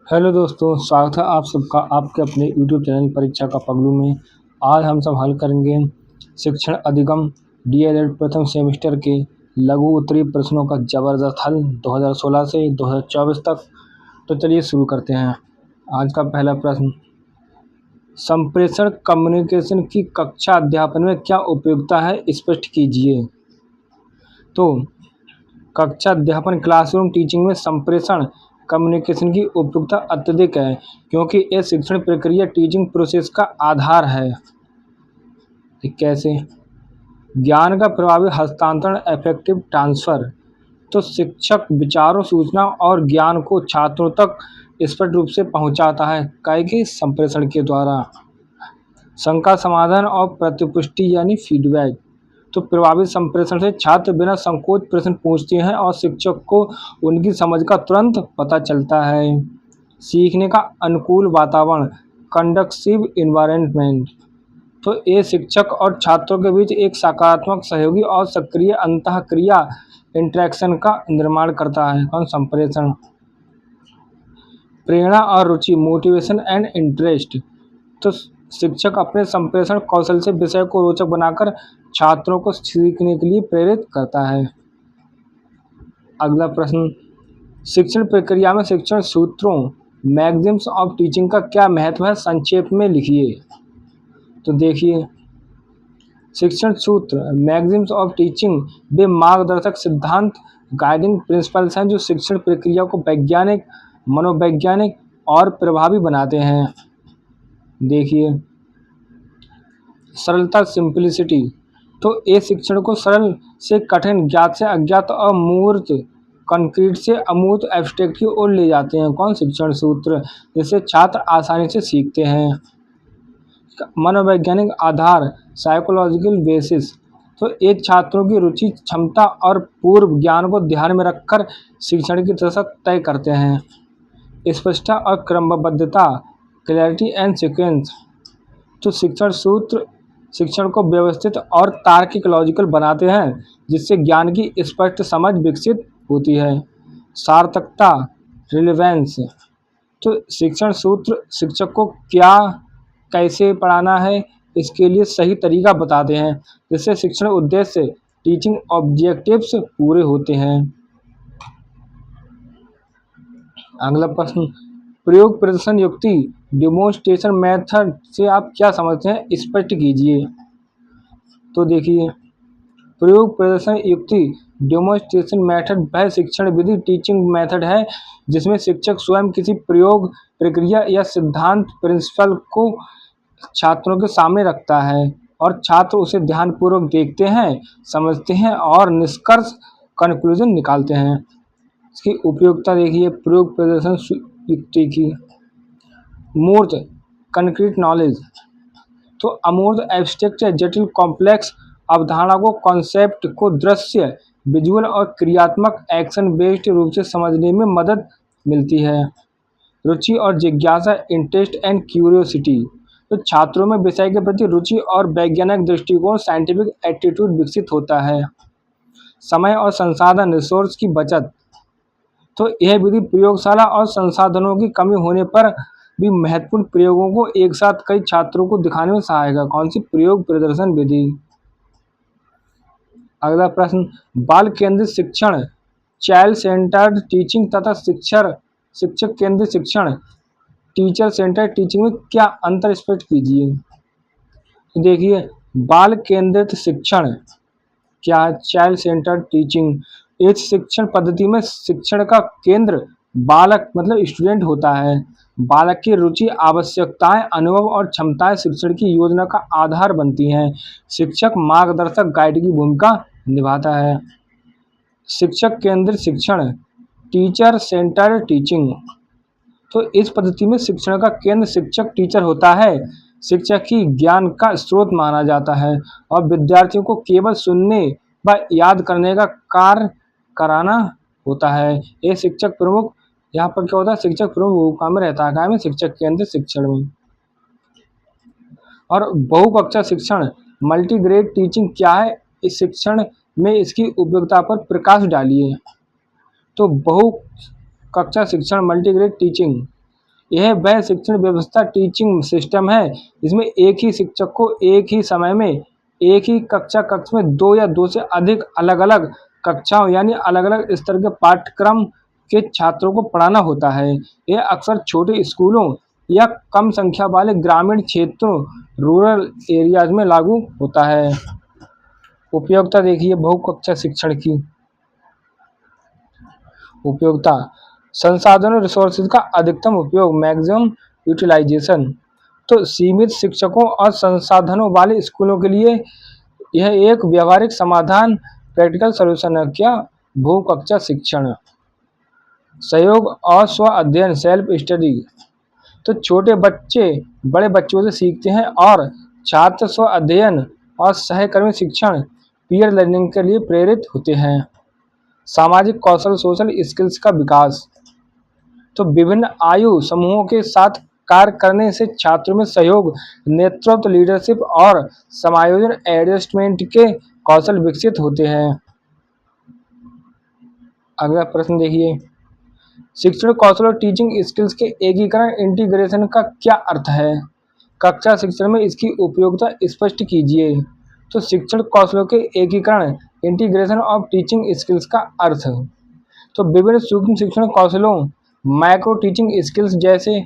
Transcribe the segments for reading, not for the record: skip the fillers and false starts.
Hello दोस्तों, स्वागत है आप सबका आपके अपने यूट्यूब चैनल परीक्षा का पगलू में। आज हम सब हल करेंगे शिक्षण अधिगम डीएलएड प्रथम सेमेस्टर के लघु उत्तरीय प्रश्नों का ज़बरदस्त हल 2016 से 2024 तक। तो चलिए शुरू करते हैं। आज का पहला प्रश्न, संप्रेषण कम्युनिकेशन की कक्षा अध्यापन में क्या उपयोगिता है, स्पष्ट कीजिए। तो कक्षा अध्यापन क्लासरूम टीचिंग में संप्रेषण कम्युनिकेशन की उपयोगिता अत्यधिक है, क्योंकि यह शिक्षण प्रक्रिया टीचिंग प्रोसेस का आधार है। कैसे? ज्ञान का प्रभावी हस्तांतरण, इफेक्टिव ट्रांसफर। तो शिक्षक विचारों, सूचना और ज्ञान को छात्रों तक स्पष्ट रूप से पहुंचाता है, काहे कि संप्रेषण के द्वारा। शंका समाधान और प्रतिपुष्टि यानी फीडबैक। तो प्रभावी संप्रेषण से छात्र बिना संकोच प्रश्न पूछते हैं और शिक्षक को उनकी समझ का तुरंत पता चलता है। सीखने का अनुकूल वातावरण, कंडक्सिव इन्वायरमेंट। तो ये शिक्षक और छात्रों के बीच एक सकारात्मक, सहयोगी और सक्रिय अंतःक्रिया इंटरेक्शन का निर्माण करता है। कौन? संप्रेषण। प्रेरणा और रुचि, मोटिवेशन एंड इंटरेस्ट। तो शिक्षक अपने संप्रेषण कौशल से विषय को रोचक बनाकर छात्रों को सीखने के लिए प्रेरित करता है। अगला प्रश्न, शिक्षण प्रक्रिया में शिक्षण सूत्रों, मैगजीम्स ऑफ टीचिंग का क्या महत्व है, संक्षेप में लिखिए। तो देखिए, शिक्षण सूत्र, मैगजीम्स ऑफ टीचिंग, वे मार्गदर्शक सिद्धांत, गाइडिंग प्रिंसिपल्स हैं जो शिक्षण प्रक्रिया को वैज्ञानिक, मनोवैज्ञानिक और प्रभावी बनाते हैं। देखिए, सरलता, सिंप्लिसिटी। तो ये शिक्षण को सरल से कठिन, ज्ञात से अज्ञात और मूर्त, कंक्रीट से अमूर्त, एब्स्ट्रैक्ट की ओर ले जाते हैं। कौन? शिक्षण सूत्र, जिससे छात्र आसानी से सीखते हैं। मनोवैज्ञानिक आधार, साइकोलॉजिकल बेसिस। तो ये छात्रों की रुचि, क्षमता और पूर्व ज्ञान को ध्यान में रखकर शिक्षण की दिशा तय करते हैं। स्पष्टता और क्रमबद्धता, क्लैरिटी एंड सीक्वेंस। तो शिक्षण सूत्र शिक्षण को व्यवस्थित और तार्किक, लॉजिकल बनाते हैं, जिससे ज्ञान की स्पष्ट समझ विकसित होती है। सार्थकता, रिलेवेंस। तो शिक्षण सूत्र शिक्षक को क्या, कैसे पढ़ाना है, इसके लिए सही तरीका बताते हैं, जिससे शिक्षण उद्देश्य, टीचिंग ऑब्जेक्टिव्स पूरे होते हैं। अगला प्रश्न, प्रयोग प्रदर्शन युक्ति, डिमोन्स्ट्रेशन मेथड से आप क्या समझते हैं, स्पष्ट कीजिए। तो देखिए, प्रयोग प्रदर्शन युक्ति, डेमोन्स्ट्रेशन मेथड वह शिक्षण विधि, टीचिंग मेथड है जिसमें शिक्षक स्वयं किसी प्रयोग, प्रक्रिया या सिद्धांत, प्रिंसिपल को छात्रों के सामने रखता है और छात्र उसे ध्यानपूर्वक देखते हैं, समझते हैं और निष्कर्ष, कंक्लूजन निकालते हैं। इसकी उपयोगिता देखिए, प्रयोग प्रदर्शन युक्ति की। मूर्त, कंक्रीट नॉलेज। तो अमूर्त, एब्स्ट्रैक्ट या जटिल, कॉम्प्लेक्स अवधारणा को, कॉन्सेप्ट को दृश्य, विजुअल और क्रियात्मक, एक्शन बेस्ड रूप से समझने में मदद मिलती है। रुचि और जिज्ञासा, इंटरेस्ट एंड क्यूरियोसिटी। तो छात्रों में विषय के प्रति रुचि और वैज्ञानिक दृष्टिकोण, साइंटिफिक एटीट्यूड विकसित होता है। समय और संसाधन, रिसोर्स की बचत। तो यह विधि प्रयोगशाला और संसाधनों की कमी होने पर भी महत्वपूर्ण प्रयोगों को एक साथ कई छात्रों को दिखाने में सहायक है। कौन सी? प्रयोग प्रदर्शन विधि। अगला प्रश्न, बाल केंद्रित शिक्षण, चाइल्ड सेंटर्ड टीचिंग तथा शिक्षक केंद्रित शिक्षण, टीचर सेंटर्ड टीचिंग में क्या अंतर, स्पष्ट कीजिए। देखिए, बाल केंद्रित शिक्षण क्या है? Child centred teaching. इस शिक्षण पद्धति में शिक्षण का केंद्र बालक मतलब स्टूडेंट होता है। बालक की रुचि, आवश्यकताएं, अनुभव और क्षमताएं शिक्षण की योजना का आधार बनती हैं। शिक्षक मार्गदर्शक, गाइड की भूमिका निभाता है। शिक्षक केंद्रित शिक्षण, टीचर सेंटर्ड टीचिंग। तो इस पद्धति में शिक्षण का केंद्र शिक्षक, टीचर होता है। शिक्षक ही ज्ञान का स्रोत माना जाता है और विद्यार्थियों को केवल सुनने व याद करने का कार्य कराना होता है। ये शिक्षक प्रमुख, यहाँ पर क्या होता है, शिक्षक प्रमुख भूमिका में रहता है। क्या में? शिक्षक केंद्रित शिक्षण में। और बहुकक्षा शिक्षण, मल्टीग्रेड टीचिंग क्या है, इस शिक्षण में इसकी उपयोगिता पर प्रकाश डालिए। तो बहु कक्षा शिक्षण, मल्टीग्रेड टीचिंग, यह वह शिक्षण व्यवस्था टीचिंग सिस्टम है जिसमें एक ही शिक्षक को एक ही समय में एक ही कक्ष में दो या दो से अधिक अलग-अलग कक्षाओं यानी अलग-अलग स्तर के पाठ्यक्रम के छात्रों को पढ़ाना होता है। यह अक्सर छोटे स्कूलों या कम संख्या वाले ग्रामीण क्षेत्रों रूरल एरियाज में लागू होता है। उपयोगिता देखिए बहुकक्षा शिक्षण की। उपयोगिता संसाधनों रिसोर्सेज का अधिकतम उपयोग मैक्सिमम यूटिलाइजेशन। तो सीमित शिक्षकों और संसाधनों वाले स्कूलों के लिए यह एक व्यावहारिक समाधान प्रैक्टिकल सॉल्यूशन है। क्या बहुकक्षा शिक्षण सहयोग और स्व अध्ययन सेल्फ स्टडी। तो छोटे बच्चे बड़े बच्चों से सीखते हैं और छात्र स्व अध्ययन और सहकर्मी शिक्षण पीयर लर्निंग के लिए प्रेरित होते हैं। सामाजिक कौशल सोशल स्किल्स का विकास। तो विभिन्न आयु समूहों के साथ कार्य करने से छात्रों में सहयोग नेतृत्व लीडरशिप और समायोजन एडजस्टमेंट के कौशल विकसित होते हैं। अगला प्रश्न देखिए शिक्षण कौशल और टीचिंग स्किल्स के एकीकरण इंटीग्रेशन का क्या अर्थ है। कक्षा शिक्षण में इसकी उपयोगिता स्पष्ट कीजिए। तो शिक्षण कौशलों के एकीकरण इंटीग्रेशन ऑफ टीचिंग स्किल्स का अर्थ। तो विभिन्न सूक्ष्म शिक्षण कौशलों माइक्रो टीचिंग स्किल्स जैसे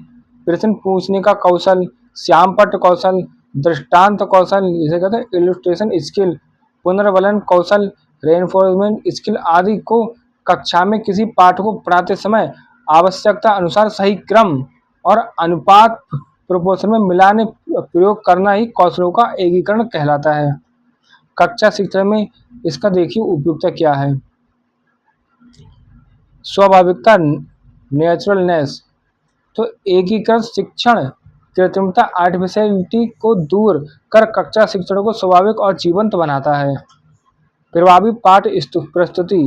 प्रश्न पूछने का कौशल श्यामपट्ट कौशल दृष्टांत कौशल जिसे कहते हैं इलस्ट्रेशन स्किल पुनर्वलन कौशल रेनफोर्समेंट स्किल आदि को कक्षा में किसी पाठ को पढ़ाते समय आवश्यकता अनुसार सही क्रम और अनुपात प्रोपोर्शन में मिलाने प्रयोग करना ही कौशलों का एकीकरण कहलाता है। कक्षा शिक्षण में इसका देखिए उपयोगिता क्या है। स्वाभाविकता नेचुरलनेस। तो एकीकृत शिक्षण कृत्रिमता आर्टिफिशियलिटी को दूर कर कक्षा शिक्षण को स्वाभाविक और जीवंत बनाता है। प्रभावी पाठ प्रस्तुति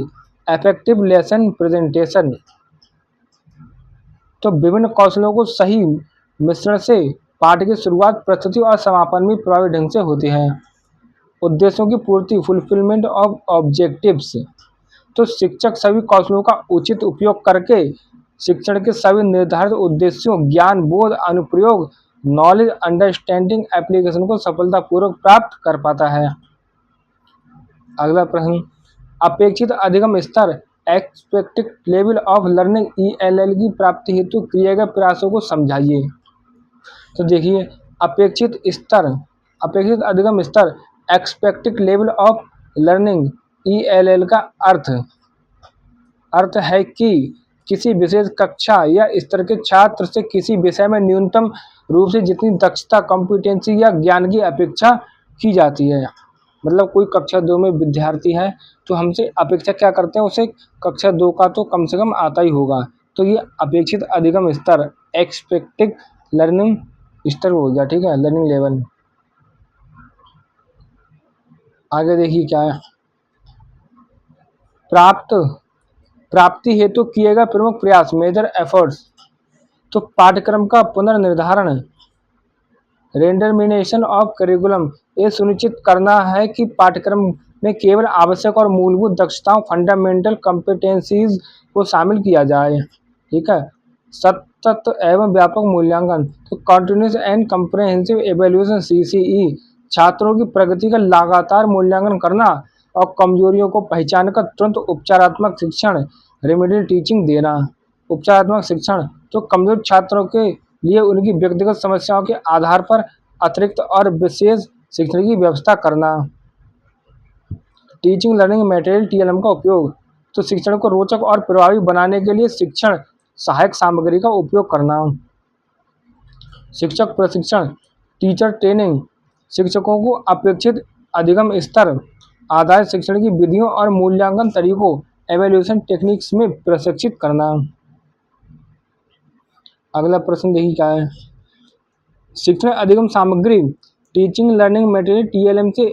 इफेक्टिव लेसन प्रेजेंटेशन। तो विभिन्न कौशलों को सही मिश्रण से पाठ की शुरुआत प्रस्तुति और समापन भी प्रभावी ढंग से होती है। उद्देश्यों की पूर्ति फुलफिलमेंट ऑफ ऑब्जेक्टिव्स। तो शिक्षक सभी कौशलों का उचित उपयोग करके शिक्षण के सभी निर्धारित उद्देश्यों ज्ञान बोध अनुप्रयोग नॉलेज अंडरस्टैंडिंग एप्लीकेशन को सफलतापूर्वक प्राप्त कर पाता है। अगला प्रश्न अपेक्षित अधिगम स्तर expected level of learning ELL की प्राप्ति हेतु किए गए प्रयासों को समझाइए। तो देखिए अपेक्षित अधिगम स्तर expected level of learning ELL का अर्थ है कि किसी विशेष कक्षा या स्तर के छात्र से किसी विषय में न्यूनतम रूप से जितनी दक्षता कॉम्पिटेंसी या ज्ञान की अपेक्षा की जाती है। मतलब कोई कक्षा 2 में विद्यार्थी है तो हमसे अपेक्षा क्या करते हैं, उसे कक्षा 2 का तो कम से कम आता ही होगा। तो ये अपेक्षित अधिगम स्तर एक्सपेक्टेड लर्निंग स्तर हो गया, ठीक है, लर्निंग लेवल। आगे देखिए क्या है प्राप्ति हेतु किए गए प्रमुख प्रयास मेजर एफर्ट्स। तो पाठ्यक्रम का पुनर्निर्धारण रेंडरमिनेशन ऑफ करिकुलम ये सुनिश्चित करना है कि पाठ्यक्रम में केवल आवश्यक और मूलभूत दक्षताओं फंडामेंटल कॉम्पिटेंसीज को शामिल किया जाए, ठीक है। सतत एवं व्यापक मूल्यांकन तो continuous and comprehensive evaluation CCE छात्रों की प्रगति का लगातार मूल्यांकन करना और कमजोरियों को पहचान कर तुरंत उपचारात्मक शिक्षण रेमेडियल टीचिंग देना। उपचारात्मक शिक्षण तो कमजोर छात्रों के लिए उनकी व्यक्तिगत समस्याओं के आधार पर अतिरिक्त और विशेष शिक्षण की व्यवस्था करना। टीचिंग लर्निंग मटेरियल TLM का उपयोग तो शिक्षण को रोचक और प्रभावी बनाने के लिए शिक्षण सहायक सामग्री का उपयोग करना। शिक्षक प्रशिक्षण टीचर ट्रेनिंग शिक्षकों को अपेक्षित अधिगम स्तर आधारित शिक्षण की विधियों और मूल्यांकन तरीकों एवेल्यूएशन टेक्निक्स में प्रशिक्षित करना। अगला प्रश्न देखिए क्या है शिक्षण अधिगम सामग्री टीचिंग लर्निंग मटेरियल TLM से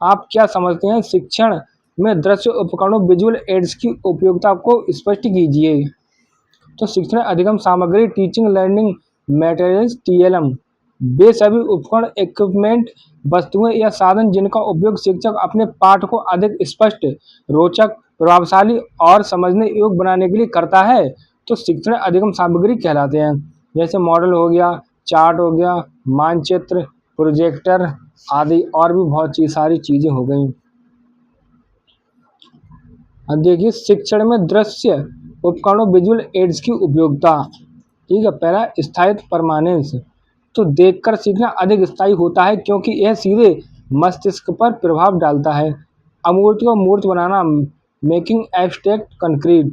आप क्या समझते हैं। शिक्षण में दृश्य उपकरणों विजुअल एड्स की उपयोगिता को स्पष्ट कीजिए। तो शिक्षण अधिगम सामग्री टीचिंग लर्निंग मटेरियल्स TLM वे सभी उपकरण इक्विपमेंट वस्तुएं या साधन जिनका उपयोग शिक्षक अपने पाठ को अधिक स्पष्ट रोचक प्रभावशाली और समझने योग्य बनाने के लिए करता है तो शिक्षण अधिगम सामग्री कहलाते हैं। जैसे मॉडल हो गया, चार्ट हो गया, मानचित्र, प्रोजेक्टर आदि और भी बहुत सारी चीज़ें हो गई। अब देखिए शिक्षण में दृश्य उपकरणों विजुअल एड्स की उपयोगिता। ठीक है, पहला स्थायित्व परमानेंस। तो देखकर सीखना अधिक स्थायी होता है क्योंकि यह सीधे मस्तिष्क पर प्रभाव डालता है। अमूर्त को मूर्त बनाना, मेकिंग एब्स्ट्रैक्ट कंक्रीट।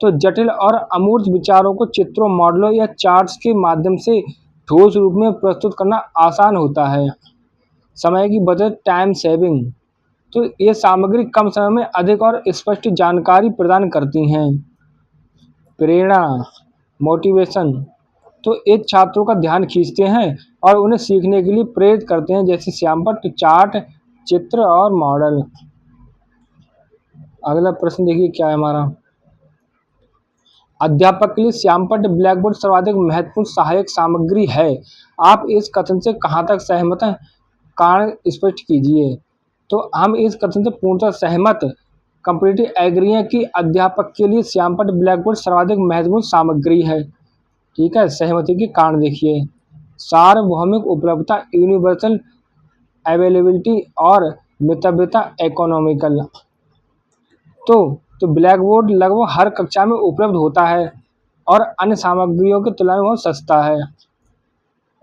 तो जटिल और अमूर्त विचारों को चित्रों, मॉडलों या चार्ट्स के माध्यम से ठोस रूप में प्रस्तुत करना आसान होता है। समय की बचत, टाइम सेविंग। तो ये सामग्री कम समय में अधिक और स्पष्ट जानकारी प्रदान करती हैं। प्रेरणा, मोटिवेशन। तो ये छात्रों का ध्यान खींचते हैं और उन्हें सीखने के लिए प्रेरित करते हैं, जैसे श्यामपट्ट, चार्ट, चित्र और मॉडल। अगला प्रश्न देखिए क्या है हमारा। अध्यापक के लिए श्यामपट्ट ब्लैक बोर्ड सर्वाधिक महत्वपूर्ण सहायक सामग्री है। आप इस कथन से कहाँ तक सहमत हैं? कारण स्पष्ट कीजिए। तो हम इस कथन से पूर्णतः सहमत, कंप्लीटली एग्री हैं कि अध्यापक के लिए श्यामपट्ट ब्लैक बोर्ड सर्वाधिक महत्वपूर्ण सामग्री है। ठीक है, सहमति के कारण देखिए। सार्वभौमिक उपलब्धता, यूनिवर्सल अवेलेबिलिटी और मितव्यता, इकोनॉमिकल। तो ब्लैक बोर्ड लगभग हर कक्षा में उपलब्ध होता है और अन्य सामग्रियों की तुलना में बहुत सस्ता है।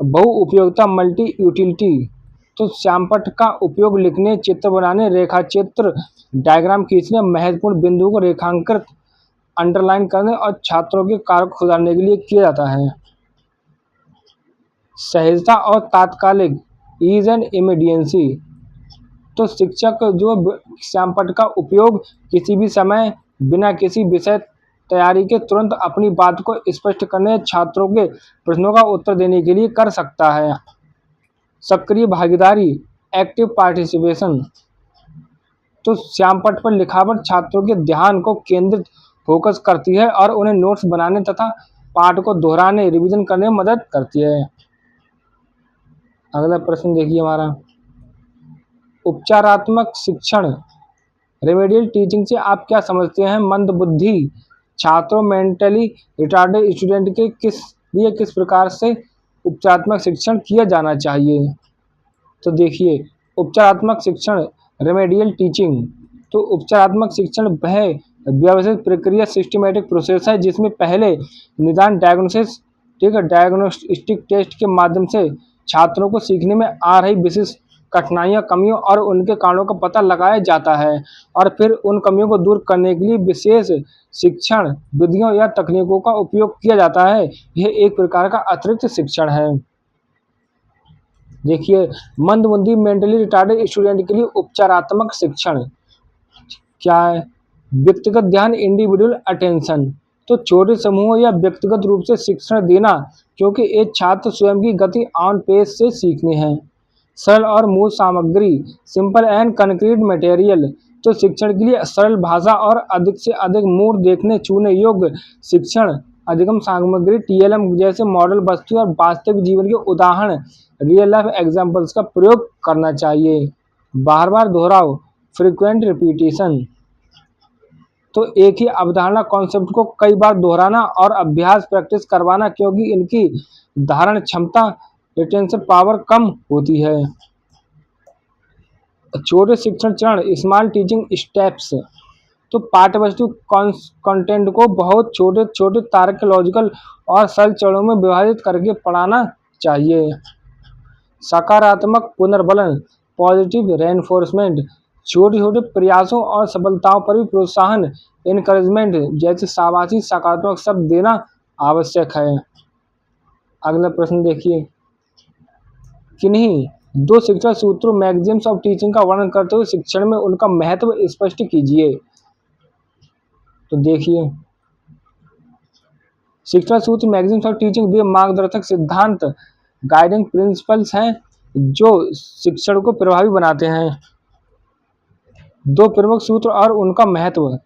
बहुउपयोगिता, मल्टी यूटिलिटी। तो श्यामपट्ट का उपयोग लिखने, चित्र बनाने, रेखाचित्र, डायग्राम खींचने, महत्वपूर्ण बिंदुओं को रेखांकित, अंडरलाइन करने और छात्रों के कार्य को सुधारने के लिए किया जाता है। सहजता और तात्कालिक, ईज एंड इमीडिएंसी। तो शिक्षक जो श्यामपट्ट का उपयोग किसी भी समय बिना किसी विषय तैयारी के तुरंत अपनी बात को स्पष्ट करने, छात्रों के प्रश्नों का उत्तर देने के लिए कर सकता है। सक्रिय भागीदारी, एक्टिव पार्टिसिपेशन। तो श्यामपट्ट पर लिखावट छात्रों के ध्यान को केंद्रित फोकस करती है और उन्हें नोट्स बनाने तथा पाठ को दोहराने, रिवीजन करने में मदद करती है। अगला प्रश्न देखिए हमारा। उपचारात्मक शिक्षण, रेमेडियल टीचिंग से आप क्या समझते हैं? मंदबुद्धि छात्रों, मेंटली रिटार्डेड स्टूडेंट के किस प्रकार से उपचारात्मक शिक्षण किया जाना चाहिए? तो देखिए उपचारात्मक शिक्षण, रेमेडियल टीचिंग। तो उपचारात्मक शिक्षण वह व्यवस्थित प्रक्रिया, सिस्टमेटिक प्रोसेस है जिसमें पहले निदान, डायग्नोसिस, ठीक है, डायग्नोस्टिक टेस्ट के माध्यम से छात्रों को सीखने में आ रही विशिष्ट कठिनाइयाँ, कमियों और उनके कारणों का पता लगाया जाता है और फिर उन कमियों को दूर करने के लिए विशेष शिक्षण विधियों या तकनीकों का उपयोग किया जाता है। यह एक प्रकार का अतिरिक्त शिक्षण है। देखिए मंदबुद्धि, मेंटली रिटार्डेड स्टूडेंट के लिए उपचारात्मक शिक्षण क्या है? व्यक्तिगत ध्यान, इंडिविजुअल अटेंशन। तो छोटे समूहों या व्यक्तिगत रूप से शिक्षण देना, क्योंकि एक छात्र स्वयं की गति, ऑन पेस से सीखने हैं। सरल और मूल सामग्री, सिंपल एंड कंक्रीट मटेरियल। तो शिक्षण के लिए सरल भाषा और अधिक से अधिक मूल, देखने छूने योग्य शिक्षण अधिगम सामग्री, टीएलएम जैसे मॉडल वस्तु और वास्तविक जीवन के उदाहरण, रियल लाइफ एग्जाम्पल्स का प्रयोग करना चाहिए। बार बार दोहराव, फ्रीक्वेंट रिपीटेशन। तो एक ही अवधारणा, कॉन्सेप्ट को कई बार दोहराना और अभ्यास, प्रैक्टिस करवाना, क्योंकि इनकी धारण क्षमता, रिटेंशन पावर कम होती है। छोटे शिक्षण चरण, स्मॉल टीचिंग स्टेप्स। तो पाठ्यवस्तु कंटेंट को बहुत छोटे छोटे तार्किक, लॉजिकल और सरल चरणों में विभाजित करके पढ़ाना चाहिए। सकारात्मक पुनर्बलन, पॉजिटिव रेनफोर्समेंट। छोटे छोटे प्रयासों और सफलताओं पर भी प्रोत्साहन, इनकरेजमेंट जैसे शाबाशी, सकारात्मक शब्द देना आवश्यक है। अगला प्रश्न देखिए। किन्हीं दो शिक्षण सूत्रों, मैगजीम्स ऑफ टीचिंग का वर्णन करते हुए शिक्षण में उनका महत्व स्पष्ट कीजिए। तो देखिए शिक्षण सूत्र, मैगजीम्स ऑफ टीचिंग वे मार्गदर्शक सिद्धांत, गाइडिंग प्रिंसिपल्स हैं जो शिक्षण को प्रभावी बनाते हैं। दो प्रमुख सूत्र और उनका महत्व,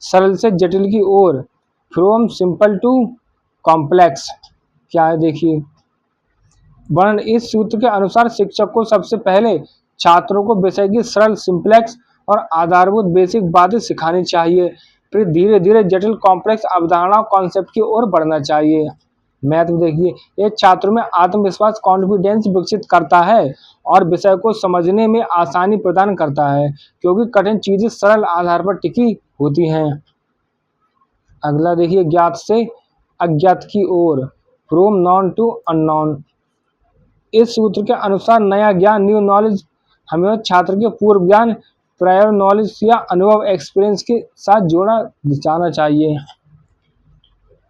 सरल से जटिल की ओर, फ्रॉम सिंपल टू कॉम्प्लेक्स। क्या है देखिए वर्णन। इस सूत्र के अनुसार शिक्षक को सबसे पहले छात्रों को विषय की सरल, सिंप्लेक्स और आधारभूत बेसिक बातें सिखानी चाहिए, फिर धीरे धीरे जटिल, कॉम्प्लेक्स अवधारणा, कॉन्सेप्ट की ओर बढ़ना चाहिए। महत्व देखिए, ये छात्रों में आत्मविश्वास कॉन्फिडेंस विकसित करता है और विषय को समझने में आसानी प्रदान करता है, क्योंकि कठिन चीजें सरल आधार पर टिकी होती हैं। अगला देखिए, ज्ञात से अज्ञात की ओर, फ्रॉम नॉन टू अननोन। इस सूत्र के अनुसार नया ज्ञान, न्यू नॉलेज, हमें छात्र के पूर्व ज्ञान, प्रायर नॉलेज या अनुभव एक्सपीरियंस के साथ जोड़ा जाना चाहिए।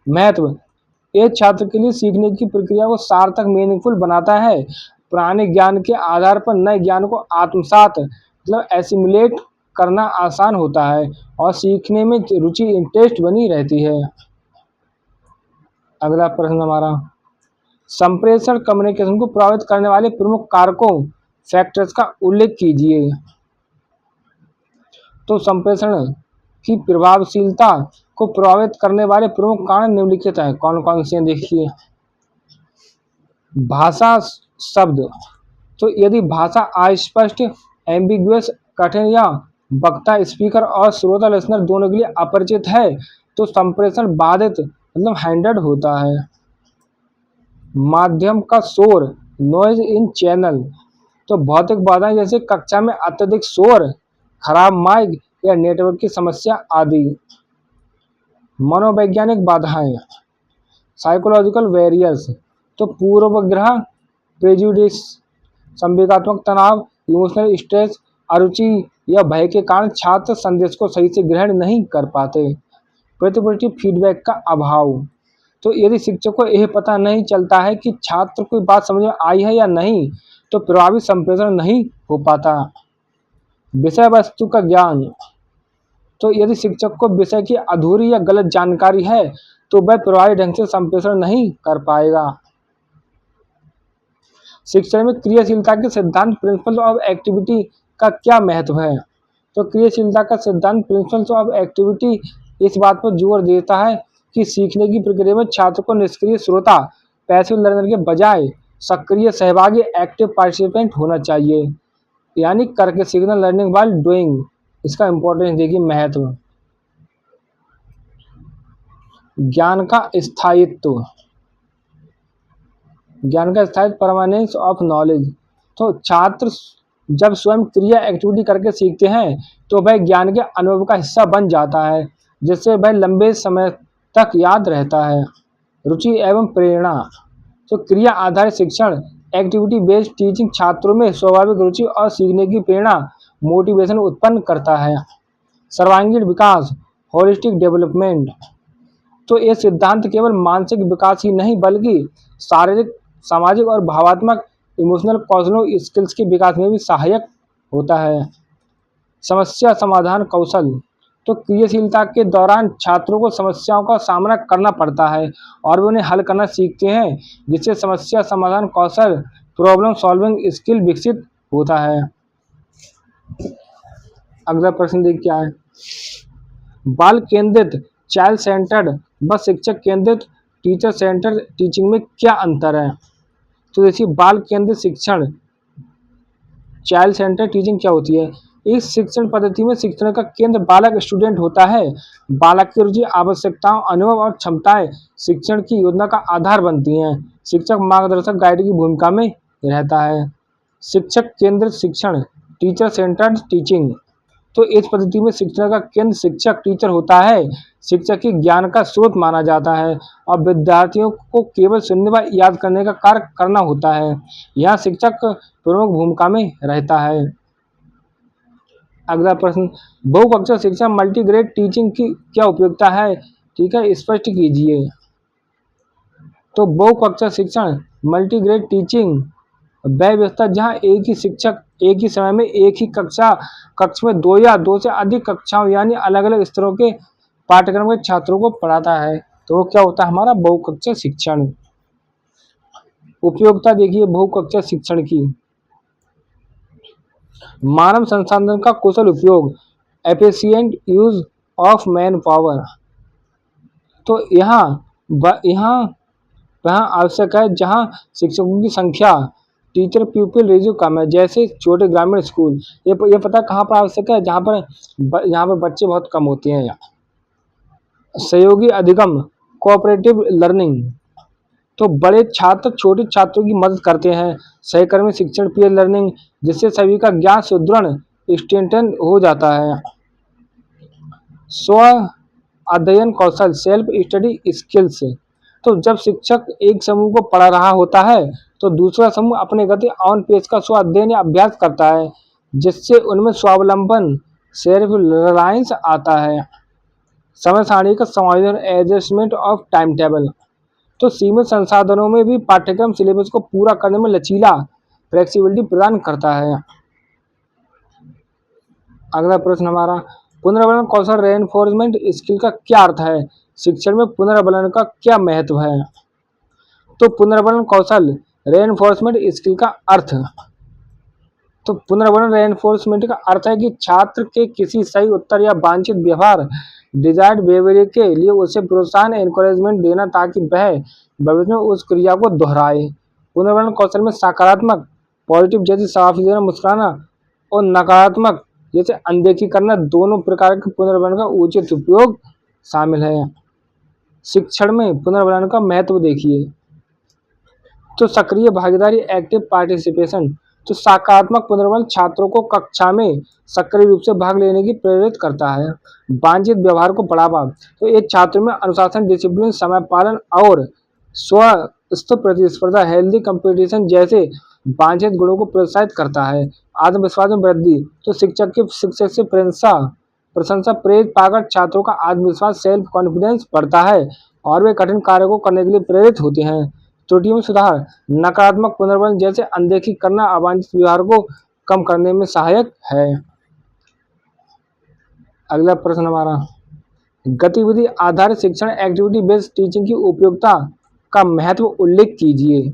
महत्व, ये छात्र के लिए सीखने की प्रक्रिया को सार्थक मीनिंगफुल बनाता है। पुराने ज्ञान के आधार पर नए ज्ञान को आत्मसात मतलब एसिमुलेट करना आसान होता है और सीखने में रुचि इंटरेस्ट बनी रहती है। अगला प्रश्न हमारा, संप्रेषण कम्युनिकेशन को प्रभावित करने वाले प्रमुख कारकों फैक्टर्स का उल्लेख कीजिए। तो संप्रेषण की प्रभावशीलता को प्रभावित करने वाले प्रमुख कारण निम्नलिखित हैं। कौन कौन से हैं देखिए। भाषा, शब्द, तो यदि भाषा अस्पष्ट, एम्बिगुअस, कठिन या वक्ता स्पीकर और श्रोता लिसनर दोनों के लिए अपरिचित है तो संप्रेषण बाधित मतलब हैंडेड होता है। माध्यम का शोर, नॉइज इन चैनल, तो भौतिक बाधाएं जैसे कक्षा में अत्यधिक शोर, खराब माइक या नेटवर्क की समस्या आदि। मनोवैज्ञानिक बाधाएं, साइकोलॉजिकल बैरियर्स, तो पूर्वग्रह, प्रेजुडिस, संवेगात्मक तनाव, इमोशनल स्ट्रेस, अरुचि या भय के कारण छात्र संदेश को सही से ग्रहण नहीं कर पाते। प्रतिपुष्टि फीडबैक का अभाव, तो यदि शिक्षक को यह पता नहीं चलता है कि छात्र को बात समझ में आई है या नहीं तो प्रभावी संप्रेषण नहीं हो पाता। विषय वस्तु का ज्ञान, तो यदि शिक्षक को विषय की अधूरी या गलत जानकारी है तो वह प्रभावी ढंग से संप्रेषण नहीं कर पाएगा। शिक्षण में क्रियाशीलता के सिद्धांत प्रिंसिपल ऑफ एक्टिविटी का क्या महत्व है। तो क्रियाशीलता का सिद्धांत प्रिंसिपल ऑफ एक्टिविटी इस बात पर जोर देता है कि सीखने की प्रक्रिया में छात्र को निष्क्रिय श्रोता, पैसिव लर्नर के बजाय सक्रिय सहभागी, एक्टिव पार्टिसिपेंट होना चाहिए, यानी करके सीखना, लर्निंग व्हाइल डूइंग। इसका इंपॉर्टेंस देखिए। महत्व, ज्ञान का स्थायित्व, ज्ञान का स्थायित्व, परमानेंस ऑफ नॉलेज, तो छात्र जब स्वयं क्रिया एक्टिविटी करके सीखते हैं तो वह ज्ञान के अनुभव का हिस्सा बन जाता है, जिससे वह लंबे समय तक याद रहता है। रुचि एवं प्रेरणा, तो क्रिया आधारित शिक्षण, एक्टिविटी बेस्ड टीचिंग छात्रों में स्वाभाविक रुचि और सीखने की प्रेरणा, मोटिवेशन उत्पन्न करता है। सर्वांगीण विकास, होलिस्टिक डेवलपमेंट, तो ये सिद्धांत केवल मानसिक विकास ही नहीं बल्कि शारीरिक, सामाजिक और भावात्मक इमोशनल कौशलों स्किल्स के विकास में भी सहायक होता है। समस्या समाधान कौशल, तो क्रियाशीलता के दौरान छात्रों को समस्याओं का सामना करना पड़ता है और वे उन्हें हल करना सीखते हैं, जिससे समस्या समाधान कौशल, प्रॉब्लम सॉल्विंग स्किल विकसित होता है। अगला प्रश्न देखिए क्या है। बाल केंद्रित चाइल्ड सेंटर्ड व शिक्षक केंद्रित टीचर सेंटर्ड टीचिंग में क्या अंतर है। तो देखिए, बाल केंद्रित शिक्षण चाइल्ड सेंटर टीचिंग क्या होती है। इस शिक्षण पद्धति में शिक्षण का केंद्र बालक स्टूडेंट होता है। बालक की रुचि, आवश्यकताओं, अनुभव और क्षमताएं शिक्षण की योजना का आधार बनती हैं। शिक्षक मार्गदर्शक गाइड की भूमिका में रहता है। शिक्षक केंद्रित शिक्षण टीचर सेंटर्ड टीचिंग, तो इस पद्धति में शिक्षण का केंद्र शिक्षक टीचर होता है। शिक्षक की ज्ञान का स्रोत माना जाता है और विद्यार्थियों को केवल सुनने व याद करने का कार्य करना होता है। यहाँ शिक्षक प्रमुख भूमिका में रहता है। अगला प्रश्न, बहुकक्षा शिक्षा मल्टीग्रेड टीचिंग की क्या उपयोगिता है, ठीक है, स्पष्ट कीजिए। तो बहुकक्षा शिक्षण मल्टीग्रेड टीचिंग वह व्यवस्था जहाँ एक ही शिक्षक एक ही समय में एक ही कक्ष में दो या दो से अधिक कक्षाओं यानी अलग अलग स्तरों के पाठ्यक्रम के छात्रों को पढ़ाता है, तो वो क्या होता है हमारा बहुकक्षा शिक्षण। उपयोगिता देखिए बहुकक्षा शिक्षण की। मानव संसाधन का कुशल उपयोग, efficient use of man power, तो यहाँ वहाँ आवश्यक है जहाँ शिक्षकों की संख्या, टीचर पीपल रेशियो कम है, जैसे छोटे ग्रामीण स्कूल। ये पता कहाँ पर आवश्यक है, जहाँ पर बच्चे बहुत कम होते हैं। सहयोगी अधिगम, कोऑपरेटिव लर्निंग, तो बड़े छात्र छोटे छात्रों की मदद करते हैं। सहकर्मी शिक्षण पीयर लर्निंग, जिससे सभी का ज्ञान सुदृढ़ स्ट्रेंथन हो जाता है। स्व अध्ययन कौशल सेल्फ स्टडी स्किल्स, तो जब शिक्षक एक समूह को पढ़ा रहा होता है तो दूसरा समूह अपने गति ऑन पेज का स्व अध्ययन या अभ्यास करता है, जिससे उनमें स्वावलंबन सेल्फ रिलायंस आता है। समय सारणी का समायोजन एडजस्टमेंट ऑफ टाइम टेबल, तो सीमित संसाधनों में भी पाठ्यक्रम सिलेबस को पूरा करने में लचीला फ्लेक्सिबिलिटी प्रदान करता है। अगला प्रश्न हमारा, पुनर्वलन कौशल रेनफोर्समेंट स्किल का क्या अर्थ है? शिक्षण में पुनर्वलन का क्या महत्व है? तो पुनर्वलन कौशल रेनफोर्समेंट स्किल का अर्थ, तो पुनर्वलन रेनफोर्समेंट का अर्थ है कि छात्र के किसी सही उत्तर या वांछित व्यवहार डिजायर्ड बिहेवियर के लिए उसे प्रोत्साहन एनकरेजमेंट देना, ताकि वह भविष्य में उस क्रिया को दोहराए। पुनर्वलन कौशल में सकारात्मक पॉजिटिव जैसे शाबाशी देना, मुस्कुराना, और नकारात्मक जैसे अनदेखी करना, दोनों प्रकार के पुनर्वलन का उचित उपयोग शामिल है। शिक्षण में पुनर्वलन का महत्व देखिए, तो सक्रिय भागीदारी एक्टिव पार्टिसिपेशन, तो सकारात्मक पुनर्वलन छात्रों को कक्षा में सक्रिय रूप से भाग लेने की प्रेरित करता है। वांछित व्यवहार को बढ़ावा, तो ये छात्रों में अनुशासन, डिसिप्लिन, समय पालन और स्वस्थ प्रतिस्पर्धा हेल्दी कंपटीशन जैसे वांछित गुणों को प्रोत्साहित करता है। आत्मविश्वास में वृद्धि, तो शिक्षक के शिक्षक से प्रशंसा प्रेरित पाकर छात्रों का आत्मविश्वास सेल्फ कॉन्फिडेंस बढ़ता है और वे कठिन कार्यों को करने के लिए प्रेरित होते हैं। त्रुटियों में सुधार, नकारात्मक पुनर्वलन जैसे अनदेखी करना अवांछित व्यवहार को कम करने में सहायक है। अगला प्रश्न हमारा, गतिविधि आधारित शिक्षण एक्टिविटी बेस्ड टीचिंग की उपयोगिता का महत्व उल्लेख कीजिए।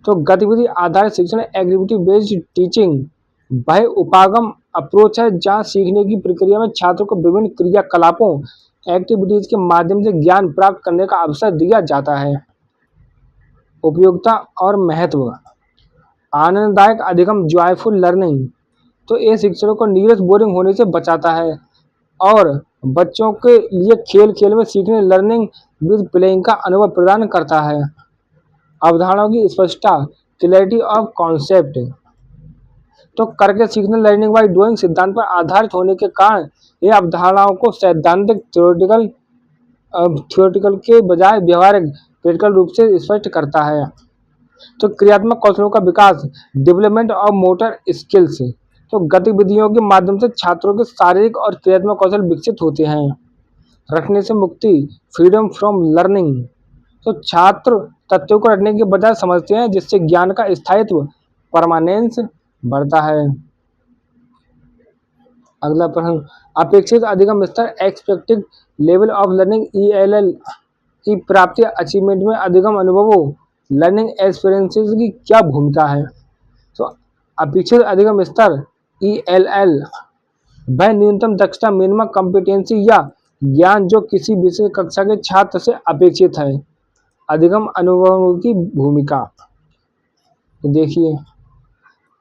तो गतिविधि आधारित शिक्षण एक्टिविटी बेस्ड टीचिंग वह उपागम अप्रोच है जहाँ सीखने की प्रक्रिया में छात्रों को विभिन्न क्रियाकलापों एक्टिविटीज के माध्यम से ज्ञान प्राप्त करने का अवसर दिया जाता है। उपयोगिता और महत्व, आनंददायक अधिगम जॉयफुल लर्निंग, तो ये शिक्षकों को नीरस बोरिंग होने से बचाता है और बच्चों के लिए खेल खेल में सीखने लर्निंग विद प्लेइंग का अनुभव प्रदान करता है। अवधारणाओं की स्पष्टता क्लैरिटी ऑफ कॉन्सेप्ट, तो करके सीखने लर्निंग बाय डूइंग सिद्धांत पर आधारित होने के कारण ये अवधारणाओं को सैद्धांतिक थ्योरेटिकल के बजाय व्यवहारिक प्रैक्टिकल रूप से स्पष्ट करता है। तो क्रियात्मक कौशलों का विकास डेवलपमेंट ऑफ मोटर स्किल्स, तो गतिविधियों के माध्यम से छात्रों के शारीरिक और क्रियात्मक कौशल विकसित होते हैं। रखने से मुक्ति फ्रीडम फ्रॉम लर्निंग, तो छात्र तथ्यों को रखने के बजाय समझते हैं, जिससे ज्ञान का स्थायित्व परमानेंस बढ़ता है। अगला प्रश्न, अपेक्षित अधिगम स्तर expected level of learning ELL की प्राप्ति अचीवमेंट में अधिगम अनुभवों लर्निंग एक्सपीरियंसेस की क्या भूमिका है? तो अपेक्षित अधिगम स्तर ELL वह न्यूनतम दक्षता मिनिमम कॉम्पिटेंसी या ज्ञान जो किसी विशेष कक्षा के छात्र से अपेक्षित है। अधिगम अनुभवों की भूमिका तो देखिए,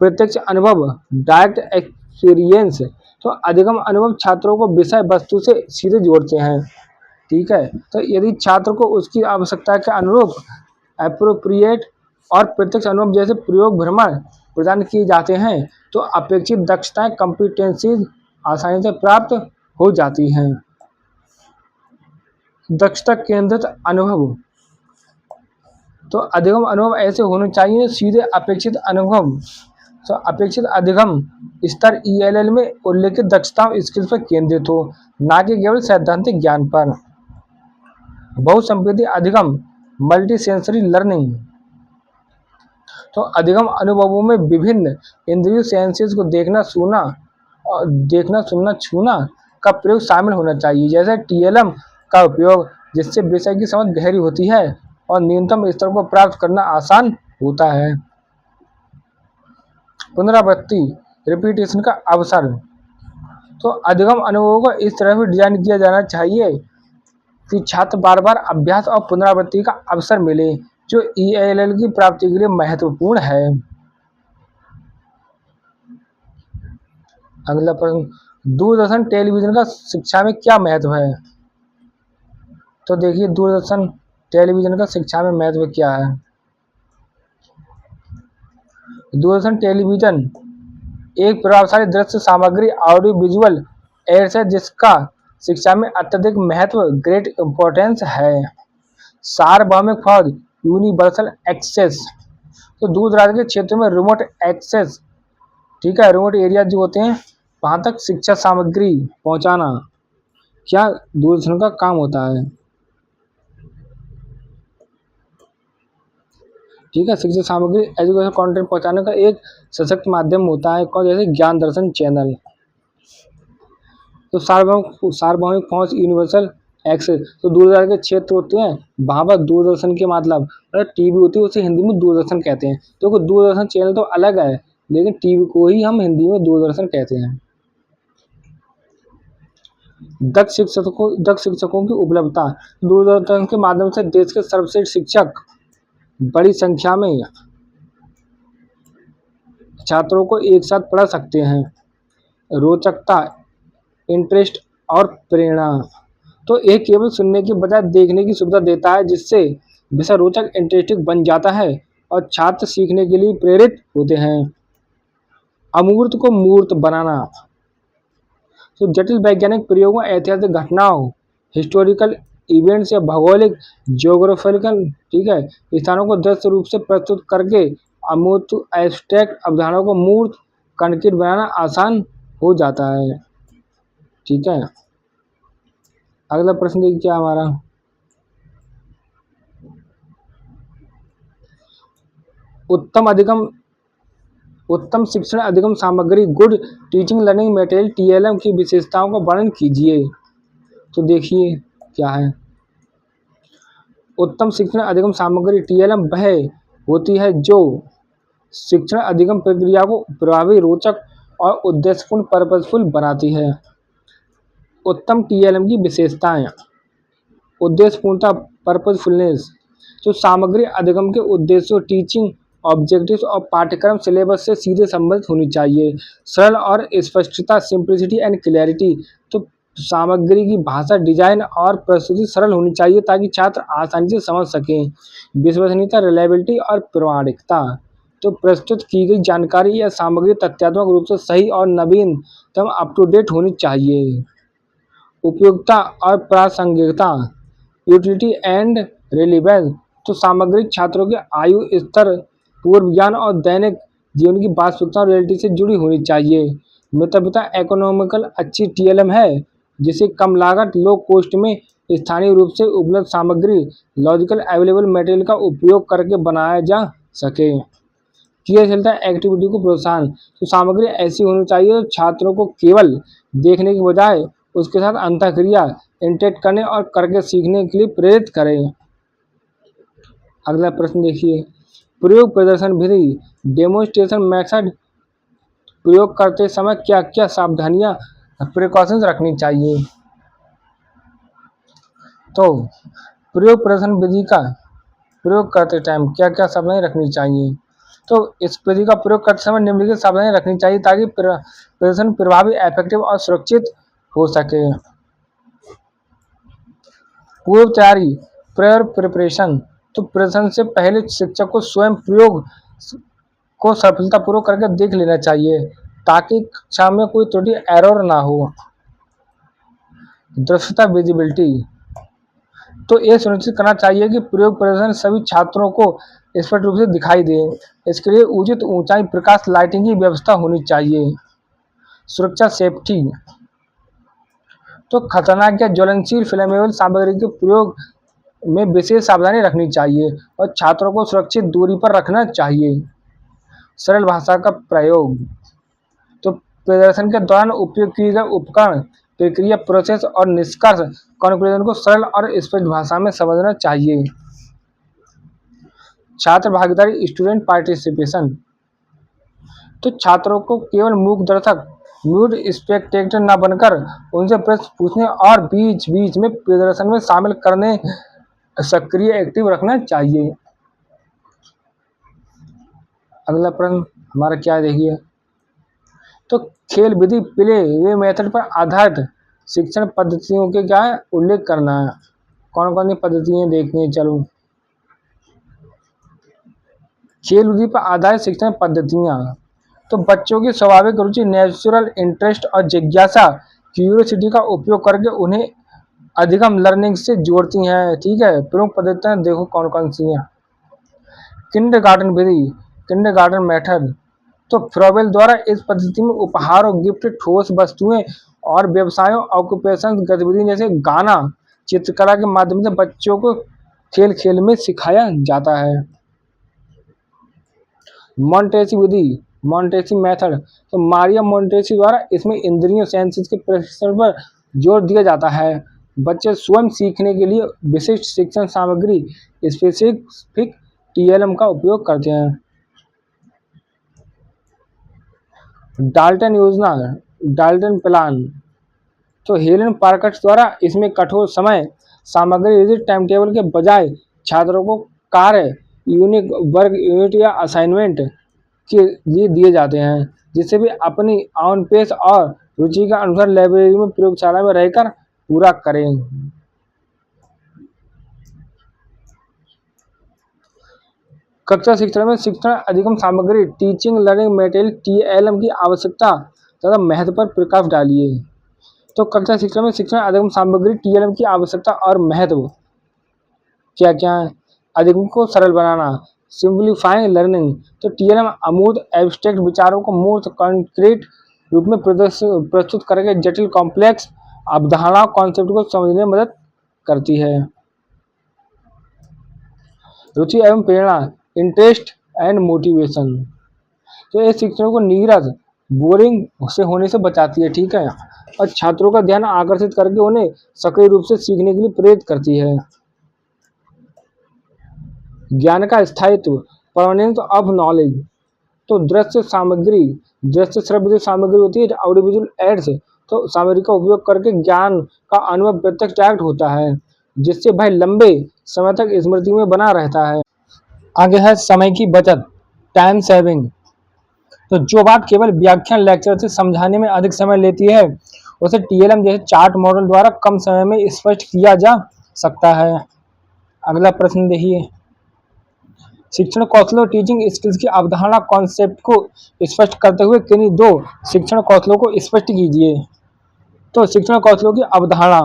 प्रत्यक्ष अनुभव डायरेक्ट एक्सपीरियंस, तो अधिगम अनुभव छात्रों को विषय वस्तु से सीधे जोड़ते हैं। ठीक है, तो यदि छात्र को उसकी आवश्यकता के अनुरूप एप्रोप्रिएट और प्रत्यक्ष अनुभव जैसे प्रयोग भ्रमण प्रदान किए जाते हैं तो अपेक्षित दक्षताएं कॉम्पिटेंसीज आसानी से प्राप्त हो जाती हैं। दक्षता केंद्रित अनुभव, तो अधिगम अनुभव ऐसे होने चाहिए सीधे अपेक्षित अनुभव, तो अपेक्षित अधिगम स्तर ELL में उल्लेखित दक्षताओं स्किल्स पर केंद्रित हो, ना कि केवल सैद्धांतिक ज्ञान पर। बहुसंवेदी अधिगम मल्टी सेंसरी लर्निंग, तो अधिगम अनुभवों में विभिन्न इंद्रिय सेंसेस को देखना, सुनना, छूना का प्रयोग शामिल होना चाहिए, जैसे TLM का उपयोग, जिससे विषय की समझ गहरी होती है और न्यूनतम स्तर को प्राप्त करना आसान होता है। पुनरावृत्ति रिपीटेशन का अवसर, तो अधिगम अनुभवों को इस तरह भी डिजाइन किया जाना चाहिए कि छात्र बार बार अभ्यास और पुनरावृत्ति का अवसर मिले, जो ELL की प्राप्ति के लिए महत्वपूर्ण है। अगला प्रश्न, दूरदर्शन टेलीविजन का शिक्षा में क्या महत्व है? तो देखिए, दूरदर्शन टेलीविजन का शिक्षा में महत्व क्या है? दूरदर्शन टेलीविजन एक प्रभावशाली दृश्य सामग्री ऑडियो विजुअल एड्स है जिसका शिक्षा में अत्यधिक महत्व ग्रेट इम्पोर्टेंस है। सार्वभौमिक फौज यूनिवर्सल एक्सेस, तो दूर दराज के क्षेत्र में रिमोट एक्सेस, ठीक है, रिमोट एरिया जो होते हैं वहां तक शिक्षा सामग्री पहुंचाना क्या दूरदर्शन का काम होता है। ठीक है, शिक्षा सामग्री एजुकेशन कंटेंट पहुंचाने का एक सशक्त माध्यम होता है, कौन, जैसे ज्ञान दर्शन चैनल। तो सार्वभौमिक पहुंच यूनिवर्सल एक्सेस, तो दूरदराज के क्षेत्र होते हैं वहां पर दूरदर्शन के मतलब टीवी होती है, उसे हिंदी में दूरदर्शन कहते हैं। तो दूरदर्शन चैनल तो अलग है लेकिन टीवी को ही हम हिंदी में दूरदर्शन कहते हैं। दक्ष शिक्षकों की उपलब्धता, दूरदर्शन के माध्यम से देश के सर्वश्रेष्ठ शिक्षक बड़ी संख्या में छात्रों को एक साथ पढ़ा सकते हैं। रोचकता, इंटरेस्ट और प्रेरणा, तो एक केवल सुनने के बजाय देखने की सुविधा देता है जिससे विषय रोचक इंटरेस्टिंग बन जाता है और छात्र सीखने के लिए प्रेरित होते हैं। अमूर्त को मूर्त बनाना, तो जटिल वैज्ञानिक प्रयोगों, ऐतिहासिक घटनाओं, हिस्टोरिकल इवेंट्स या भौगोलिक ज्योग्राफिकल, ठीक है, स्थानों को दृश्य रूप से प्रस्तुत करके अमूर्त एब्स्ट्रैक्ट अवधारणाओं को मूर्त कंक्रीट बनाना आसान हो जाता है। ठीक है, अगला प्रश्न देखिए क्या हमारा, उत्तम शिक्षण अधिगम सामग्री good teaching learning material TLM की विशेषताओं का वर्णन कीजिए। तो देखिए क्या है, उत्तम शिक्षण अधिगम सामग्री टीएलएम वह होती है जो शिक्षण अधिगम प्रक्रिया को प्रभावी, रोचक और उद्देश्यपूर्ण पर्पजफुल बनाती है। उत्तम टीएलएम की विशेषताएं, उद्देश्यपूर्णता, पर्पजफुलनेस, तो सामग्री अधिगम के उद्देश्यों, टीचिंग ऑब्जेक्टिव्स और पाठ्यक्रम सिलेबस से सीधे संबंधित होनी चाहिए। सरल और स्पष्टता, सिंप्लिसिटी एंड क्लैरिटी, तो सामग्री की भाषा, डिजाइन और प्रस्तुति सरल होनी चाहिए ताकि छात्र आसानी से समझ सकें। विश्वसनीयता, रिलायबिलिटी और प्रामाणिकता, तो प्रस्तुत की गई जानकारी या सामग्री तथ्यात्मक रूप से सही और नवीनतम अप टू डेट होनी चाहिए। उपयोगिता और प्रासंगिकता, यूटिलिटी एंड रिलीवेंस, तो सामग्री छात्रों के आयु स्तर, पूर्व ज्ञान और दैनिक जीवन की वास्तविकता और रियलिटी से जुड़ी होनी चाहिए। मितव्ययिता, इकोनॉमिकल अच्छी टीएलएम है जिसे कम लागत, लो कॉस्ट में स्थानीय रूप से उपलब्ध सामग्री, लॉजिकल अवेलेबल मटेरियल का उपयोग करके बनाया जा सके। क्रियाशीलता, एक्टिविटी को प्रोत्साहन, तो सामग्री ऐसी होनी चाहिए जो छात्रों को केवल देखने के बजाय उसके साथ अंतःक्रिया, इंटरेक्ट करने और करके सीखने के लिए प्रेरित करें। अगला प्रश्न देखिए, प्रयोग प्रदर्शन विधि, डेमोन्स्ट्रेशन मेथड, प्रयोग करते समय क्या क्या सावधानियां, प्रिकॉशंस रखनी चाहिए। तो प्रयोग प्रदर्शन विधि का प्रयोग करते टाइम क्या क्या सावधानी रखनी चाहिए। तो इस विधि का प्रयोग करते समय निम्नलिखित सावधानी रखनी चाहिए ताकि प्रदर्शन प्रभावी, इफेक्टिव और सुरक्षित हो सके। पूर्व तैयारी, प्रायर प्रिपरेशन, तो प्रदर्शन से पहले शिक्षक को स्वयं प्रयोग को सफलतापूर्वक करके देख लेना चाहिए ताकि कक्षा में कोई त्रुटि, एरर ना हो। दृश्यता, विजिबिलिटी, तो ये सुनिश्चित करना चाहिए कि प्रयोग प्रदर्शन सभी छात्रों को स्पष्ट रूप से दिखाई दे। इसके लिए उचित ऊंचाई, प्रकाश, लाइटिंग की व्यवस्था होनी चाहिए। सुरक्षा, सेफ्टी, तो खतरनाक या ज्वलनशील फ्लेमेबल सामग्री के प्रयोग में विशेष सावधानी रखनी चाहिए और छात्रों को सुरक्षित दूरी पर रखना चाहिए। सरल भाषा का प्रयोग, तो प्रदर्शन के दौरान उपयोग किए गए उपकरण, प्रक्रिया, प्रोसेस और निष्कर्ष, कंक्लूजन को सरल और स्पष्ट भाषा में समझना चाहिए। छात्र भागीदारी, स्टूडेंट पार्टिसिपेशन, तो छात्रों को केवल मूक दर्शक, म्यूट स्पेक्टेटर न बनकर उनसे प्रश्न पूछने और बीच बीच में प्रदर्शन में शामिल करने, सक्रिय एक्टिव रखना चाहिए। अगला प्रश्न हमारा क्या है देखिए, तो खेल विधि, प्ले वे मेथड पर आधारित शिक्षण पद्धतियों के क्या है उल्लेख करना है। कौन कौन सी पद्धतियाँ देखनी है, चलो। खेल बुद्धि पर आधारित शिक्षण पद्धतियाँ, तो बच्चों की स्वाभाविक रुचि, नेचुरल इंटरेस्ट और जिज्ञासा, क्यूरियोसिटी का उपयोग करके उन्हें अधिगम लर्निंग से जोड़ती हैं। ठीक है, प्रमुख पद्धतियाँ देखो कौन कौन सी हैं। किंडरगार्टन विधि, किंडरगार्टन मेथड, तो फ्रॉबेल द्वारा इस पद्धति में उपहारों, गिफ्ट, ठोस वस्तुएं और व्यवसायों, ऑक्यूपेशन गतिविधि जैसे गाना, चित्रकला के माध्यम से बच्चों को खेल खेल में सिखाया जाता है। मॉन्टेसी विधि, मॉन्टेसी मेथड, तो मारिया मॉन्टेसी द्वारा इसमें इंद्रियों, सेंसेस के प्रशिक्षण पर जोर दिया जाता है। बच्चे स्वयं सीखने के लिए विशिष्ट शिक्षण सामग्री, स्पेसिफिक टीएलएम का उपयोग करते हैं। डाल्टन योजना, डाल्टन प्लान, तो हेलन पार्कट द्वारा इसमें कठोर समय सामग्री, रिजिड टाइम टेबल के बजाय छात्रों को कार्य, यूनिक वर्क यूनिट या असाइनमेंट के लिए दिए जाते हैं, जिससे भी अपनी ऑन पेस और रुचि के अनुसार लाइब्रेरी में, प्रयोगशाला में रहकर पूरा करें। कक्षा शिक्षण में शिक्षण अधिगम सामग्री, टीचिंग लर्निंग मटेरियल, टीएलएम की आवश्यकता तथा महत्व पर प्रकाश डालिए। तो कक्षा शिक्षण में शिक्षण अधिगम सामग्री, टीएलएम की आवश्यकता और महत्व क्या क्या है। अधिगम को सरल बनाना, सिंप्लीफाइंग लर्निंग, तो टीएलएम अमूर्त एब्स्ट्रैक्ट विचारों को मूर्त कॉन्क्रीट रूप में प्रस्तुत करके जटिल कॉम्प्लेक्स अवधारणा कॉन्सेप्ट को समझने में मदद करती है। रुचि एवं प्रेरणा, इंटरेस्ट एंड मोटिवेशन, तो ये शिक्षण को नीरस, बोरिंग से होने से बचाती है। ठीक है, और छात्रों का ध्यान आकर्षित करके उन्हें सक्रिय रूप से सीखने के लिए प्रेरित करती है। ज्ञान का स्थायित्व, परमानेंस ऑफ नॉलेज, तो दृश्य सामग्री, दृश्य श्रव्य सामग्री होती है, ऑडियो विजुअल एड्स, तो सामग्री का उपयोग करके ज्ञान का अनुभव प्रत्यक्ष डायरेक्ट होता है, जिससे भाई लंबे समय तक स्मृति में बना रहता है। आगे है समय की बचत, टाइम सेविंग, तो जो बात केवल व्याख्यान लेक्चर से समझाने में अधिक समय लेती है, उसे टीएलएम जैसे चार्ट मॉडल द्वारा कम समय में स्पष्ट किया जा सकता है। अगला प्रश्न देखिए, शिक्षण कौशलों, टीचिंग स्किल्स की अवधारणा कॉन्सेप्ट को स्पष्ट करते हुए किन्हीं दो शिक्षण कौशलों को स्पष्ट कीजिए। तो शिक्षण कौशलों की अवधारणा,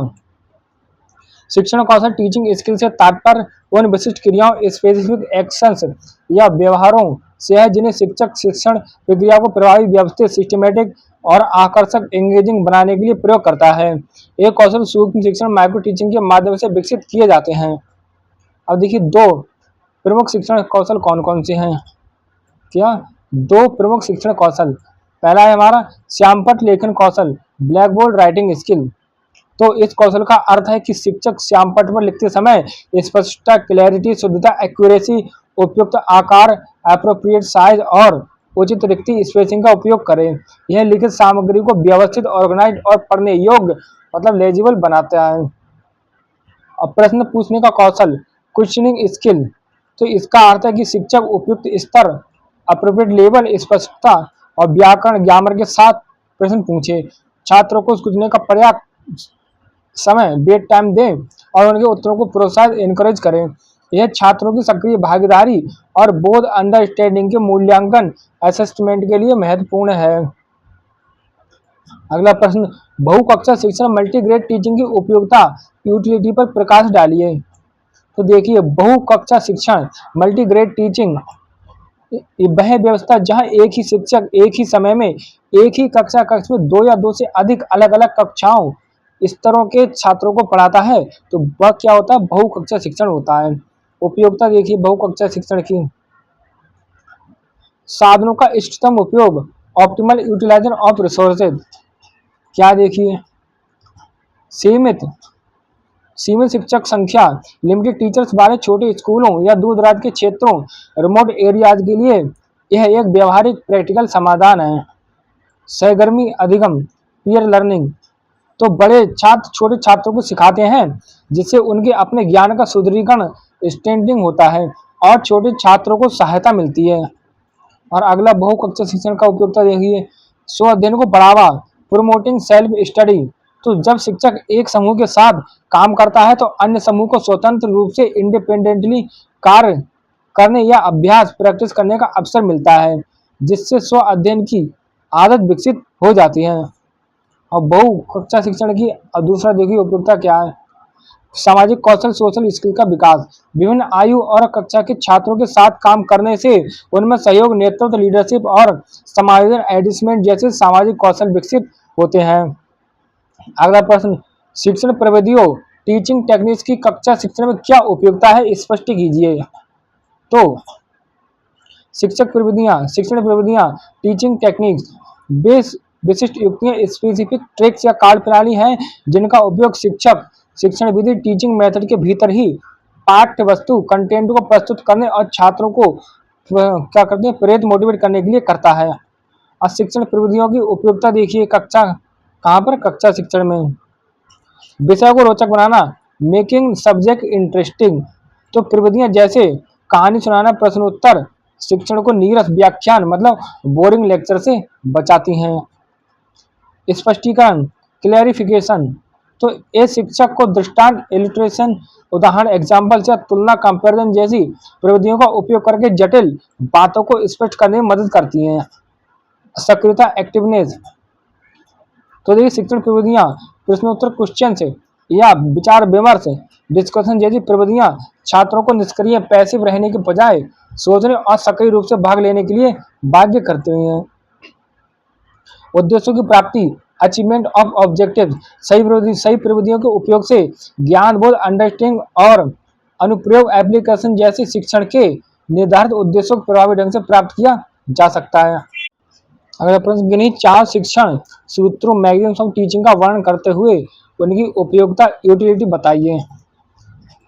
शिक्षण कौशल टीचिंग स्किल से तात्पर्य उन विशिष्ट क्रियाओं, स्पेसिफिक एक्शंस या व्यवहारों से है जिन्हें शिक्षक शिक्षण प्रक्रिया को प्रभावी, व्यवस्थित, सिस्टमेटिक और आकर्षक एंगेजिंग बनाने के लिए प्रयोग करता है। ये कौशल सूक्ष्म शिक्षण, माइक्रो टीचिंग के माध्यम से विकसित किए जाते हैं। अब देखिए दो प्रमुख शिक्षण कौशल कौन कौन से हैं। क्या दो प्रमुख शिक्षण कौशल, पहला है हमारा श्यामपट्ट लेखन कौशल, ब्लैक बोर्ड राइटिंग स्किल, तो इस कौशल का अर्थ है कि शिक्षक श्यामपट्ट पर लिखते समय स्पष्टता, क्लैरिटी, शुद्धता, एक्यूरेसी, उपयुक्त आकार, एप्रोप्रिएट साइज और उचित रिक्ति स्पेसिंग का उपयोग करें। यह लिखित सामग्री को व्यवस्थित, ऑर्गेनाइज और पढ़ने योग्य मतलब लेजिबल बनाता है। अब प्रश्न पूछने का कौशल, क्वेश्चनिंग स्किल, तो इसका अर्थ है कि शिक्षक उपयुक्त स्तर, अप्रोप्रिएट लेवल, स्पष्टता और व्याकरण ग्रामर के साथ प्रश्न पूछे, छात्रों को सोचने का पर्याप्त समय, बेड टाइम दें और उनके उत्तरों को प्रोत्साहित इनकरेज करें। यह छात्रों की सक्रिय भागीदारी और बोध अंडरस्टैंडिंग के मूल्यांकन असेसमेंट के लिए महत्वपूर्ण है। अगला प्रश्न, बहुकक्षा शिक्षण मल्टीग्रेड टीचिंग की उपयोगिता, यूटिलिटी पर प्रकाश डालिए। तो देखिए बहुकक्षा शिक्षण मल्टीग्रेड टीचिंग वह व्यवस्था जहां एक ही शिक्षक एक ही समय में एक ही कक्षा कक्ष में दो या दो से अधिक अलग अलग कक्षाओं स्तरों के छात्रों को पढ़ाता है, तो वह क्या होता है, बहुकक्षा शिक्षण होता है। उपयोगिता देखिए बहुकक्षा शिक्षण की, साधनों का इष्टतम उपयोग, ऑप्टिमल यूटिलाइजेशन ऑफ रिसोर्सेज, क्या देखिए सीमित सीमित शिक्षक संख्या, लिमिटेड टीचर्स वाले छोटे स्कूलों या दूर दराज के क्षेत्रों, रिमोट एरियाज के लिए यह एक व्यवहारिक प्रैक्टिकल समाधान है। सहकर्मी अधिगम, पीयर लर्निंग, तो बड़े छात्र छोटे छात्रों को सिखाते हैं जिससे उनके अपने ज्ञान का सुदृढ़ीकरण स्टैंडिंग होता है और छोटे छात्रों को सहायता मिलती है। और अगला बहुकक्षा शिक्षण का उपयोगिता देखिए, स्व अध्ययन को बढ़ावा, प्रोमोटिंग सेल्फ स्टडी, तो जब शिक्षक एक समूह के साथ काम करता है तो अन्य समूह को स्वतंत्र रूप से इंडिपेंडेंटली कार्य करने या अभ्यास प्रैक्टिस करने का अवसर मिलता है, जिससे स्व अध्ययन की आदत विकसित हो जाती है। और बहु कक्षा शिक्षण की दूसरा देखिए उपयोगिता क्या है। सामाजिक कौशल सोशल स्किल का विकास। विभिन्न आयु और कक्षा के छात्रों के साथ काम करने से उनमें सहयोग, नेतृत्व, लीडरशिप और समायोजन एडजस्टमेंट जैसे सामाजिक कौशल विकसित होते हैं। अगला प्रश्न, शिक्षण प्रविधियों टीचिंग टेक्निक्स की कक्षा शिक्षण में क्या उपयोगिता है, स्पष्ट कीजिए। तो शिक्षण प्रविधियां टीचिंग टेक्निक्स बेस विशिष्ट युक्तियां, स्पेसिफिक ट्रिक्स या कार्यप्रणाली हैं जिनका उपयोग शिक्षक शिक्षण विधि टीचिंग मेथड के भीतर ही पाठ्य वस्तु कंटेंट को प्रस्तुत करने और छात्रों को क्या करते हैं, प्रेरित मोटिवेट करने के लिए करता है। और शिक्षण प्रविधियों की उपयोगिता देखिए कक्षा कहाँ पर, कक्षा शिक्षण में विषय को रोचक बनाना, मेकिंग सब्जेक्ट इंटरेस्टिंग। तो प्रविधियां जैसे कहानी सुनाना, प्रश्नोत्तर शिक्षण को नीरस व्याख्यान मतलब बोरिंग लेक्चर से बचाती हैं। स्पष्टीकरण क्लैरिफिकेशन, तो ये शिक्षक को दृष्टांत इलिस्ट्रेशन उदाहरण एग्जाम्पल्स या तुलना कंपैरिजन जैसी प्रविधियों का उपयोग करके जटिल बातों को स्पष्ट करने में मदद करती हैं। सक्रियता एक्टिवनेस, तो देखिए शिक्षण प्रविधियां प्रश्नोत्तर क्वेश्चन से या विचार विमर्श डिस्कशन जैसी प्रविधियां छात्रों को निष्क्रिय पैसिव रहने के बजाय सोचने और सक्रिय रूप से भाग लेने के लिए बाध्य करते हैं। उद्देश्यों की प्राप्ति अचीवमेंट ऑफ ऑब्जेक्टिव, सही प्रविधियों के उपयोग से ज्ञान बोध अंडरस्टैंडिंग और अनुप्रयोग एप्लीकेशन जैसे शिक्षण के निर्धारित उद्देश्यों को प्रभावी ढंग से प्राप्त किया जा सकता है। अगला प्रश्न, किन्हीं 4 शिक्षण सूत्रों मैगजीन्स ऑफ टीचिंग का वर्णन करते हुए उनकी उपयोगिता यूटिलिटी बताइए।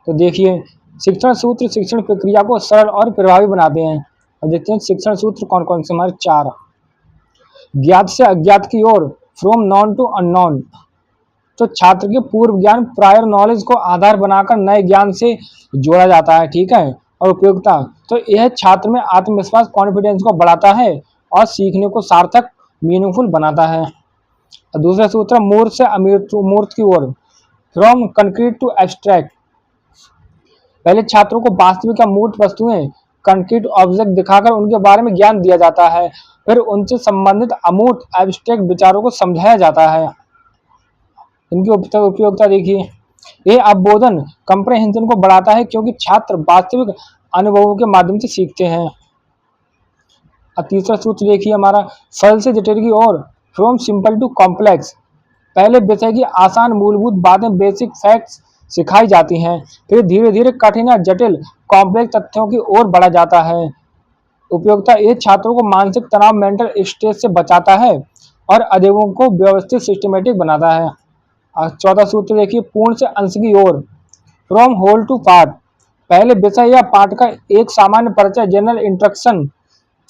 तो देखिए शिक्षण सूत्र शिक्षण प्रक्रिया को सरल और प्रभावी बनाते हैं। अब देखते हैं शिक्षण सूत्र कौन कौन से, हमारे 4। ज्ञात से अज्ञात की ओर, फ्रॉम नॉन टू अननोन, तो छात्र के पूर्व ज्ञान प्रायर नॉलेज को आधार बनाकर नए ज्ञान से जोड़ा जाता है, ठीक है। और उपयोगिता, तो यह छात्र में आत्मविश्वास कॉन्फिडेंस को बढ़ाता है और सीखने को सार्थक मीनिंगफुल बनाता है। दूसरा सूत्र मूर्त से अमूर्त की ओर, फ्रॉम कंक्रीट टू एब्स्ट्रैक्ट, पहले छात्रों को वास्तविक या मूर्त वस्तुएं कंक्रीट ऑब्जेक्ट दिखाकर उनके बारे में ज्ञान दिया जाता है, फिर उनसे संबंधित अमूर्त एब्स्ट्रैक्ट विचारों को समझाया जाता है। इनकी उपयोगिता देखिए, ये अवबोधन कंप्रहेंशन को बढ़ाता है क्योंकि छात्र वास्तविक अनुभवों के माध्यम से सीखते हैं। तीसरा सूत्र देखिए हमारा, सरल से जटिल की ओर, फ्रॉम सिंपल टू कॉम्प्लेक्स, पहले विषय की आसान मूलभूत बातें बेसिक फैक्ट्स सिखाई जाती हैं, फिर धीरे धीरे कठिन या जटिल कॉम्प्लेक्स तथ्यों की ओर बढ़ा जाता है। उपयोगिता, ये छात्रों को मानसिक तनाव मेंटल स्ट्रेस से बचाता है और अध्ययनों को व्यवस्थित सिस्टमेटिक बनाता है। चौथा सूत्र देखिए, पूर्ण से अंश की ओर, फ्रॉम होल टू पार्ट, पहले विषय या पाठ का एक सामान्य परिचय जनरल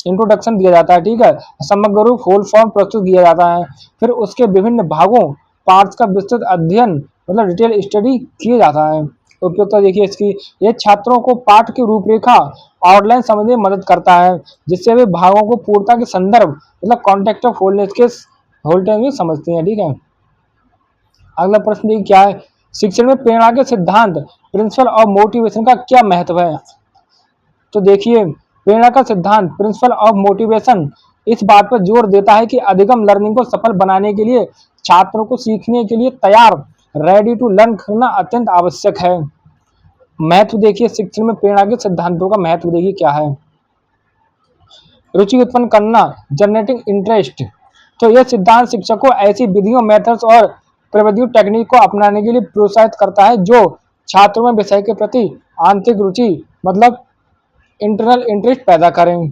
इंट्रोडक्शन दिया जाता है, ठीक है। समग्र रूप होल फॉर्म प्रस्तुत किया जाता है, फिर उसके विभिन्न भागों पार्ट्स का विस्तृत अध्ययन मतलब डिटेल स्टडी किया जाता है। उपयोगिता देखिए इसकी, ये छात्रों को पाठ की रूपरेखा आउटलाइन समझने में मदद करता है जिससे वे भागों को पूर्णता के संदर्भ मतलब कॉन्टेक्स्ट ऑफ होल्डेंस में समझते हैं, ठीक है। अगला प्रश्न देखिए क्या है, शिक्षण में प्रेरणा के सिद्धांत प्रिंसिपल ऑफ मोटिवेशन का क्या महत्व है। तो देखिए प्रेरणा का सिद्धांत प्रिंसिपल ऑफ मोटिवेशन इस बात पर जोर देता है कि अधिगम लर्निंग को सफल बनाने के लिए छात्रों को सीखने के लिए तैयार रेडी टू लर्न करना अत्यंत आवश्यक है। महत्व देखिए, शिक्षण में प्रेरणा के सिद्धांतों का महत्व देखिए क्या है। रुचि उत्पन्न करना जनरेटिंग इंटरेस्ट, तो यह सिद्धांत शिक्षक को ऐसी विधियों मेथड्स और प्रविधियों टेक्निक को अपनाने के लिए प्रोत्साहित करता है जो छात्रों में विषय के प्रति आंतरिक रुचि मतलब इंटरनल इंटरेस्ट पैदा करें।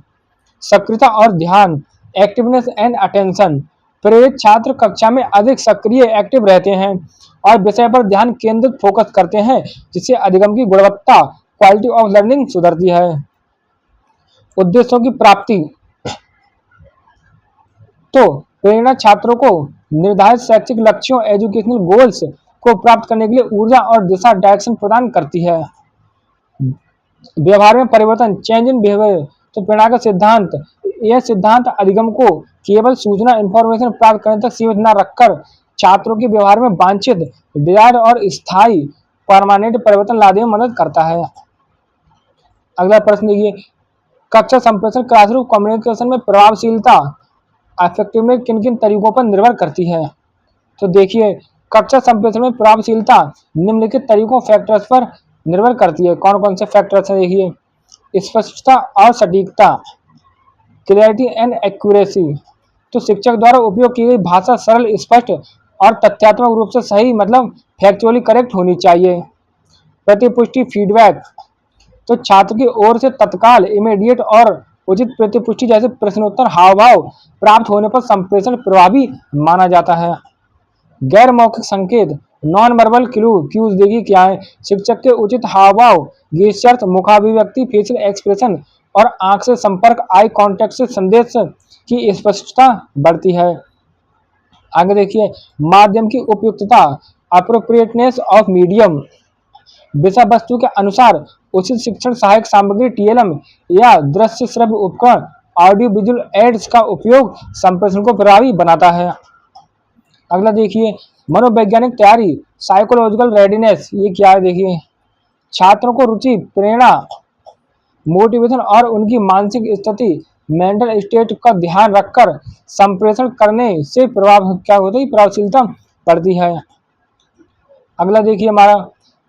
सक्रियता और ध्यान एक्टिवनेस एंड अटेंशन, प्रेरित छात्र कक्षा में अधिक सक्रिय एक्टिव रहते हैं और विषय पर ध्यान केंद्रित फोकस करते हैं जिससे अधिगम की गुणवत्ता क्वालिटी ऑफ लर्निंग सुधरती है। उद्देश्यों की प्राप्ति, तो प्रेरणा छात्रों को निर्धारित शैक्षिक लक्ष्यों एजुकेशनल गोल्स को प्राप्त करने के लिए ऊर्जा और दिशा डायरेक्शन प्रदान करती है। व्यवहार में परिवर्तन चेंज इन बिहेवियर, तो प्रेरणा का सिद्धांत, यह सिद्धांत अधिगम को केवल सूचना इंफॉर्मेशन प्राप्त करने तक सीमित न रखकर छात्रों के व्यवहार में वांछित डिजायर्ड और स्थायी परमानेंट परिवर्तन लाने में मदद करता है। अगला प्रश्न देखिए, कक्षा संप्रेषण क्लासरूम कम्युनिकेशन में प्रभावशीलता इफेक्टिवनेस किन किन तरीकों पर निर्भर करती है? तो देखिए, कक्षा संप्रेषण में प्रभावशीलता निम्नलिखित तरीकों फैक्टर्स पर निर्भर करती है। कौन कौन से फैक्टर्स हैं? देखिए, स्पष्टता और सटीकता, क्लैरिटी एंड एक्यूरेसी। तो शिक्षक द्वारा उपयोग की गई भाषा सरल, स्पष्ट और तथ्यात्मक रूप से सही मतलब फैक्चुअली करेक्ट होनी चाहिए। प्रतिपुष्टि फीडबैक, तो छात्र की ओर से तत्काल इमीडिएट और उचित प्रतिपुष्टि जैसे प्रश्नोत्तर हाव भाव प्राप्त होने पर संप्रेषण प्रभावी माना जाता है। गैर मौखिक संकेत, नॉन वर्बल क्यूज देखिए क्या है? शिक्षक के उचित हाव भाव, गेस्चर्स, मुखाभिव्यक्ति, फेशियल एक्सप्रेशन और आंख से संपर्क, आई कांटेक्ट से संदेश की स्पष्टता बढ़ती है। आगे देखिए, माध्यम की उपयुक्तता, अप्रोप्रिएटनेस ऑफ मीडियम, विषय वस्तु के अनुसार उचित शिक्षण सहायक सामग्री टीएलएम या दृश्य श्रव्य उपकरण ऑडियो विजुअल एड्स का उपयोग संप्रेषण को प्रभावी बनाता है। अगला देखिए, मनोवैज्ञानिक तैयारी, साइकोलॉजिकल रेडीनेस, ये क्या है? देखिए, छात्रों को रुचि, प्रेरणा, मोटिवेशन और उनकी मानसिक स्थिति, मेंटल स्टेट का ध्यान रखकर संप्रेषण करने से प्रभाव क्या होता है? प्रभावशीलता बढ़ती है। अगला देखिए हमारा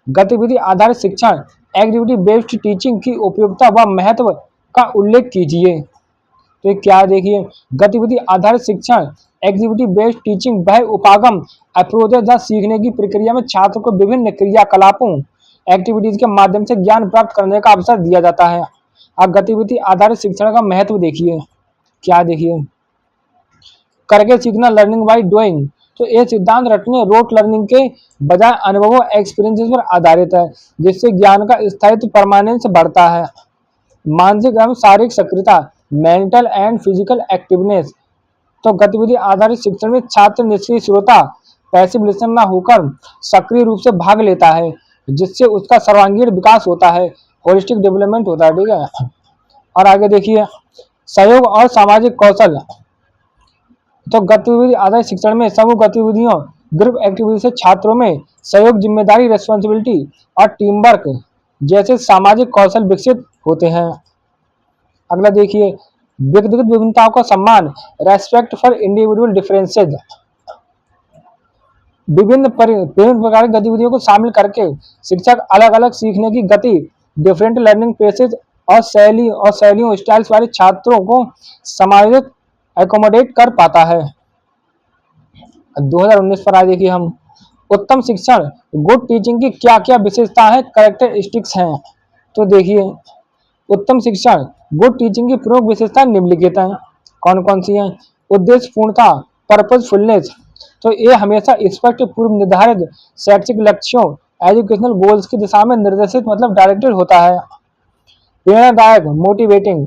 गतिविधि आधारित शिक्षण, एक्टिविटी बेस्ड टीचिंग की उपयोगिता व महत्व का उल्लेख कीजिए। तो ये क्या? देखिए, गतिविधि आधारित शिक्षण, एक्टिविटी बेस्ड टीचिंग वह उपागम अप्रोच है जहाँ सीखने की प्रक्रिया में छात्र को विभिन्न क्रियाकलापों एक्टिविटीज के माध्यम से ज्ञान प्राप्त करने का अवसर दिया जाता है। अब गतिविधि आधारित शिक्षण का महत्व देखिए क्या? देखिए, करके सीखना, लर्निंग बाय डूइंग। तो ये सिद्धांत रटने रोट लर्निंग के बजाय अनुभवों एक्सपीरियंसेस पर आधारित है, जिससे ज्ञान का स्थायित्व परमानेंस बढ़ता है। मानसिक एवं शारीरिक सक्रियता, मेंटल एंड फिजिकल एक्टिवनेस। तो गतिविधि आधारित शिक्षण में छात्र निष्क्रिय श्रोता, पैसिव लिसनर न होकर सक्रिय रूप से भाग लेता है, जिससे उसका सर्वांगीण विकास होता है, होलिस्टिक डेवलपमेंट होता है। ठीक है। और आगे देखिए, सहयोग और सामाजिक कौशल। तो गतिविधि आधारित शिक्षण में समूह गतिविधियों, ग्रुप एक्टिविटी से छात्रों में सहयोग, जिम्मेदारी, रेस्पॉन्सिबिलिटी और टीम वर्क जैसे सामाजिक कौशल विकसित होते हैं। अगला देखिए, व्यक्तिगत विभिन्नताओं का सम्मान, रेस्पेक्ट फॉर इंडिविजुअल डिफरेंसेज। विभिन्न प्रकार की गतिविधियों को शामिल करके शिक्षक अलग अलग सीखने की गति, डिफरेंट लर्निंग पेसेज और शैलियों स्टाइल्स वाले छात्रों को समायोजित एकोमोडेट कर पाता है। 2019 पर आए देखिए हम, उत्तम शिक्षण, गुड टीचिंग की क्या क्या विशेषता है, कैरेक्टरिस्टिक्स हैं। तो देखिए, उत्तम शिक्षण, गुड टीचिंग की प्रमुख विशेषता निम्नलिखित हैं। कौन कौन सी हैं? उद्देश्य पूर्णता, पर्पजफुलनेस। तो ये हमेशा स्पष्ट पूर्व निर्धारित शैक्षिक लक्ष्यों, एजुकेशनल गोल्स की दिशा में निर्देशित मतलब डायरेक्टेड होता है। प्रेरणादायक, मोटिवेटिंग।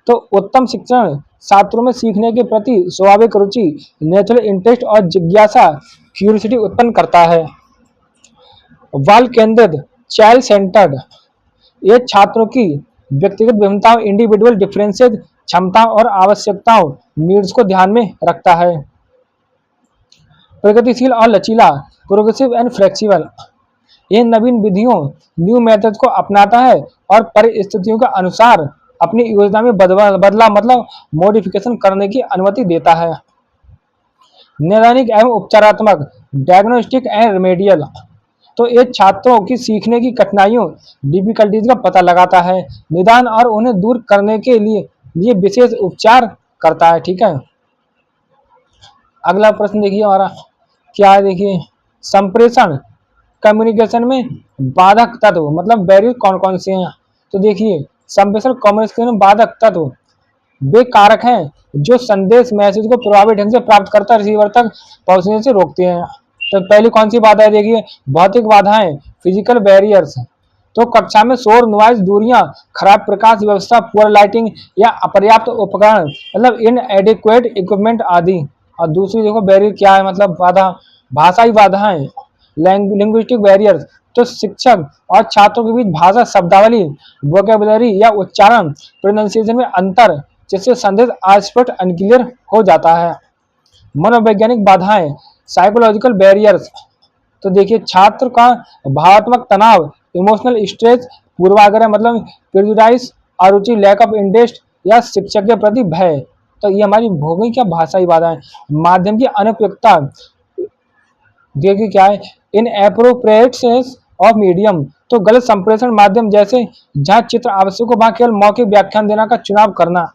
तो उत्तम शिक्षण छात्रों में सीखने के प्रति स्वाभाविक रुचि, नेचुरल इंटरेस्ट और जिज्ञासा, क्यूरियोसिटी उत्पन्न करता है। बाल केंद्रित, चाइल्ड सेंटर्ड। ये छात्रों की व्यक्तिगत विभिन्नताओं, इंडिविजुअल डिफरेंसेस, क्षमताओं और आवश्यकताओं, नीड्स को ध्यान में रखता है। प्रगतिशील और लचीला, प्रोग्रेसिव एंड फ्लेक्सिबल। ये नवीन विधियों, न्यू मेथड को अपनाता है और परिस्थितियों के अनुसार अपनी योजना में बदला मतलब मॉडिफिकेशन करने की अनुमति देता है। नैदानिक एवं उपचारात्मक, डायग्नोस्टिक एंड रेमेडियल। तो ये छात्रों की सीखने की कठिनाइयों, डिफिकल्टीज का पता लगाता है, निदान और उन्हें दूर करने के लिए विशेष उपचार करता है। ठीक है। अगला प्रश्न देखिए हमारा क्या है? देखिए, संप्रेषण कम्युनिकेशन में बाधक तत्व मतलब बैरियर कौन कौन से हैं? तो देखिए, संप्रेषण कम्युनिकेशन में बाधक तत्व वे कारक हैं जो संदेश मैसेज को प्रभावी ढंग से प्राप्त करता रिसीवर तक पहुंचने से रोकते हैं। तो पहली कौन सी बाधा है? देखिए, भौतिक बाधाएं, फिजिकल बैरियर्स। तो कक्षा में शोर, नॉइज, दूरियां, खराब प्रकाश व्यवस्था, पुअर लाइटिंग या अपर्याप्त उपकरण मतलब इनएडिक्वेट इक्विपमेंट आदि। और दूसरी देखो बैरियर क्या है मतलब बाधा, भाषाई बाधाएं, लिंग्विस्टिक बैरियर्स। तो शिक्षक और छात्रों के बीच भाषा, शब्दावली, वोकेबुलरी या उच्चारण, प्रोनाउंसिएशन में अंतर, जिससे संदेश अस्पष्ट अनक्लियर हो जाता है। मनोवैज्ञानिक बाधाएं, साइकोलॉजिकल बैरियर्स। तो देखिए छात्र का भावात्मक तनाव, इमोशनल स्ट्रेस, पूर्वाग्रह मतलब प्रेजुडाइज, अरुचि, लैक ऑफ इंटरेस्ट या शिक्षक के प्रति भय। तो ये हमारी हो गई क्या भाषाई बाधाएं। माध्यम की अनुपयुक्तता, देखिए क्या है, इन एप्रोप्रिएटनेस ऑफ मीडियम। तो गलत संप्रेषण माध्यम, जैसे जहाँ चित्र आवश्यक हो वहाँ केवल मौखिक व्याख्यान देना का चुनाव करना।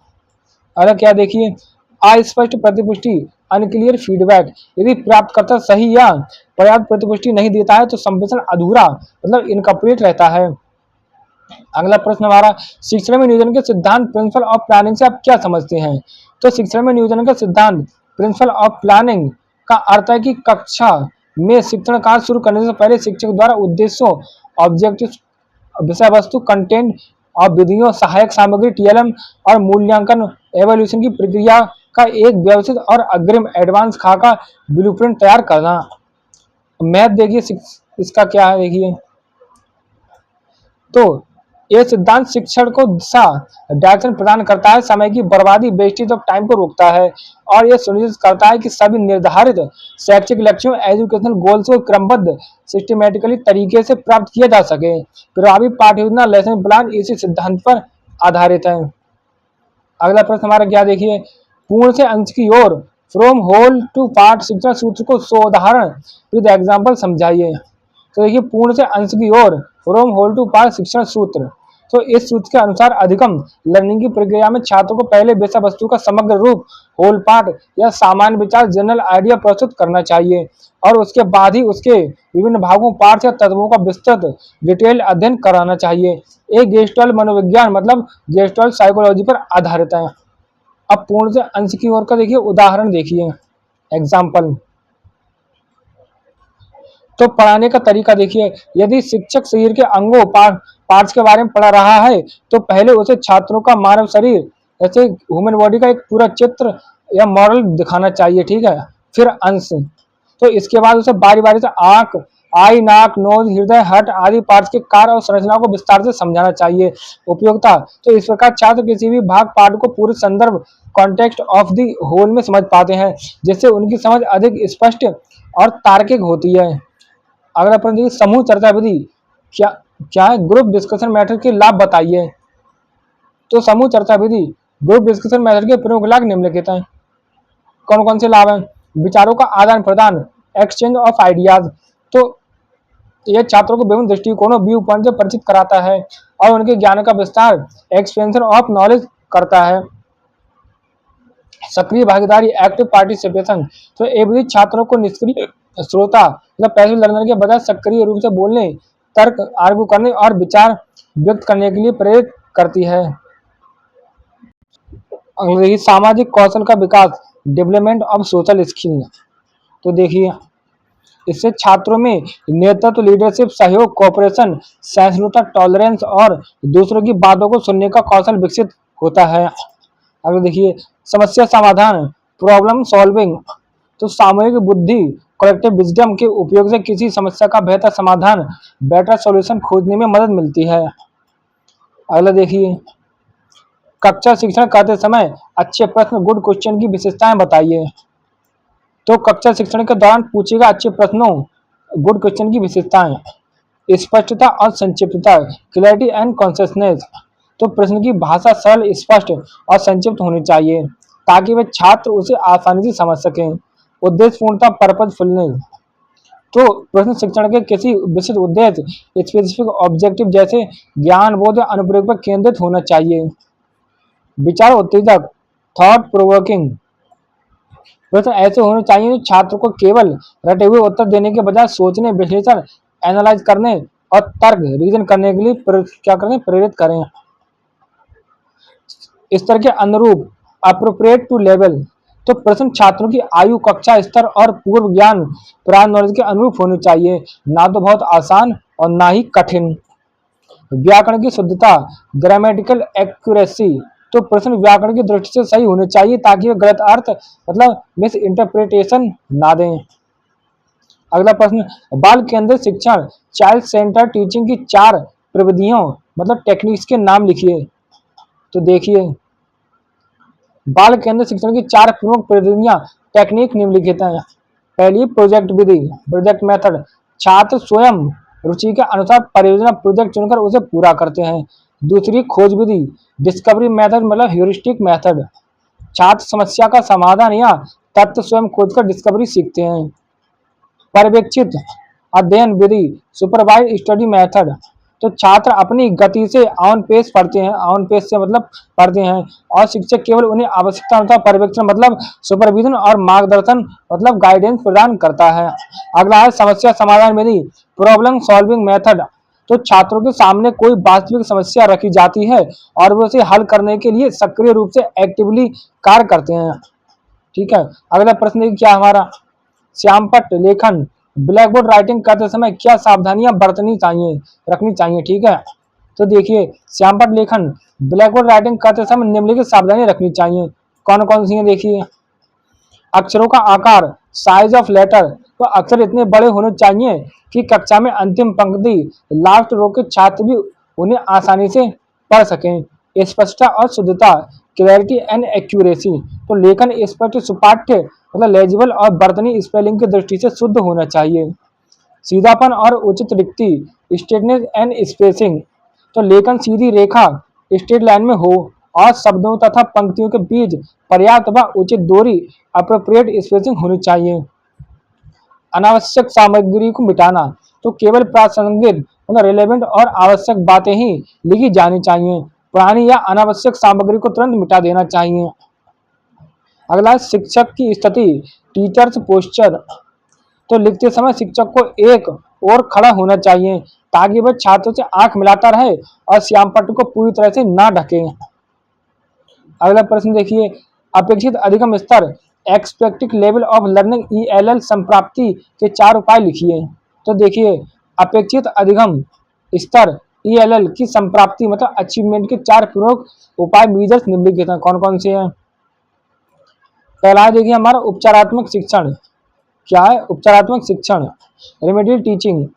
अगर क्या देखिए, अस्पष्ट प्रतिपुष्टि, अनक्लियर फीडबैक। यदि प्राप्तकर्ता सही या पर्याप्त प्रतिपुष्टि नहीं देता है तो संप्रेषण अधूरा मतलब इनकम्प्लीट रहता है। अगला प्रश्न हमारा, शिक्षण में नियोजन के सिद्धांत प्रिंसिपल ऑफ प्लानिंग से आप क्या समझते हैं। तो शिक्षण में नियोजन का सिद्धांत प्रिंसिपल ऑफ प्लानिंग का अर्थ है कि कक्षा में शिक्षण कार्य शुरू करने से पहले शिक्षक द्वारा उद्देश्यों, ऑब्जेक्टिव, विषय वस्तु, कंटेंट और विधियों, सहायक सामग्री टीएलएम और मूल्यांकन एवोल्यूशन की प्रक्रिया का एक व्यवस्थित और अग्रिम एडवांस खाका ब्लूप्रिंट तैयार करना। मैथ देखिए इसका क्या है, देखिए तो ये सिद्धांत शिक्षण को दिशा, डायरेक्शन प्रदान करता है, समय की बर्बादी, वेस्टेज ऑफ टाइम को रोकता है और यह सुनिश्चित करता है कि सभी निर्धारित शैक्षिक लक्ष्यों, एजुकेशनल गोल्स को क्रमबद्ध सिस्टमेटिकली तरीके से प्राप्त किया जा सके। प्रभावी पाठ्य योजना, लेसन प्लान इसी सिद्धांत पर आधारित है। अगला प्रश्न हमारा क्या देखिए, पूर्ण से अंश की ओर, फ्रॉम होल टू पार्ट शिक्षण सूत्र को सोदाहरण विद एग्जाम्पल समझाइए। तो देखिए पूर्ण से अंश की ओर, फ्रॉम होल टू पार्ट शिक्षण सूत्र। तो इस सूत्र के अनुसार अधिगम लर्निंग की प्रक्रिया में छात्रों को पहले विषय वस्तु का समग्र रूप, होल पार्ट या सामान्य विचार, जनरल आइडिया प्रस्तुत करना चाहिए और उसके बाद ही उसके विभिन्न भागों, पार्ट या तत्वों का विस्तृत डिटेल अध्ययन कराना चाहिए। एक गेस्टल मनोविज्ञान मतलब गेस्टल साइकोलॉजी पर आधारित है। अब पूर्ण से अंश की ओर का देखिए उदाहरण देखिए, एग्जाम्पल। तो पढ़ाने का तरीका देखिए, यदि शिक्षक शरीर के अंगों, पार्ट्स के बारे में पढ़ा रहा है तो पहले उसे छात्रों का मानव शरीर, जैसे ह्यूमन बॉडी का एक पूरा चित्र या मॉडल दिखाना चाहिए, ठीक है। फिर अंश, तो इसके बाद उसे बारी बारी से आंख, आई, नाक, नोज, हृदय, हार्ट आदि पार्ट्स के कार्य और संरचनाओं को विस्तार से समझाना चाहिए। उपयोगिता, तो इस प्रकार छात्र किसी भी भाग पार्ट को पूरे संदर्भ, कॉन्टेक्स्ट ऑफ द होल में समझ पाते हैं, जिससे उनकी समझ अधिक स्पष्ट और तार्किक होती है। अगला प्रश्न देखिए, समूह चर्चा विधि क्या क्या है, ग्रुप डिस्कशन मेथड के लाभ बताइए। तो समूह चर्चा विधि, ग्रुप डिस्कशन मेथड के प्रमुख लाभ निम्नलिखित हैं। कौन कौन से लाभ हैं, विचारों का आदान प्रदान, एक्सचेंज ऑफ आइडियाज। तो यह छात्रों को विभिन्न दृष्टिकोणों, व्यू पॉइंट से परिचित कराता है और उनके ज्ञान का विस्तार, एक्सपेंशन ऑफ नॉलेज करता है। सक्रिय भागीदारी, एक्टिव पार्टिसिपेशन। तो ये विधि छात्रों को निष्क्रिय श्रोता मतलब पैसिव लर्नर के बजाय सक्रिय रूप से बोलने, तर्क आर्गू करने और विचार व्यक्त करने के लिए प्रेरित करती है। देखिए सामाजिक कौशल का विकास, डेवलपमेंट ऑफ सोशल स्किल। तो देखिए इससे छात्रों में नेतृत्व, लीडरशिप, सहयोग, कोऑपरेशन, सहिष्णुता, टॉलरेंस और दूसरों की बातों को सुनने का कौशल विकसित होता है। अगर देखिए समस्या समाधान, प्रॉब्लम सॉल्विंग। तो सामूहिक बुद्धि, कलेक्टिव विजडम के उपयोग से किसी समस्या का बेहतर समाधान, बेटर सॉल्यूशन खोजने में मदद मिलती है। अगला देखिए, कक्षा शिक्षण करते समय अच्छे प्रश्न, गुड क्वेश्चन की विशेषताएं बताइए। तो कक्षा शिक्षण के दौरान पूछेगा अच्छे प्रश्नों, गुड क्वेश्चन की विशेषताएं, स्पष्टता और संक्षिप्तता, क्लैरिटी एंड कॉन्सियसनेस। तो प्रश्न की भाषा सरल, स्पष्ट और संक्षिप्त होनी चाहिए ताकि वे छात्र उसे आसानी से समझ सकें। उद्देश्यपूर्णता, पर्पजफुलनेस। तो प्रश्न शिक्षण के किसी विशिष्ट उद्देश्य, स्पेसिफिक ऑब्जेक्टिव जैसे ज्ञान, बोध या अनुप्रयोग पर केंद्रित होना चाहिए। विचार उत्तेजक, थॉट प्रोवोकिंग। प्रश्न ऐसे होने चाहिए जो छात्र को केवल रटे हुए उत्तर देने के बजाय सोचने, विश्लेषण, एनालाइज करने और तर्क रीजन करने के लिए क्या करें, प्रेरित करें। स्तर के अनुरूप, अप्रोप्रिएट टू लेवल। तो प्रश्न छात्रों की आयु, कक्षा स्तर और पूर्व ज्ञान, प्रायर नॉलेज के अनुरूप होने चाहिए, ना तो बहुत आसान और ना ही कठिन। व्याकरण की शुद्धता, ग्रामेटिकल एक्यूरेसी। तो प्रश्न व्याकरण की दृष्टि से सही होने चाहिए ताकि वे गलत अर्थ मतलब मिस इंटरप्रिटेशन ना दें। अगला प्रश्न, बाल केंद्रित शिक्षण, चाइल्ड सेंटर टीचिंग की 4 प्रविधियों मतलब टेक्निक्स के नाम लिखिए। तो देखिए बाल केंद्रित शिक्षण की 4 प्रमुख प्रविधियां, टेक्निक निम्नलिखित हैं। पहली प्रोजेक्ट विधि, प्रोजेक्ट मेथड, छात्र स्वयं रुचि के अनुसार परियोजना प्रोजेक्ट चुनकर उसे पूरा करते हैं। दूसरी खोज विधि, डिस्कवरी मेथड मतलब ह्यूरिस्टिक मेथड, छात्र समस्या का समाधान या तथ्य स्वयं खोजकर डिस्कवरी सीखते हैं। पर्यवेक्षित अध्ययन विधि, सुपरवाइज स्टडी मेथड, तो छात्र अपनी गति से ऑन पेज पढ़ते हैं, ऑन पेज से मतलब पढ़ते हैं और शिक्षक केवल उन्हें आवश्यकता अनुसार पर्यवेक्षण मतलब सुपरविजन और मार्गदर्शन मतलब गाइडेंस प्रदान करता है। अगला है समस्या समाधान विधि, प्रॉब्लम सॉल्विंग मेथड, तो छात्रों के सामने कोई वास्तविक समस्या रखी जाती है और वो उसे हल करने के लिए सक्रिय रूप से एक्टिवली कार्य करते हैं। ठीक है, अगला प्रश्न क्या हमारा, श्यामपट्ट लेखन, ब्लैक बोर्ड राइटिंग करते समय क्या सावधानियां बरतनी चाहिए, रखनी चाहिए। ठीक है, तो देखिए श्यामपट्ट लेखन, ब्लैक बोर्ड राइटिंग करते समय निम्नलिखित सावधानियां रखनी चाहिए। कौन कौन सी हैं देखिए, अक्षरों का आकार, साइज ऑफ लेटर, तो अक्षर इतने बड़े होने चाहिए कि कक्षा में अंतिम पंक्ति लास्ट रो के छात्र भी उन्हें आसानी से पढ़ सकें। स्पष्टता और शुद्धता, क्लैरिटी एंड एक्यूरेसी, तो लेखन स्पष्ट सुपाठ्य मतलब लेजिबल और वर्तनी स्पेलिंग की दृष्टि से शुद्ध होना चाहिए। सीधापन और उचित रिक्ति, स्ट्रेटनेस एंड स्पेसिंग, तो लेखन सीधी रेखा स्ट्रेट लाइन में हो और शब्दों तथा पंक्तियों के बीच पर्याप्त व उचित दूरी अप्रोप्रिएट स्पेसिंग होनी चाहिए। अनावश्यक सामग्री को मिटाना, तो केवल प्रासंगिक मतलब रिलेवेंट और आवश्यक बातें ही लिखी जानी चाहिए। पुरानी या अनावश्यक सामग्री को तुरंत मिटा देना चाहिए। अगला शिक्षक की स्थिति, टीचर्स पोस्चर, तो लिखते समय शिक्षक को एक और खड़ा होना चाहिए ताकि वह छात्रों से आंख मिलाता रहे और श्यामपट्ट को पूरी तरह से ना ढके। अगला प्रश्न देखिए, अपेक्षित अधिगम स्तर, एक्सपेक्टेड लेवल ऑफ लर्निंग ईएलएल संप्राप्ति के 4 उपाय लिखिए। तो देखिए अपेक्षित अधिगम स्तर ईएलएल की संप्राप्ति मतलब अचीवमेंट के 4 प्रमुख उपाय मेजर्स निम्नलिखित हैं। कौन कौन से हैं। पहला देखिए हमारा उपचारात्मक शिक्षण, क्या है उपचारात्मक शिक्षण, रेमेडियल टीचिंग,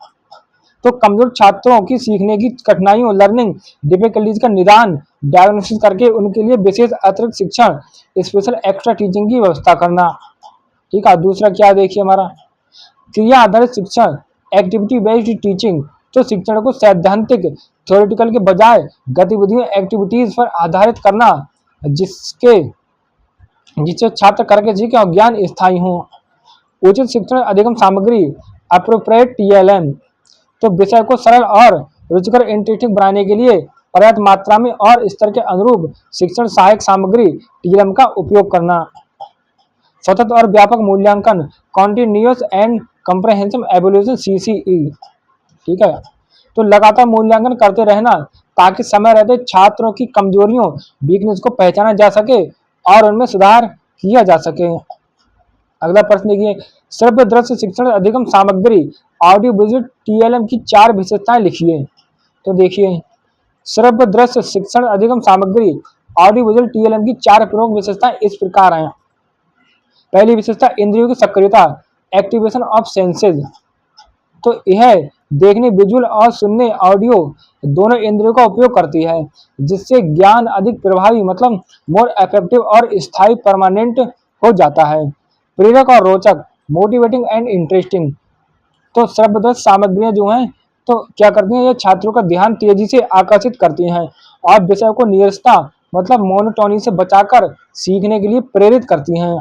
तो कमजोर छात्रों की सीखने की कठिनाइयों लर्निंग डिफिकल्टीज का निदान डायग्नोसिस करके उनके लिए विशेष अतिरिक्त शिक्षण स्पेशल एक्स्ट्रा टीचिंग की व्यवस्था करना। ठीक है, दूसरा क्या देखिए हमारा क्रिया आधारित शिक्षण, एक्टिविटी बेस्ड टीचिंग, तो शिक्षण को सैद्धांतिक थ्योरेटिकल के बजाय गतिविधियों एक्टिविटीज पर आधारित करना जिससे छात्र करके सीखे और ज्ञान स्थायी हो। उचित शिक्षण अधिगम सामग्री अप्रोप्रिएट टीएलएम, तो विषय को सरल और रुचिकर इंटरेस्टिंग बनाने के लिए पर्याप्त मात्रा में और स्तर के अनुरूप शिक्षण सहायक सामग्री टीएलएम का उपयोग करना। सतत और व्यापक मूल्यांकन, continuous and comprehensive evolution CCE. ठीक है, तो लगातार मूल्यांकन करते रहना ताकि समय रहते छात्रों की कमजोरियों वीकनेस को पहचाना जा सके और उनमें सुधार किया जा सके। अगला प्रश्न देखिए, श्रव्य दृश्य शिक्षण अधिगम सामग्री ऑडियो विजुअल टीएलएम की 4 विशेषताएं लिखिए। तो देखिए श्रव्य दृश्य शिक्षण अधिगम सामग्री ऑडियो विजुअल टीएलएम की 4 प्रमुख विशेषताएं इस प्रकार हैं। पहली विशेषता इंद्रियों की सक्रियता, एक्टिवेशन ऑफ सेंसेज, तो यह देखने विजुअल और सुनने ऑडियो दोनों इंद्रियों का उपयोग करती है जिससे ज्ञान अधिक प्रभावी मतलब मोर इफेक्टिव और स्थायी परमानेंट हो जाता है। प्रेरक और रोचक, मोटिवेटिंग एंड इंटरेस्टिंग, तो श्रव्यदृश्य सामग्रियां जो हैं तो क्या करती हैं, ये छात्रों का ध्यान तेजी से आकर्षित करती हैं और विषय को नीरसता मतलब मोनोटोनी से बचाकर सीखने के लिए प्रेरित करती हैं।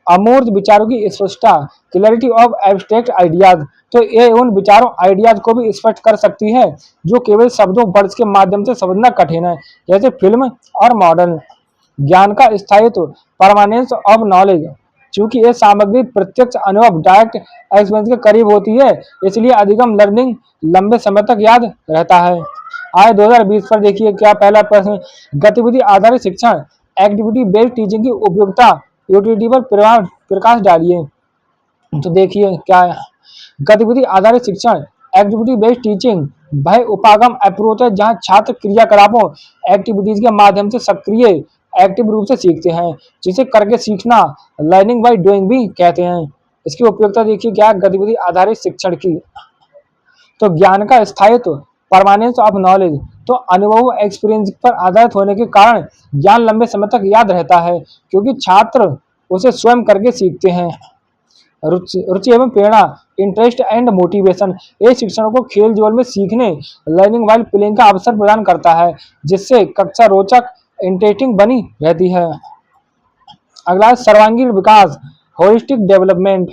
अमूर्त विचारों की स्पष्टता, क्लैरिटी ऑफ एब्स्ट्रैक्ट आइडियाज, तो ये उन विचारों आइडियाज को भी स्पष्ट कर सकती है जो केवल शब्दों वर्ड्स के माध्यम से समझना कठिन है, जैसे फिल्म और मॉडल। ज्ञान का स्थायित्व, परमानेंस ऑफ नॉलेज, चूंकि ये सामग्री प्रत्यक्ष अनुभव डायरेक्ट एक्सपीरियंस के करीब होती है इसलिए अधिगम लर्निंग लंबे समय तक याद रहता है। आय 2020 पर देखिए क्या पहला प्रश्न, गतिविधि आधारित शिक्षण एक्टिविटी बेस्ड टीचिंग की उपयोगिता यूटिलिटी पर प्रकाश डालिए। तो देखिए क्या है, गतिविधि आधारित शिक्षण एक्टिविटी बेस्ड टीचिंग वह उपागम अप्रोच है जहां छात्र क्रियाकलापों एक्टिविटीज के माध्यम से सक्रिय एक्टिव रूप से सीखते हैं जिसे करके सीखना लर्निंग बाय डूइंग भी कहते हैं। इसकी उपयोगिता देखिए क्या गतिविधि आधारित शिक्षण की, तो ज्ञान का स्थायित्व, परमानेंस ऑफ नॉलेज, तो अनुभव एक्सपीरियंस पर आधारित होने के कारण ज्ञान लंबे समय तक याद रहता है क्योंकि छात्र उसे स्वयं करके सीखते हैं। रुचि रुचि एवं प्रेरणा, इंटरेस्ट एंड मोटिवेशन, ये शिक्षण को खेल जीवन में सीखने, लर्निंग वाइल प्लेइंग का अवसर प्रदान करता है, जिससे कक्षा रोचक, इंटरेस्टिंग बनी रहती है। अगला है सर्वांगीण विकास, होलिस्टिक डेवलपमेंट।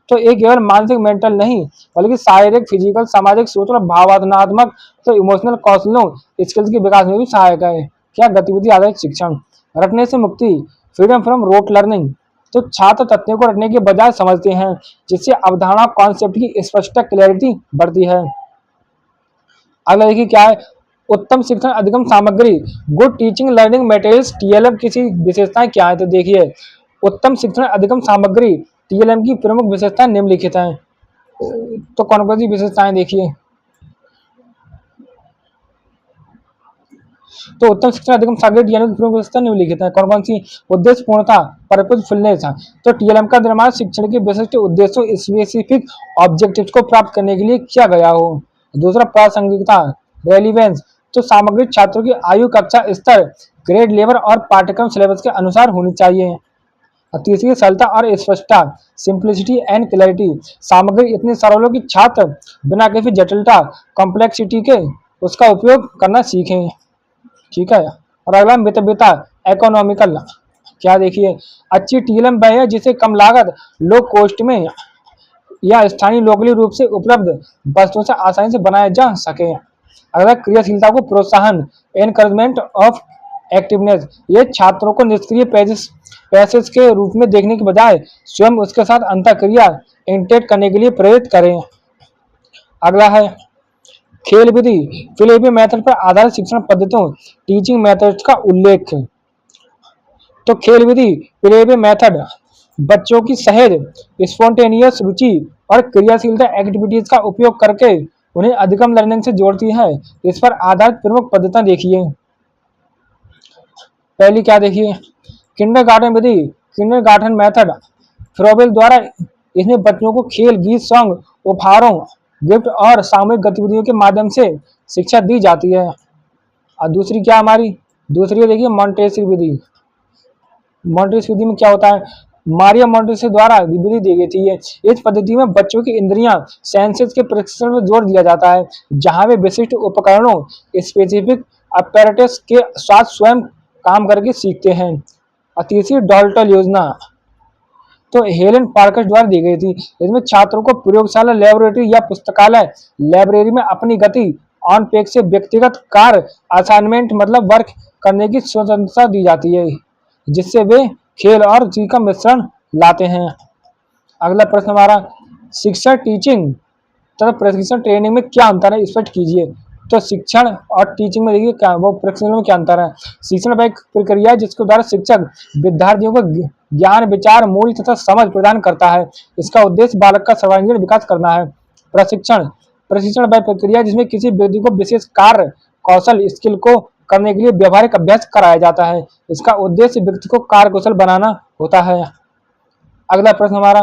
तो ये केवल मानसिक मेंटल नहीं, बल्कि शारीरिक, फिजिकल, सामाजिक, सोशल और भावनात्मक तो इमोशनल कौशलों, स्किल्स के विकास में भी सहायक है। क्या गतिविधि आधारित शिक्षण, रटने से मुक्ति, फ्रीडम फ्रॉम रोट लर्निंग। तो छात्र तथ्यों को रटने के बजाय समझते हैं, जिससे अवधारणा कॉन्सेप्ट की स्पष्टता, क्लैरिटी बढ़ती है। अगला देखिए क्या है, उत्तम शिक्षण अधिगम सामग्री, good teaching learning materials, TLM की विशेषताएं क्या है। तो देखिए, उत्तम शिक्षण अधिगम सामग्री टीएलएम की प्रमुख विशेषताएं निम्नलिखित हैं। तो कौन कौन सी विशेषताएं देखिए, तो उत्तम शिक्षण अधिगम सामग्री टीएलएम की प्रमुख विशेषता निम्नलिखित है। कौन कौन सी, उद्देश्य पूर्णता, पर्पजफुलनेस। तो टीएलएम का निर्माण शिक्षण के विशिष्ट उद्देश्यों, स्पेसिफिक ऑब्जेक्टिव्स को प्राप्त करने के लिए किया गया हो। दूसरा, प्रासंगिकता, रेलिवेंस। तो सामग्री छात्रों की आयु, कक्षा स्तर, ग्रेड लेवल और पाठ्यक्रम सिलेबस के अनुसार होनी चाहिए। और तीसरी, सरलता और स्पष्टता, सिंप्लिसिटी एंड क्लैरिटी। सामग्री इतनी सरल हो कि छात्र बिना किसी जटिलता, कॉम्प्लेक्सिटी के उसका उपयोग करना सीखें। ठीक है। और अगला मितव्ययता, इकोनॉमिकल। क्या देखिए, अच्छी टीएलएम वह है जिसे कम लागत, लो कॉस्ट में या स्थानीय लोकली रूप से उपलब्ध वस्तुओं से आसानी से बनाया जा सके। अगला क्रियाशीलता को प्रोत्साहन, एनकरेजमेंट ऑफ एक्टिवनेस। ये छात्रों को निष्क्रिय पैसेज के रूप में देखने के बजाय स्वयं उसके साथ अंतःक्रिया इंटेट करने के लिए प्रेरित करें। अगला है खेल विधि, फिलिपी मेथड पर आधारित शिक्षण पद्धतियों, टीचिंग मेथड्स का उल्लेख। तो खेल विधि, फिलिपी मेथड बच्चों की सहज, स्पॉन्टेनियस रुचि और क्रियाशीलता एक्टिविटीज का उपयोग करके उन्हें अधिगम लर्निंग से जोड़ती है। इस पर आधारित प्रमुख पद्धतियां देखिए। पहली क्या देखिए, किंडरगार्टन विधि, किंडरगार्टन मेथड, फ्रोबेल द्वारा इसमें बच्चों को खेल, गीत, सॉन्ग, उपहारों, गिफ्ट और सामूहिक गतिविधियों के माध्यम से शिक्षा दी जाती है। और दूसरी क्या हमारी, दूसरी देखिए मॉन्टेसरी विधि। मॉन्टेसरी विधि में क्या होता है, मारिया मॉन्टेसरी द्वारा विधि दी गई थी। इस पद्धति में बच्चों की इंद्रियां, सेंसेस के प्रशिक्षण में जोर दिया जाता है, जहां वे विशिष्ट उपकरणों, स्पेसिफिक अपैरेटस के साथ स्वयं काम करके सीखते हैं। और तीसरी डॉल्टन योजना, तो हेलेन पार्कस द्वारा दी गई थी। इसमें छात्रों को प्रयोगशाला, लेबोरेटरी या पुस्तकालय लाइब्रेरी में अपनी गति, ऑन पेज से व्यक्तिगत कार्य, असाइनमेंट मतलब वर्क करने की स्वतंत्रता दी जाती है, जिससे वे खेल और रुचि का मिश्रण लाते हैं। अगला प्रश्न हमारा, शिक्षण, टीचिंग तथा प्रशिक्षण ट्रेनिंग में क्या अंतर है, स्पष्ट कीजिए। तो शिक्षण और टीचिंग में देखिए क्या, वो प्रशिक्षण में क्या अंतर है। शिक्षण वह एक प्रक्रिया है जिसके द्वारा शिक्षक विद्यार्थियों को ज्ञान, विचार, मूल्य तथा समझ प्रदान करता है। इसका उद्देश्य बालक का सर्वांगीण विकास करना है। प्रशिक्षण, प्रशिक्षण वह प्रक्रिया जिसमें किसी व्यक्ति को विशेष कार्य, कौशल, स्किल को करने के लिए व्यवहारिक अभ्यास कराया जाता है। इसका उद्देश्य व्यक्ति को कार्यकुशल बनाना होता है। अगला प्रश्न हमारा,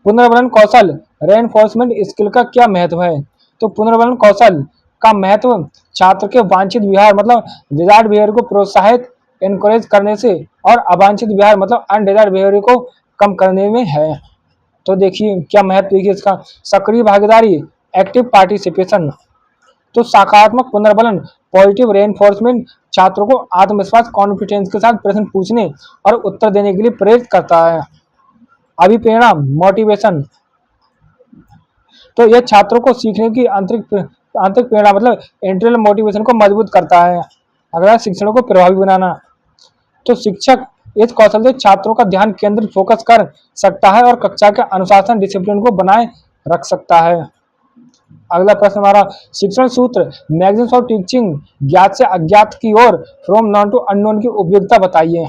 पुनर्वलन कौशल, रेनफोर्समेंट स्किल का क्या महत्व है। तो पुनर्वलन कौशल का महत्व छात्र के वांछित व्यवहार मतलब डिजायर्ड बिहेवियर को प्रोत्साहित, एनकरेज करने से और अवांछित व्यवहार मतलब अनडिजायर्ड बिहेवियर को कम करने में है। तो देखिए क्या महत्व देखिए इसका, सक्रिय भागीदारी, एक्टिव पार्टिसिपेशन। तो सकारात्मक पुनर्वलन, पॉजिटिव रेनफोर्समेंट छात्रों को आत्मविश्वास, कॉन्फिडेंस के साथ प्रश्न पूछने और उत्तर देने के लिए प्रेरित करता है। अभिप्रेरणा, मोटिवेशन, तो यह छात्रों को सीखने की आंतरिक प्रेरणा मतलब इंटरनल मोटिवेशन को मजबूत करता है। अगला, शिक्षण को प्रभावी बनाना, तो शिक्षक इस कौशल से छात्रों का ध्यान केंद्रित, फोकस कर सकता है और कक्षा के अनुशासन, डिसिप्लिन को बनाए रख सकता है। अगला प्रश्न हमारा, शिक्षण सूत्र, मैगजीन्स ऑफ टीचिंग, ज्ञात से अज्ञात की ओर, फ्रॉम नॉन टू अननोन की उपयोगिता बताइए।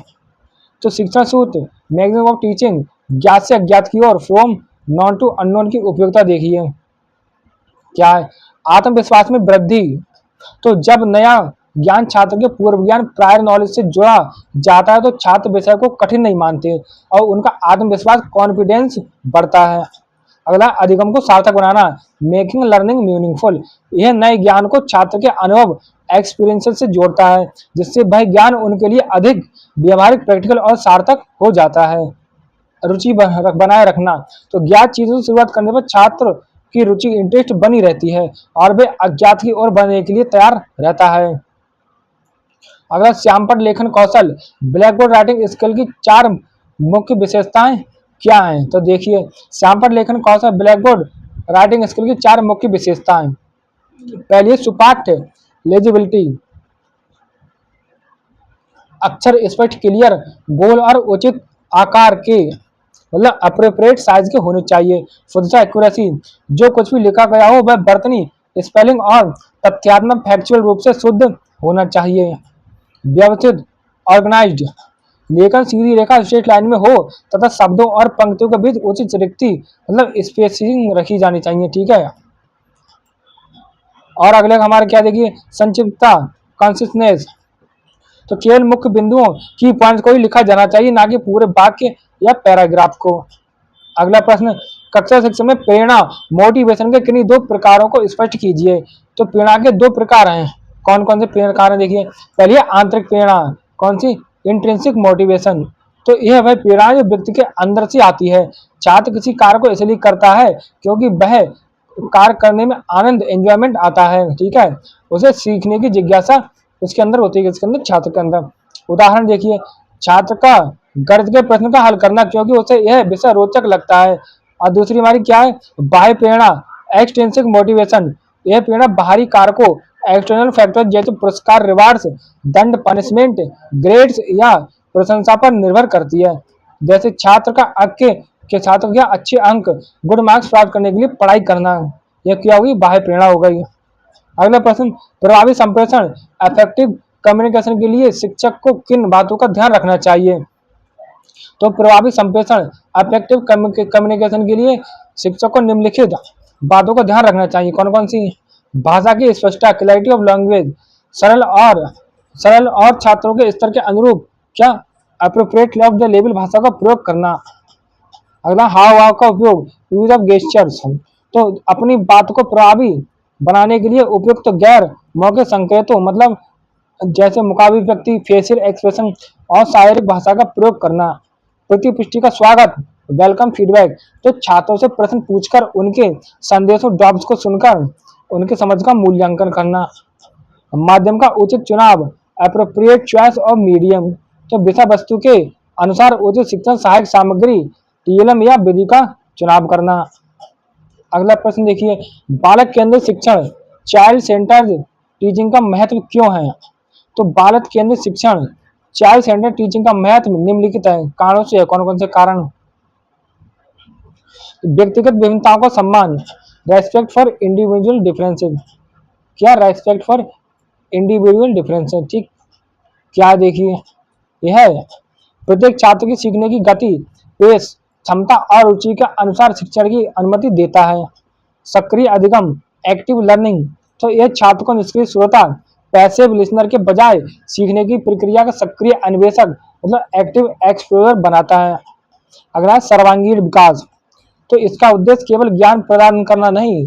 तो शिक्षण सूत्र, मैगजीन्स ऑफ टीचिंग, ज्ञात से अज्ञात की ओर, फ्रॉम नॉन टू अननोन की उपयोगिता देखिए। क्या है, आत्मविश्वास में वृद्धि, तो जब नया ज्ञान छात्र के पूर्व ज्ञान, प्रायर नॉलेज से जुड़ा जाता है तो छात्र विषय को कठिन नहीं मानते और उनका आत्मविश्वास, कॉन्फिडेंस बढ़ता है। अगला, अधिगम को सार्थक बनाना, मेकिंग लर्निंग मीनिंगफुल, यह नए ज्ञान को छात्र के अनुभव, एक्सपीरियंसेस से जोड़ता है, जिससे वह ज्ञान उनके लिए अधिक व्यवहारिक, प्रैक्टिकल और सार्थक हो जाता है। रुचि बनाए रखना। तो ज्ञात चीजों से शुरुआत करने पर छात्र की रुचि इंटरेस्ट बनी रहती है और वे अज्ञात की ओर बढ़ने के लिए तैयार रहता है। अगला श्यामपट्ट लेखन कौशल, ब्लैक बोर्ड राइटिंग स्किल की 4 मुख्य विशेषताएं क्या हैं? तो देखिए, श्यामपट्ट लेखन कौशल ब्लैक बोर्ड राइटिंग स्किल की 4 मुख्य विशेषताएं। पहली है सुपाठ्य लेजिबिलिटी, अक्षर स्पष्ट क्लियर गोल और उचित आकार के मतलब अप्रोप्रिएट साइज के होने चाहिए। शुद्धता एक्यूरेसी, जो कुछ भी लिखा गया हो वह वर्तनी स्पेलिंग और तथ्यात्मक फैक्चुअल रूप से शुद्ध होना चाहिए। व्यवस्थित ऑर्गेनाइज्ड, लेखन सीधी रेखा स्ट्रेट लाइन में हो तथा शब्दों और पंक्तियों के बीच उचित रिक्ति मतलब स्पेसिंग रखी जानी चाहिए। ठीक है। और अगले हमारे क्या देखिए, संक्षिप्तता कंसिस्टेंस, तो केवल मुख्य बिंदुओं की पॉइंट्स को ही लिखा जाना चाहिए, ना कि पूरे वाक्य या पैराग्राफ को। अगला प्रश्न, कक्षा शिक्षा में प्रेरणा मोटिवेशन के किन्हीं 2 प्रकारों को स्पष्ट कीजिए। तो प्रेरणा के 2 प्रकार हैं। कौन कौन से प्रकार हैं? देखिए, पहली है आंतरिक प्रेरणा, कौन सी? Intrinsic motivation. तो यह वह प्रेरणा जो व्यक्ति के अंदर से आती है। छात्र किसी कार्य को इसलिए करता है क्योंकि वह कार्य करने में आनंद एंजॉयमेंट आता है। ठीक है, उसे सीखने की जिज्ञासा उसके अंदर होती है, इसके अंदर छात्र के अंदर। उदाहरण देखिए, छात्र का गणित के प्रश्न का हल करना क्योंकि उसे यह विषय रोचक लगता है। और दूसरी हमारी क्या है? बाह्य प्रेरणा एक्सट्रिंसिक मोटिवेशन। यह प्रेरणा बाहरी कारकों एक्सटर्नल फैक्टर जैसे पुरस्कार रिवार्ड्स दंड पनिशमेंट ग्रेड्स या प्रशंसा पर निर्भर करती है। जैसे छात्र का के छात्र के अच्छे अंक गुड मार्क्स प्राप्त करने के लिए पढ़ाई करना, यह क्या होगी? बाह्य प्रेरणा हो गई। अगला प्रश्न, प्रभावी संप्रेषण इफेक्टिव कम्युनिकेशन के लिए शिक्षक को किन बातों का ध्यान रखना चाहिए? तो प्रभावी संप्रेषण इफेक्टिव कम्युनिकेशन के लिए शिक्षक को निम्नलिखित बातों का ध्यान रखना चाहिए। कौन कौन सी? भाषा की स्पष्टता क्लैरिटी ऑफ लैंग्वेज, सरल और छात्रों के स्तर के अनुरूप क्या अप्रोप्रिएट ऑफ द लेवल भाषा का प्रयोग करना। अगला हाव भाव का उपयोग यूज ऑफ गेस्चर्स, तो अपनी बात को प्रभावी बनाने के लिए उपयुक्त गैर मौखिक संकेतों मतलब जैसे मुकाबली व्यक्ति फेशियल एक्सप्रेशन और शारीरिक भाषा का प्रयोग करना। प्रतिपुष्टि का स्वागत वेलकम फीडबैक, तो छात्रों से प्रश्न पूछकर उनके संदेशों ड्रॉप्स को सुनकर उनके समझ का मूल्यांकन करना। माध्यम का उचित चुनाव एप्रोप्रिएट चॉइस ऑफ मीडियम, तो विषय वस्तु के अनुसार उचित शिक्षण सहायक सामग्री टीएलएम या विधि का चुनाव करना। अगला प्रश्न देखिए, बालक केंद्रित शिक्षण चाइल्ड सेंटर्ड टीचिंग का महत्व क्यों है? तो बालक केंद्रित शिक्षण चाइल्ड सेंटर्ड टीचिंग का महत्व निम्नलिखित है कारणों से है। कौन कौन से कारण? व्यक्तिगत विभिन्नताओं का सम्मान, रेस्पेक्ट फॉर इंडिविजुअल डिफरेंसेस, क्या? Respect for individual differences. ठीक, क्या देखिए, यह है प्रत्येक छात्र की सीखने की गति पेश क्षमता और रुचि के अनुसार शिक्षण की अनुमति देता है। सक्रिय अधिगम एक्टिव लर्निंग, तो यह छात्र को निष्क्रिय श्रोता पैसिव लिसनर के बजाय सीखने की प्रक्रिया का सक्रिय अन्वेषक मतलब एक्टिव एक्सप्लोरर बनाता है। अगला सर्वांगीण विकास, तो इसका उद्देश्य केवल ज्ञान प्रदान करना नहीं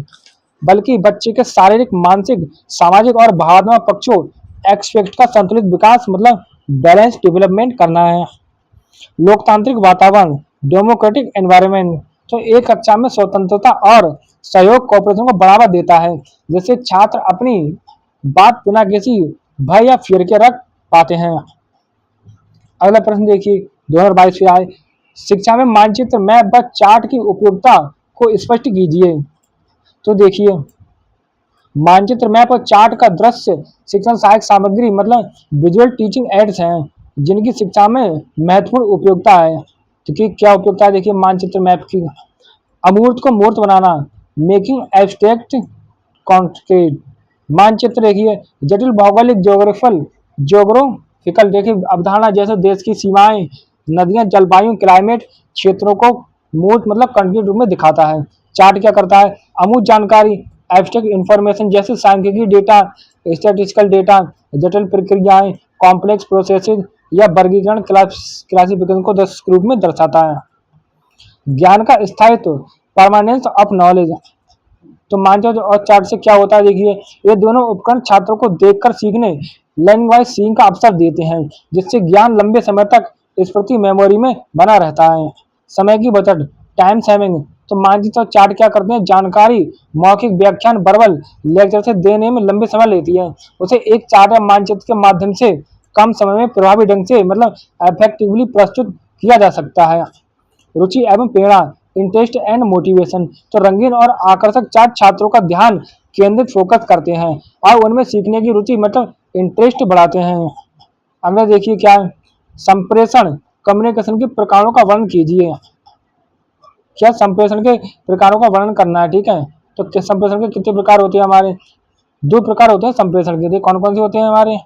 बल्कि बच्चे के शारीरिक मानसिक सामाजिक और भावनात्मक पक्षों एक्सपेक्ट का संतुलित विकास मतलब बैलेंस डेवलपमेंट करना है। लोकतांत्रिक वातावरण डेमोक्रेटिक एनवायरनमेंट, तो एक कक्षा में स्वतंत्रता और सहयोग कोऑपरेशन को बढ़ावा देता है जिससे छात्र अपनी बात बिना किसी भय या फिर के रख पाते हैं। अगला प्रश्न देखिए 2022 से आए, शिक्षा में मानचित्र मैप व चार्ट की उपयोगिता को स्पष्ट कीजिए। तो देखिए, मानचित्र मैप और चार्ट का दृश्य शिक्षण सहायक सामग्री मतलब विजुअल टीचिंग एड्स हैं जिनकी शिक्षा में महत्वपूर्ण उपयोगिता है। तो क्या उपयोगिता है? देखिए, मानचित्र मैप की अमूर्त को मूर्त बनाना, मेकिंग एब्स्ट्रैक्ट कॉन्क्रीट। मानचित्र देखिए, जटिल भौगोलिक ज्योग्राफिकल देखिए अवधारणा जैसे देश की सीमाएं नदियां जलवायु क्लाइमेट क्षेत्रों को मूर्त मतलब कंक्रीट रूप में दिखाता है। चार्ट क्या करता है? अमूर्त जानकारी एब्स्ट्रैक्ट इंफॉर्मेशन जैसे सांख्यिकी डेटा स्टैटिस्टिकल डेटा जटिल प्रक्रियाएं कॉम्प्लेक्स प्रोसेसिंग या वर्गीकरण क्लासिफिकेशन को रूप में दर्शाता है। ज्ञान का स्थायित्व परमानेंस ऑफ नॉलेज, तो मानचित्र और चार्ट से क्या होता है? देखिए, ये दोनों उपकरण छात्रों को देखकर सीखने लर्निंग बाय सीइंग का अवसर देते हैं जिससे ज्ञान लंबे समय तक स्मृति मेमोरी में बना रहता है। समय की बचत, टाइम सेविंग। तो मानचित्र और चार्ट क्या करते हैं, जानकारी मौखिक व्याख्यान वर्बल लेक्चर से देने में लंबे समय लेती है, उसे एक चार्ट या मानचित्र के माध्यम से कम समय में प्रभावी ढंग से मतलब इफेक्टिवली प्रस्तुत किया जा सकता है। रुचि एवं प्रेरणा, इंटरेस्ट एंड मोटिवेशन। तो रंगीन और आकर्षक चार्ट छात्रों का ध्यान केंद्रित फोकस करते हैं और उनमें सीखने की रुचि मतलब इंटरेस्ट बढ़ाते हैं। अगला देखिए क्या है, संप्रेषण, कम्युनिकेशन के प्रकारों का वर्णन कीजिए। क्या संप्रेषण के प्रकारों का वर्णन करना है, ठीक है। तो संप्रेषण के कितने प्रकार होते हैं हमारे, दो प्रकार होते हैं संप्रेषण के। कौन कौन से होते हैं हमारे,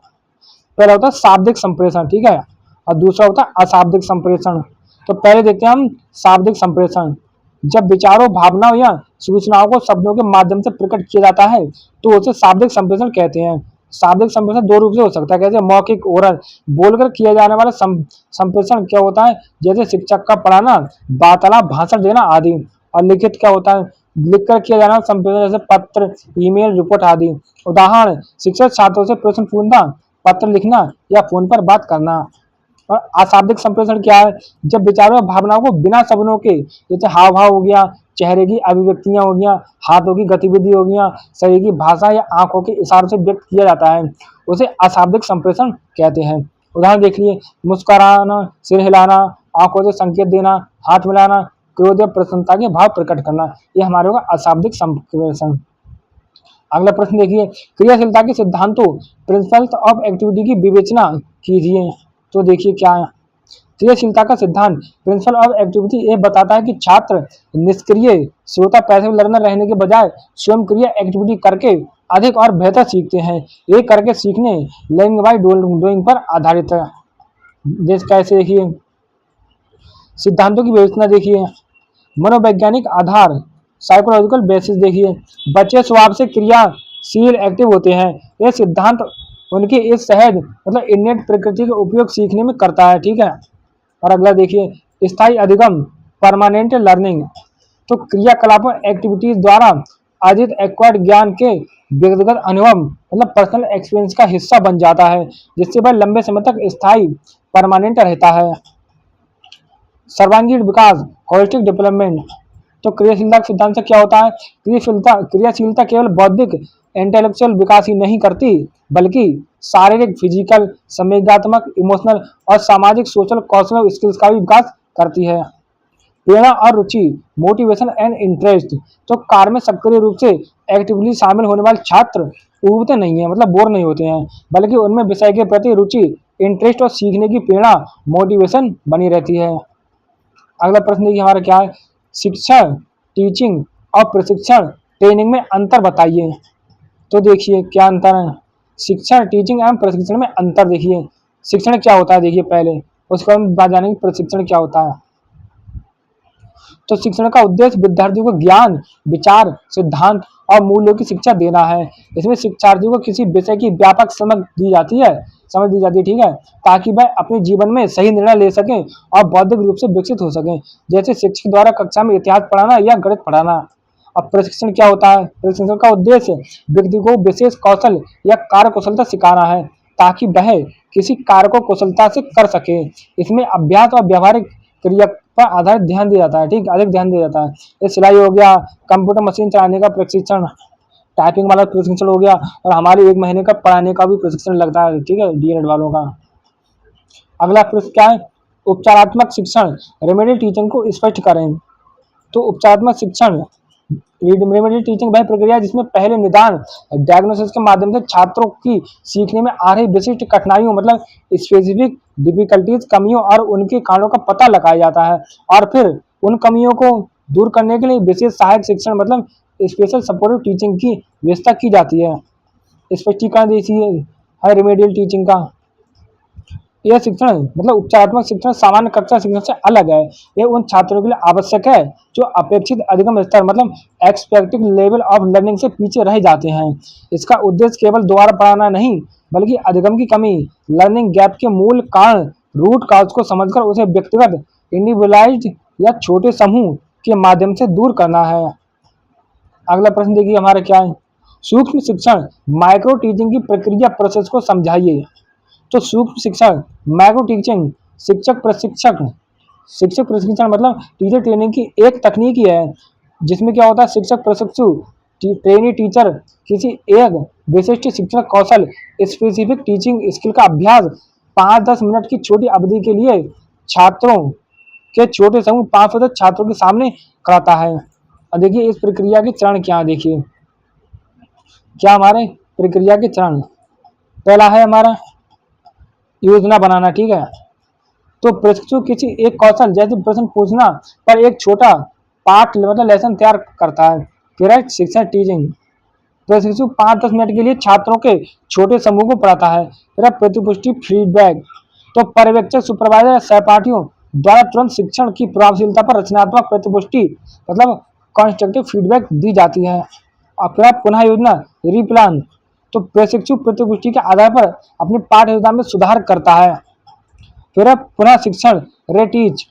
पहला होता है शाब्दिक संप्रेषण, ठीक है, और दूसरा होता है अशाब्दिक संप्रेषण। तो पहले देखते हैं हम शाब्दिक संप्रेषण। जब विचारों, भावनाओं या सूचनाओं को शब्दों के माध्यम से प्रकट किया जाता है तो उसे शाब्दिक संप्रेषण कहते हैं। शाब्दिक संप्रेषण दो रूप से हो सकता है, कैसे, मौखिक, ओरल, बोलकर किया जाने वाला संप्रेषण क्या होता है, जैसे शिक्षक का पढ़ाना, वार्तालाप, भाषण देना आदि। और लिखित क्या होता है, लिखकर किया जाना संप्रेषण, जैसे पत्र, ईमेल, रिपोर्ट आदि। उदाहरण, शिक्षक छात्रों से प्रश्न पूछना, पत्र लिखना या फोन पर बात करना। और अशाब्दिक संप्रेषण क्या है, जब विचारों और भावनाओं को बिना शब्दों के, जैसे हाव भाव हो गया, चेहरे की अभिव्यक्तियां हो गया, हाथों की गतिविधि हो गया, शरीर की भाषा या आंखों के इशारों से व्यक्त किया जाता है, उसे अशाब्दिक संप्रेषण कहते हैं। उदाहरण देख लिए, मुस्कुराना, सिर हिलाना, आंखों से संकेत देना, हाथ मिलाना, क्रोध या प्रसन्नता के भाव प्रकट करना, ये हमारे होगा अशाब्दिक संप्रेषण। अगला प्रश्न देखिए, क्रियाशीलता के सिद्धांतों, प्रिंसिपल्स ऑफ एक्टिविटी की विवेचना कीजिए। तो देखिए क्या है, क्रियाशीलता का सिद्धांत, प्रिंसिपल ऑफ एक्टिविटी, ये बताता है कि छात्र निष्क्रिय श्रोता पैसिव लर्नर रहने के बजाय स्वयं क्रिया एक्टिविटी करके अधिक और बेहतर सीखते हैं। ये करके सीखने लर्निंग बाय डूइंग पर आधारित है। जैसे कैसे देखिए, सिद्धांतों की विवेचना देखिए, मनोवैज्ञानिक आधार, साइकोलॉजिकल बेसिस देखिए, बच्चे स्वभाव से क्रियाशील एक्टिव होते हैं। ये सिद्धांत उनकी इस सहज मतलब इन्नेट प्रकृति का उपयोग सीखने में करता है, ठीक है। और अगला देखिए, स्थायी अधिगम, परमानेंट लर्निंग। तो क्रियाकलापों, एक्टिविटीज द्वारा अर्जित एक्वायर्ड ज्ञान के व्यक्तिगत अनुभव मतलब पर्सनल एक्सपीरियंस का हिस्सा बन जाता है, जिससे वह लंबे समय तक स्थायी परमानेंट रहता है। सर्वांगीण विकास, होलिस्टिक डेवलपमेंट। तो क्रियाशीलता के सिद्धांत से क्या होता है, क्रियाशीलता केवल बौद्धिक इंटेलेक्चुअल विकास ही नहीं करती, बल्कि शारीरिक, फिजिकल, संवेदनात्मक, इमोशनल और सामाजिक सोशल कौशल स्किल्स का भी विकास करती है। प्रेरणा और रुचि, मोटिवेशन एंड इंटरेस्ट। तो कार्य में सक्रिय रूप से एक्टिवली शामिल होने वाले छात्र ऊबते नहीं है, मतलब बोर नहीं होते हैं, बल्कि उनमें विषय के प्रति रुचि, इंटरेस्ट और सीखने की प्रेरणा, मोटिवेशन बनी रहती है। अगला प्रश्न देखिए हमारा क्या है, शिक्षण, टीचिंग और प्रशिक्षण, ट्रेनिंग में अंतर बताइए। तो देखिए क्या अंतर है, शिक्षण, टीचिंग एवं प्रशिक्षण में अंतर देखिए। शिक्षण क्या होता है देखिए पहले, उसको हम बात जानेंगे प्रशिक्षण क्या होता है। तो शिक्षण का उद्देश्य विद्यार्थियों को ज्ञान, विचार, सिद्धांत और मूल्यों की शिक्षा देना है। इसमें शिक्षार्थियों को किसी विषय की व्यापक समझ दी जाती है, ठीक है, ताकि वह अपने जीवन में सही निर्णय ले सकें और बौद्धिक रूप से विकसित हो सकें। जैसे शिक्षक द्वारा कक्षा में इतिहास पढ़ाना या गणित पढ़ाना। अब प्रशिक्षण क्या होता है, प्रशिक्षण का उद्देश्य व्यक्ति को विशेष कौशल या कार्य कुशलता सिखाना है, ताकि वह किसी कार्य को कुशलता से कर सके। इसमें अभ्यास और व्यवहारिक क्रिया पर आधारित ध्यान दिया जाता है, ठीक, अधिक ध्यान दिया जाता है। ये सिलाई हो गया, कंप्यूटर मशीन चलाने का प्रशिक्षण, टाइपिंग वाला प्रशिक्षण हो गया, और हमारे 1 महीने का पढ़ाने का भी प्रशिक्षण लगता है, ठीक है, डीएलएड वालों का। अगला प्रश्न क्या है, उपचारात्मक शिक्षण, रेमेडियल टीचिंग को स्पष्ट करें। तो उपचारात्मक शिक्षण, रेमेडियल टीचिंग वह प्रक्रिया है जिसमें पहले निदान, डायग्नोसिस के माध्यम से छात्रों की सीखने में आ रही विशिष्ट कठिनाइयों मतलब स्पेसिफिक डिफिकल्टीज, कमियों और उनके कारणों का पता लगाया जाता है, और फिर उन कमियों को दूर करने के लिए विशेष सहायक शिक्षण मतलब स्पेशल सपोर्टिव टीचिंग की व्यवस्था की जाती है। स्पष्टीकरण देखिए है रेमेडियल टीचिंग का। यह शिक्षण मतलब उपचारात्मक शिक्षण सामान्य कक्षा शिक्षण से अलग है। यह उन छात्रों के लिए आवश्यक है जो अपेक्षित अधिगम स्तर मतलब एक्सपेक्टेड लेवल ऑफ लर्निंग से पीछे रह जाते हैं। इसका उद्देश्य केवल दोबारा पढ़ाना नहीं, बल्कि अधिगम की कमी, लर्निंग गैप के मूल कारण, रूट काज को समझकर उसे व्यक्तिगत, इंडिविजुअलाइज्ड या छोटे समूह के माध्यम से दूर करना है। अगला प्रश्न देखिए हमारा क्या है, सूक्ष्म शिक्षण, माइक्रो टीचिंग की प्रक्रिया प्रोसेस को समझाइए। तो सूक्ष्म शिक्षण, माइक्रो टीचिंग, शिक्षक प्रशिक्षक शिक्षक प्रशिक्षण मतलब टीचर ट्रेनिंग की एक तकनीक ही है जिसमें क्या होता है, शिक्षक प्रशिक्षु ट्रेनी टीचर किसी एक विशिष्ट शिक्षण कौशल स्पेसिफिक टीचिंग स्किल का अभ्यास 5-10 मिनट की छोटी अवधि के लिए छात्रों के छोटे समूह 500 तक छात्रों के सामने कराता है। और देखिए इस प्रक्रिया के चरण क्या है, देखिए क्या हमारे प्रक्रिया के चरण, पहला है हमारा योजना बनाना, ठीक है। तो प्रशिक्षु किसी एक कौशल जैसे प्रश्न पूछना पर एक छोटा पाठ मतलब लेसन तैयार करता है। फिर है शिक्षण टीचिंग, प्रशिक्षु 5-10 मिनट के लिए छात्रों के छोटे समूह को पढ़ाता है। फिर है प्रतिपुष्टि फीडबैक, तो पर्यवेक्षक सुपरवाइजर या सहपाठियों द्वारा तुरंत शिक्षण की प्रभावशीलता पर रचनात्मक प्रतिपुष्टि मतलब कंस्ट्रक्टिव फीडबैक दी जाती है। और फिर पुनः योजना रिप्लान, तो प्रशिक्षु प्रतिपुष्टि के आधार पर अपनी पाठ्य योजना में सुधार करता है। फिर पुनः शिक्षण रेटीच,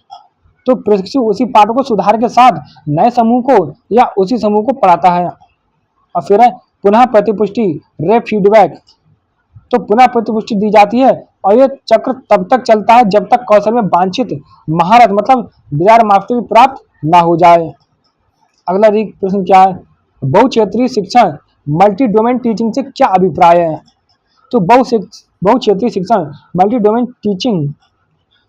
तो प्रशिक्षु उसी पाठ को सुधार के साथ नए समूह को या उसी समूह को पढ़ाता है। और फिर पुनः प्रतिपुष्टि रे फीडबैक, तो पुनः प्रतिपुष्टि दी जाती है और ये चक्र तब तक चलता है जब तक कौशल में वांछित महारत मतलब डिजायर मास्टरी प्राप्त ना हो जाए। अगला प्रश्न क्या है, बहुक्षेत्रीय शिक्षण मल्टी डोमेन टीचिंग से क्या अभिप्राय है। तो बहुक्षेत्रीय शिक्षण मल्टी डोमेन टीचिंग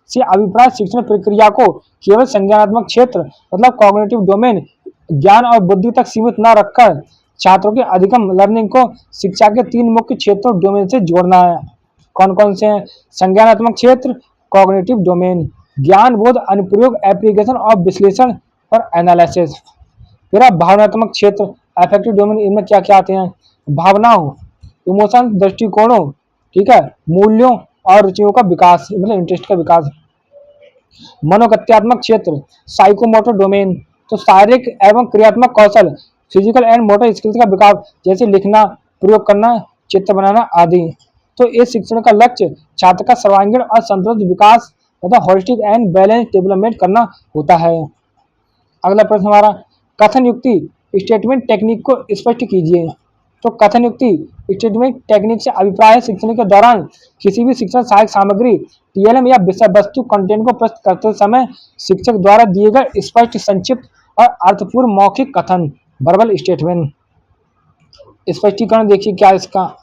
से अभिप्राय शिक्षण प्रक्रिया को केवल संज्ञानात्मक क्षेत्र मतलब कॉग्निटिव डोमेन ज्ञान और बुद्धि तक सीमित न रखकर छात्रों के अधिगम लर्निंग को शिक्षा के 3 मुख्य क्षेत्रों डोमेन से जोड़ना है। कौन कौन से हैं, संज्ञानात्मक क्षेत्र, कॉग्निटिव डोमेन, ज्ञान बोध अनुप्रयोग एप्लीकेशन और विश्लेषण और एनालिसिस। फिर भावनात्मक क्षेत्र अफेक्टिव डोमेन, इनमें क्या क्या आते हैं, भावनाओं इमोशन दृष्टिकोणों, ठीक है, मूल्यों और रुचियों का विकास मतलब इंटरेस्ट का विकास। मनोगत्यात्मक क्षेत्र साइकोमोटर डोमेन, तो शारीरिक एवं क्रियात्मक कौशल फिजिकल एंड मोटर स्किल्स का विकास जैसे लिखना, प्रयोग करना, चित्र बनाना आदि। तो इस शिक्षण का लक्ष्य छात्र का सर्वांगीण और संतुलित विकास तथा होलिस्टिक एंड बैलेंस डेवलपमेंट करना होता है। अगला प्रश्न हमारा, कथन युक्ति स्टेटमेंट टेक्निक को स्पष्ट कीजिए। तो कथन युक्ति स्टेटमेंट टेक्निक से अभिप्राय है शिक्षण के दौरान किसी भी शिक्षण सहायक सामग्री टीएलएम या विषय वस्तु कंटेंट को प्रस्तुत करते समय शिक्षक द्वारा दिए गए स्पष्ट, संक्षिप्त और अर्थपूर्ण मौखिक कथन वर्बल स्टेटमेंट। स्पष्टीकरण देखिए क्या इसका,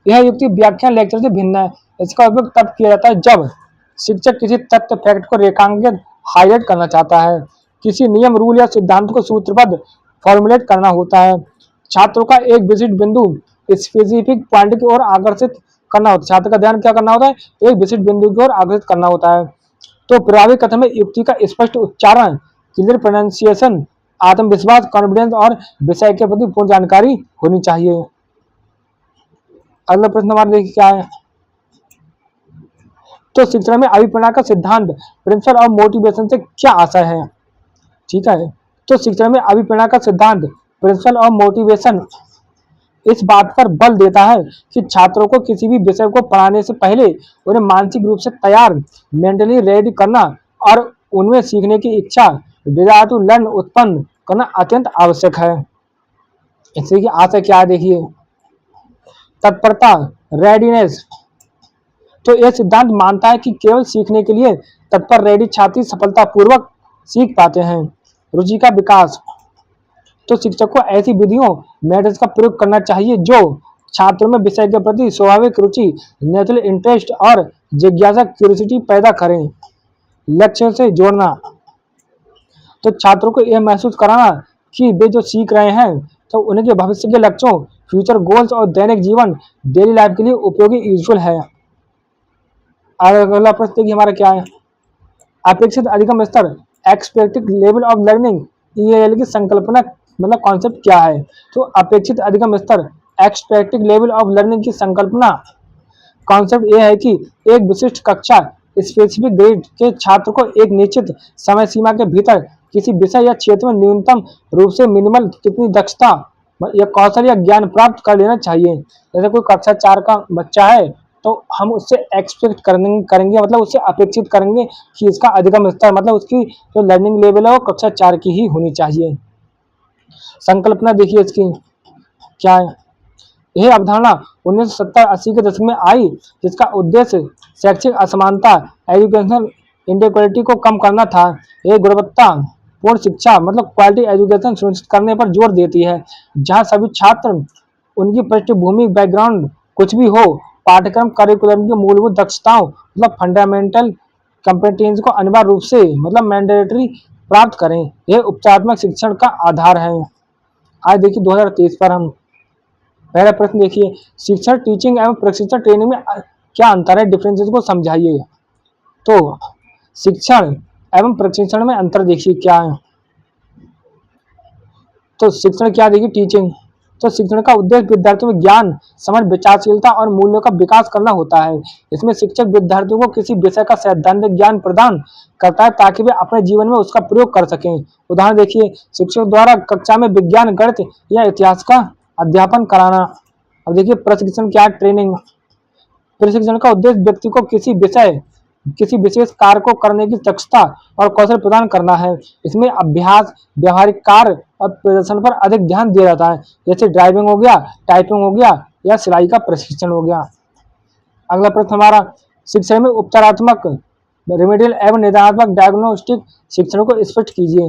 यह युक्ति व्याख्यान लेक्चर से भिन्न है। इसका उपयोग तब किया जाता है जब शिक्षक किसी तथ्य फैक्ट को रेखांकित हाईलाइट करना चाहता है, किसी नियम रूल या सिद्धांत को सूत्रबद्ध फॉर्मुलेट करना होता है, छात्रों का एक विशिष्ट बिंदु स्पेसिफिक पॉइंट की ओर आकर्षित करना होता है, छात्र का ध्यान क्या करना होता है, एक विशिष्ट बिंदु की ओर आकर्षित करना होता है। तो प्रभावी कथन में युक्ति का स्पष्ट उच्चारण, क्लियर प्रोनाउंसिएशन, आत्मविश्वास, कॉन्फिडेंस और विषय के प्रति पूर्ण जानकारी होनी चाहिए। अगला प्रश्न हमारा देखिए क्या है, तो शिक्षण में अभिप्रेरणा का सिद्धांत प्रिंसिपल और मोटिवेशन से क्या आशय है। ठीक है, तो शिक्षण में अभिप्रेरणा का सिद्धांत प्रिंसिपल और मोटिवेशन इस बात पर बल देता है कि छात्रों को किसी भी विषय को पढ़ाने से पहले उन्हें मानसिक रूप से तैयार मेंटली रेडी करना और उनमें सीखने की इच्छा डिजायर टू लर्न उत्पन्न करना अत्यंत आवश्यक है। इससे की आशय क्या है देखिए, तत्परता रेडीनेस, तो यह सिद्धांत मानता है कि केवल सीखने के लिए तत्पर रेडी छात्र सफलतापूर्वक सीख पाते हैं। रुचि का विकास, तो शिक्षक को ऐसी विधियों मेथड्स का प्रयोग करना चाहिए जो छात्रों में विषय के प्रति स्वाभाविक रुचि, नेचुरल इंटरेस्ट और जिज्ञासा क्यूरियोसिटी पैदा करें। लक्ष्य से जोड़ना, तो छात्रों को यह महसूस कराना कि वे जो सीख रहे हैं तो उनके भविष्य के लक्ष्यों, फ्यूचर गोल्स और दैनिक जीवन डेली लाइफ के लिए उपयोगी यूजफुल है। अगला प्रश्न देखिए हमारा क्या है, अपेक्षित अधिगम स्तर expected level of learning EL की संकल्पना मतलब कॉन्सेप्ट क्या है। तो अपेक्षित अधिगम स्तर एक्सपेक्टेड लेवल ऑफ लर्निंग की संकल्पना कॉन्सेप्ट यह है कि एक विशिष्ट कक्षा स्पेसिफिक ग्रेड के छात्र को एक निश्चित समय सीमा के भीतर किसी विषय या क्षेत्र में न्यूनतम रूप से मिनिमल कितनी दक्षता या कौशल या ज्ञान प्राप्त कर लेना चाहिए। जैसे कोई कक्षा 4 का बच्चा है तो हम उससे एक्सपेक्ट करेंगे मतलब उससे अपेक्षित करेंगे कि इसका अधिगम स्तर मतलब उसकी जो लर्निंग लेवल है वो कक्षा 4 की ही होनी चाहिए। संकल्पना देखिए इसकी क्या है, यह अवधारणा 1970-80 के दशक में आई जिसका उद्देश्य शैक्षिक असमानता, एजुकेशनल इनइक्वालिटी को कम करना था। ये गुणवत्ता पूर्ण शिक्षा मतलब क्वालिटी एजुकेशन सुनिश्चित करने पर जोर देती है, जहां सभी छात्र उनकी पृष्ठभूमि बैकग्राउंड कुछ भी हो, पाठ्यक्रम करिकुलम की मूलभूत दक्षताओं मतलब फंडामेंटल कॉम्पिटेंस को अनिवार्य रूप से मतलब मैंडेटरी प्राप्त करें। यह उपचारात्मक शिक्षण का आधार है। आज देखिए 2023 पर हम पहला प्रश्न देखिए, शिक्षण टीचिंग एवं प्रशिक्षण ट्रेनिंग में क्या अंतर है, डिफरेंसेस को समझाइए। तो शिक्षण एवं प्रशिक्षण में अंतर देखिए क्या है। तो शिक्षण क्या देखिए, टीचिंग। तो शिक्षण का उद्देश्य विद्यार्थियों में ज्ञान, समझ, विचारशीलता और मूल्यों का विकास करना होता है। इसमें शिक्षक विद्यार्थियों को किसी विषय का सैद्धांतिक ज्ञान प्रदान करता है ताकि वे अपने जीवन में उसका प्रयोग कर सकें। उदाहरण देखिए, शिक्षक द्वारा कक्षा में विज्ञान, गणित या इतिहास का अध्यापन कराना। अब देखिए प्रशिक्षण क्या है, ट्रेनिंग। प्रशिक्षण का उद्देश्य व्यक्ति को किसी विशेष कार्य को करने की दक्षता और कौशल प्रदान करना है। इसमें अभ्यास, व्यवहारिक कार्य और प्रदर्शन पर अधिक ध्यान दिया जाता है, जैसे ड्राइविंग हो गया, टाइपिंग हो गया या सिलाई का प्रशिक्षण हो गया। अगला प्रश्न हमारा, शिक्षण में उपचारात्मक, रेमेडियल एवं निदानात्मक डायग्नोस्टिक शिक्षण को स्पष्ट कीजिए।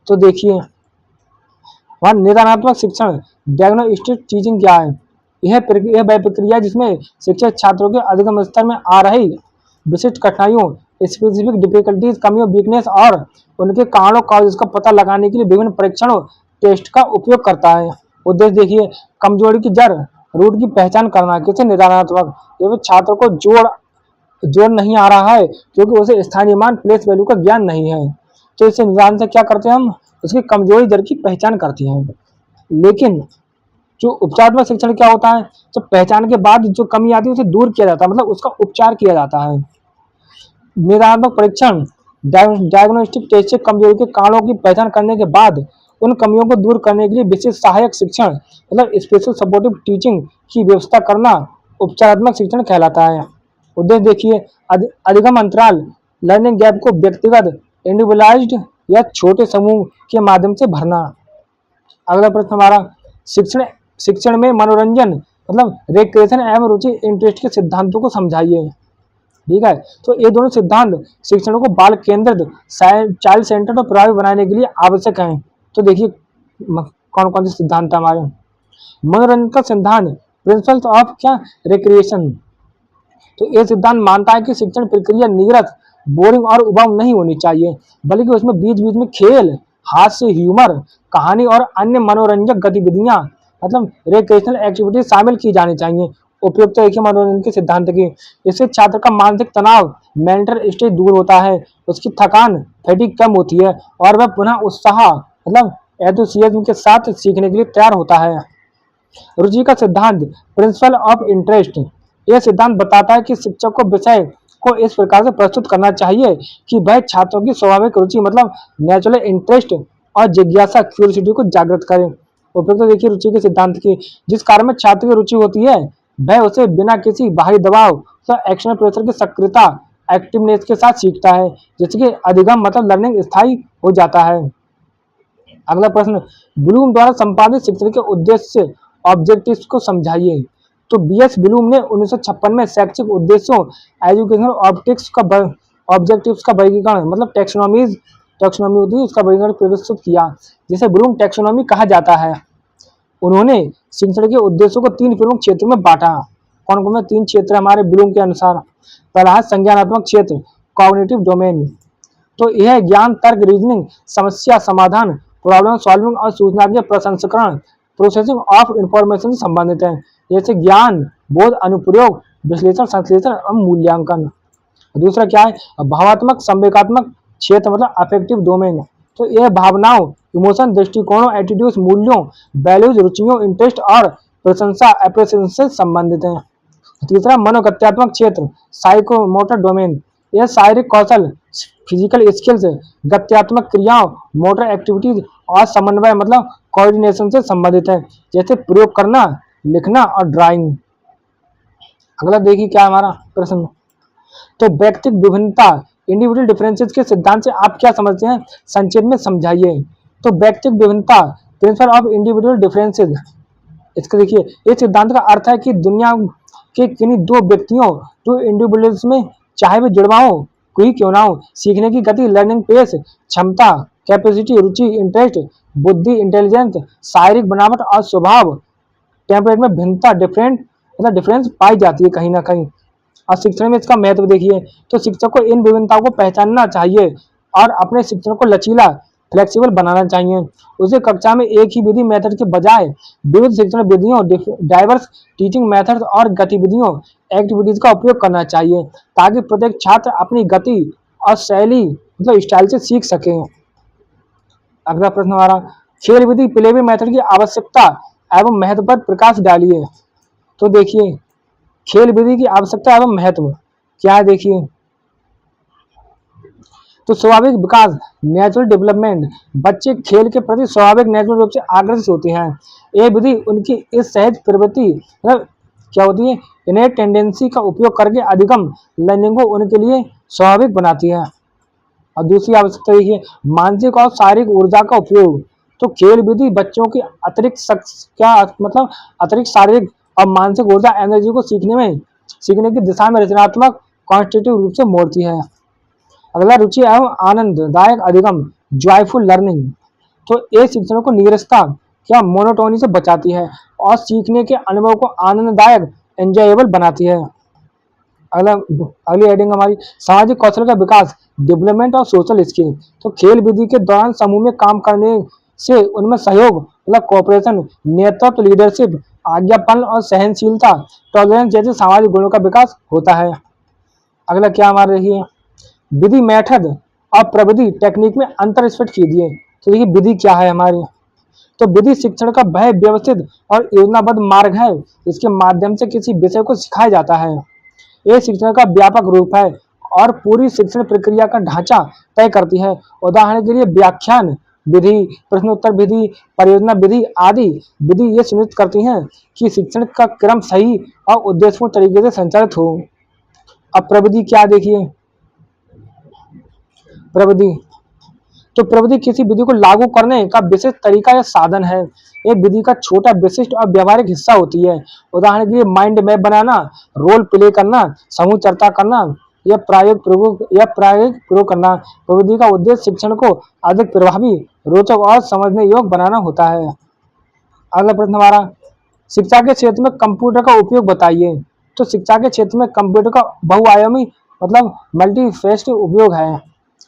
तो देखिए वहाँ निदानात्मक शिक्षण, डायग्नोस्टिक टीचिंग क्या है। यह वह प्रक्रिया जिसमें शिक्षक छात्रों के अधिगम स्तर में आ रही विशिष्ट कठिनाइयों, स्पेसिफिक डिफिकल्टीज, कमियों, वीकनेस और उनके कारणों कॉजेज का पता लगाने के लिए विभिन्न परीक्षणों, टेस्ट का उपयोग करता है। उद्देश्य देखिए, कमजोरी की जड़, रूट की पहचान करना। किसी निदानात्मक, जब छात्र को जोड़ नहीं आ रहा है क्योंकि उसे स्थानीय मान, प्लेस वैल्यू का ज्ञान नहीं है, तो इस निदान से क्या करते हैं हम, उसकी कमजोरी जड़ की पहचान करते हैं। लेकिन जो उपचारात्मक शिक्षण क्या होता है, जब पहचान के बाद जो कमी आती है उसे दूर किया जाता है, मतलब उसका उपचार किया जाता है। निदानात्मक परीक्षण, डायग्नोस्टिक टेस्ट से कमजोरी के कारणों की पहचान करने के बाद उन कमियों को दूर करने के लिए विशेष सहायक शिक्षण मतलब स्पेशल सपोर्टिव टीचिंग की व्यवस्था करना उपचारात्मक शिक्षण कहलाता है। उद्देश्य देखिए, अधिगम अंतराल, लर्निंग गैप को व्यक्तिगत, इंडिविजुअलाइज्ड या छोटे समूह के माध्यम से भरना। अगला प्रश्न हमारा, शिक्षण में मनोरंजन मतलब रिक्रिएशन एवं रुचि, इंटरेस्ट के सिद्धांतों को समझाइए। ठीक है, तो ये दोनों सिद्धांत शिक्षण को बाल केंद्रित, चाइल्ड सेंटर्ड और प्रभावी बनाने के लिए आवश्यक हैं। तो देखिए कौन कौन से सिद्धांत हमारे। मनोरंजन का सिद्धांत, प्रिंसिपल्स ऑफ क्या, रिक्रिएशन। तो ये सिद्धांत मानता है कि शिक्षण प्रक्रिया नीरस, बोरिंग और उबाऊ नहीं होनी चाहिए, बल्कि उसमें बीच बीच में खेल, हास्य, ह्यूमर, कहानी और अन्य मनोरंजक गतिविधियां मतलब रिक्रिएशनल एक्टिविटीज शामिल की जानी चाहिए। उपयुक्त देखिए मनोरंजन के सिद्धांत की, इससे छात्र का मानसिक तनाव, मेंटल स्ट्रेस दूर होता है, उसकी थकान, फैटिग कम होती है और वह पुनः उत्साह मतलब एंथुसियाज्म के साथ सीखने के लिए तैयार होता है। रुचि का सिद्धांत, प्रिंसिपल ऑफ इंटरेस्ट। यह सिद्धांत बताता है कि शिक्षक को विषय को इस प्रकार से प्रस्तुत करना चाहिए कि वह छात्रों की स्वाभाविक रुचि मतलब नेचुरल इंटरेस्ट और जिज्ञासा, क्यूरियोसिटी को जागृत करें। उपयुक्त देखिए रुचि के सिद्धांत की, जिस कार्य में छात्र की रुचि होती है वह उसे बिना किसी बाहरी दबाव तो एक्शनल प्रेशर की सक्रियता, एक्टिवनेस के साथ सीखता है, जिसके अधिगम मतलब लर्निंग स्थायी हो जाता है। अगला प्रश्न, ब्लूम द्वारा संपादित शिक्षण के उद्देश्य, ऑब्जेक्टिव्स को समझाइए। तो बीएस ब्लूम ने 1956 में शैक्षिक उद्देश्यों, एजुकेशनल ऑब्जेक्टिव्स का वर्गीकरण मतलब टैक्सोनॉमी होती है, उसका वर्गीकरण प्रस्तुत किया, जिसे ब्लूम टैक्सोनॉमी कहा जाता है। उन्होंने शिक्षण के उद्देश्यों को 3 प्रमुख क्षेत्रों में बांटा। कौन कौन से 3 क्षेत्र हमारे ब्लूम के अनुसार। पहला है संज्ञानात्मक क्षेत्र, कॉग्निटिव डोमेन। तो यह ज्ञान, तर्क, रीजनिंग, समस्या समाधान, प्रॉब्लम सॉल्विंग और सूचना के प्रसंस्करण, प्रोसेसिंग ऑफ इंफॉर्मेशन से संबंधित है, जैसे ज्ञान, बोध, अनुप्रयोग, विश्लेषण, संश्लेषण और मूल्यांकन। दूसरा क्या है, भावात्मक संवेगात्मक क्षेत्र मतलब अफेक्टिव डोमेन। तो यह भावनाओं, इमोशन, दृष्टिकोणों, एटीट्यूड्स, मूल्यों, वैल्यूज, रुचियों, इंटरेस्ट और प्रशंसा, एप्रिसिएशन से संबंधित है। तीसरा मनोगत्यात्मक क्षेत्र, साइकोमोटर डोमेन। यह शारीरिक कौशल, फिजिकल स्किल्स, गत्यात्मक क्रियाओं, मोटर एक्टिविटीज और समन्वय मतलब कोऑर्डिनेशन से संबंधित है, जैसे प्रयोग करना, लिखना और ड्राइंग। अगला देखिए क्या हमारा प्रश्न। तो व्यक्तिगत विभिन्नता, इंडिविजुअल डिफरेंसेस के सिद्धांत से आप क्या समझते हैं, संक्षेप में समझाइए। तो व्यक्तिगत विभिन्नता, प्रिंसिपल ऑफ इंडिविजुअल डिफरेंसेस। इसका देखिए, इस सिद्धांत का अर्थ है कि दुनिया के किन्हीं 2 व्यक्तियों जो इंडिविजुअल्स में चाहे वे जुड़वा हो कोई क्यों ना हो। सीखने की गति, लर्निंग पेस, क्षमता, कैपेसिटी, रुचि, इंटरेस्ट, बुद्धि, इंटेलिजेंस, शारीरिक बनावट और स्वभाव, टेम्परेट में भिन्नता, डिफरेंस पाई जाती है कहीं ना कहीं। और शिक्षण में इसका महत्व देखिए, तो शिक्षक को इन विभिन्नताओं को पहचानना चाहिए और अपने शिक्षण को लचीला, फ्लेक्सिबल बनाना चाहिए। उसे कक्षा में एक ही विधि मेथड के बजाय विविध शिक्षण विधियों, डाइवर्स टीचिंग मेथड्स और गतिविधियों, एक्टिविटीज का उपयोग करना चाहिए, ताकि प्रत्येक छात्र अपनी गति और शैली स्टाइल से सीख सके। अगला प्रश्न हमारा, खेल विधि प्ले वे मेथड की आवश्यकता एवं महत्व पर प्रकाश डालिए। तो देखिए, खेल विधि की आवश्यकता एवं महत्व क्या है, देखिए तो स्वाभाविक विकास, नेचुरल डेवलपमेंट, बच्चे खेल के प्रति स्वाभाविक नेचुरल रूप से आकर्षित होते हैं। ये विधि उनकी इस सहज प्रवृत्ति क्या होती है, इन्हें टेंडेंसी का उपयोग करके अधिगम लर्निंग को उनके लिए स्वाभाविक बनाती है। और दूसरी आवश्यकता देखिए, मानसिक और शारीरिक ऊर्जा का उपयोग। तो खेल विधि बच्चों की अतिरिक्त शारीरिक और मानसिक ऊर्जा, एनर्जी को सीखने की दिशा में रचनात्मक कॉन्स्ट्रक्टिव रूप से मोड़ती है। अगला, रुचि एवं आनंददायक अधिगम, जॉयफुल लर्निंग। तो ये शिक्षण को नीरसता मोनोटोनी से बचाती है और सीखने के अनुभव को आनंददायक, एंजॉयबल बनाती है। अगली हेडिंग हमारी, सामाजिक कौशल का विकास, डेवलपमेंट और सोशल स्किल। तो खेल विधि के दौरान समूह में काम करने से उनमें सहयोग, कोऑपरेशन, नेतृत्व, लीडरशिप, आज्ञापालन और सहनशीलता, टॉलरेंस जैसे सामाजिक गुणों का विकास होता है। अगला क्या हमारे देखिए, विधि मेथड और प्रविधि टेक्निक में अंतर स्पष्ट कीजिए। तो देखिए, विधि क्या है हमारी, तो विधि शिक्षण का वह व्यवस्थित और योजनाबद्ध मार्ग है, इसके माध्यम से किसी विषय को सिखाया जाता है। यह शिक्षण का व्यापक रूप है और पूरी शिक्षण प्रक्रिया का ढांचा तय करती है। उदाहरण के लिए व्याख्यान विधि, प्रश्नोत्तर विधि, परियोजना विधि आदि विधि ये सुनिश्चित करती हैं कि शिक्षण का क्रम सही और उद्देश्यपूर्ण तरीके से संचालित हो। अब प्रविधि क्या देखिए, प्रविधि तो प्रविधि किसी विधि को लागू करने का विशेष तरीका या साधन है। ये विधि का छोटा, विशिष्ट और व्यवहारिक हिस्सा होती है। उदाहरण के लिए माइंड मैप बनाना, रोल प्ले करना, समूह चर्चा करना या प्रायोगिक प्रयोग करना। प्रविधि का उद्देश्य शिक्षण को अधिक प्रभावी, रोचक और समझने योग्य बनाना होता है। अगला प्रश्न हमारा, शिक्षा के क्षेत्र में कंप्यूटर का उपयोग बताइए। तो शिक्षा के क्षेत्र में कंप्यूटर का बहुआयामी मल्टीफेस्टेड उपयोग है।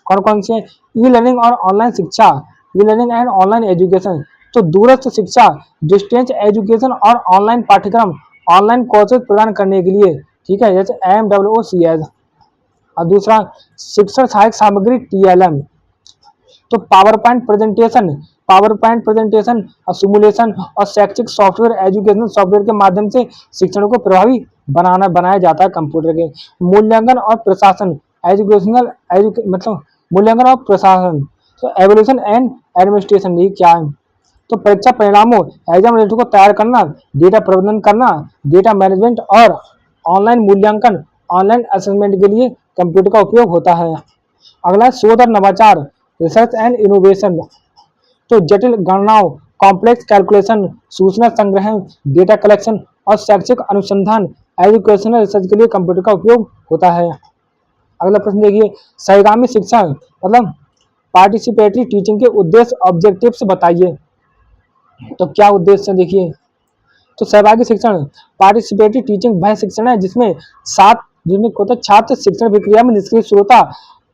कौन कौन से, ई लर्निंग और ऑनलाइन शिक्षा, e learning and online education. तो दूरस्थ शिक्षा, डिस्टेंस एजुकेशन और ऑनलाइन पाठ्यक्रम, ऑनलाइन कोर्सेज प्रदान करने के लिए, ठीक है, जैसे MOOCs। और दूसरा, शिक्षण सहायक सामग्री TLM। तो पावर पॉइंट प्रेजेंटेशन और सिमुलेशन और शैक्षिक सॉफ्टवेयर, एजुकेशनल सॉफ्टवेयर के माध्यम से शिक्षण को प्रभावी बनाया जाता है कंप्यूटर के। मूल्यांकन और प्रशासन, मूल्यांकन और प्रशासन, तो एवोल्यूशन एंड एडमिनिस्ट्रेशन, ये क्या है, तो परीक्षा परिणामों, एग्जाम रिजल्ट को तैयार करना, डेटा प्रबंधन करना, डेटा मैनेजमेंट और ऑनलाइन मूल्यांकन, ऑनलाइन असेसमेंट के लिए कंप्यूटर का उपयोग होता है। अगला, शोध और नवाचार, रिसर्च एंड इनोवेशन। तो जटिल गणनाओं, कॉम्प्लेक्स कैलकुलेशन, सूचना संग्रह, डेटा कलेक्शन और शैक्षिक अनुसंधान, एजुकेशनल रिसर्च के लिए कंप्यूटर का उपयोग होता है। अगला प्रश्न देखिए, सहगामी शिक्षण पार्टिसिपेटरी टीचिंग के उद्देश्य, ऑब्जेक्टिव्स बताइए। तो क्या उद्देश्य है देखिए, तो सहभागी शिक्षण, पार्टिसिपेटरी टीचिंग वह शिक्षण है जिसमें छात्र शिक्षण प्रक्रिया में निष्क्रिय श्रोता,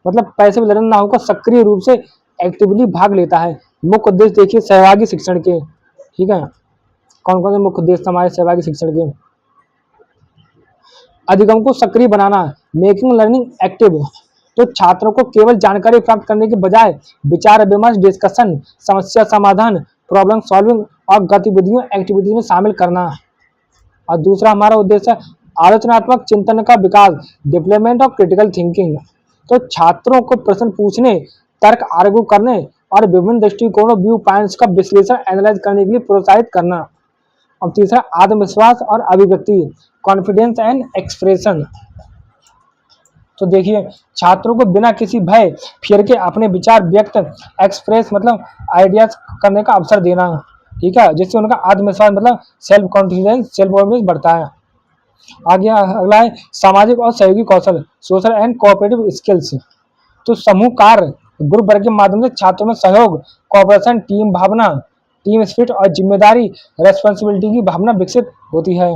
पैसिव लर्नर ना होकर सक्रिय रूप से एक्टिवली भाग लेता है। मुख्य उद्देश्य देखिए सहभागी शिक्षण के, ठीक है, कौन कौन से मुख्य उद्देश्य हमारे सहभागी शिक्षण के, अधिगम को सक्रिय बनाना, मेकिंग लर्निंग एक्टिव। तो छात्रों को केवल जानकारी प्राप्त करने के बजाय विचार विमर्श, डिस्कशन, समस्या समाधान, प्रॉब्लम सॉल्विंग और गतिविधियों, एक्टिविटीज में शामिल करना। और दूसरा हमारा उद्देश्य आलोचनात्मक चिंतन का विकास, डेवलपमेंट ऑफ क्रिटिकल थिंकिंग। तो छात्रों को प्रश्न पूछने, तर्क आर्गू करने और विभिन्न दृष्टिकोणों, व्यू पॉइंट्स का विश्लेषण, एनालाइज करने के लिए प्रोत्साहित करना। और तीसरा आत्मविश्वास और अभिव्यक्ति, कॉन्फिडेंस एंड एक्सप्रेशन। तो देखिए छात्रों को बिना किसी भय, फिर के अपने विचार व्यक्त, एक्सप्रेस आइडियाज करने का अवसर देना, ठीक है, जिससे उनका आत्मविश्वास सेल्फ कॉन्फिडेंस बढ़ता है। आगे अगला है सामाजिक और सहयोगी कौशल, सोशल एंड कोऑपरेटिव स्किल्स। तो समूह कार्य, ग्रुप वर्क के माध्यम से छात्रों में सहयोग, कोऑपरेशन, टीम भावना, टीम स्पिरिट और जिम्मेदारी, रेस्पॉन्सिबिलिटी की भावना विकसित होती है।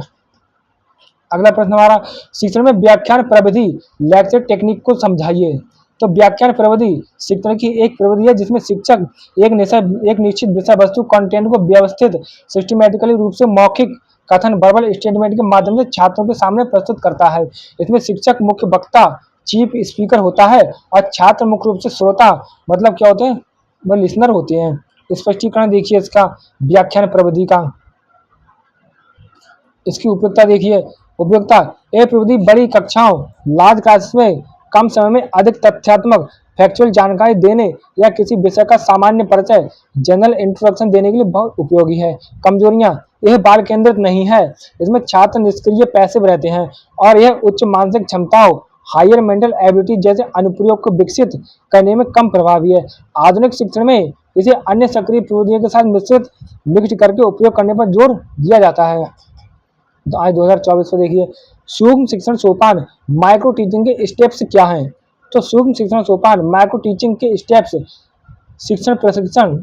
अगला प्रश्न हमारा, शिक्षण में व्याख्यान प्रविधि, लेक्चर टेक्निक को समझाइए। तो व्याख्यान प्रविधि शिक्षण की एक प्रविधि है जिसमें शिक्षक एक निश्चित विषय वस्तु कंटेंट को व्यवस्थित सिस्टमैटिकली रूप से मौखिक कथन वर्बल स्टेटमेंट के माध्यम से छात्रों के सामने प्रस्तुत करता है। इसमें शिक्षक मुख्य वक्ता चीफ स्पीकर होता है और छात्र मुख्य रूप से श्रोता मतलब क्या होते हैं, वह लिसनर होते हैं। स्पष्टीकरण देखिए इसका व्याख्यान प्रविधि का। इसकी उपयोगिता देखिए, उपयोगिता ये प्रविधि बड़ी कक्षाओं लार्ज क्लासेस में कम समय में अधिक तथ्यात्मक फैक्चुअल जानकारी देने या किसी विषय का सामान्य परिचय जनरल इंट्रोडक्शन देने के लिए बहुत उपयोगी है। कमजोरियां, यह बाल केंद्रित नहीं है, इसमें छात्र निष्क्रिय पैसिव रहते हैं और यह उच्च मानसिक क्षमताओं हायर मेंटल एबिलिटी जैसे अनुप्रयोग को विकसित करने में कम प्रभावी है। आधुनिक शिक्षण में इसे अन्य सक्रिय प्रविधियों के साथ मिक्स करके उपयोग करने पर जोर दिया जाता है। तो आज 2024 में देखिए, सूक्ष्म शिक्षण सोपान माइक्रो टीचिंग के स्टेप्स क्या हैं। तो सूक्ष्म शिक्षण सोपान माइक्रो टीचिंग के स्टेप्स शिक्षण प्रशिक्षण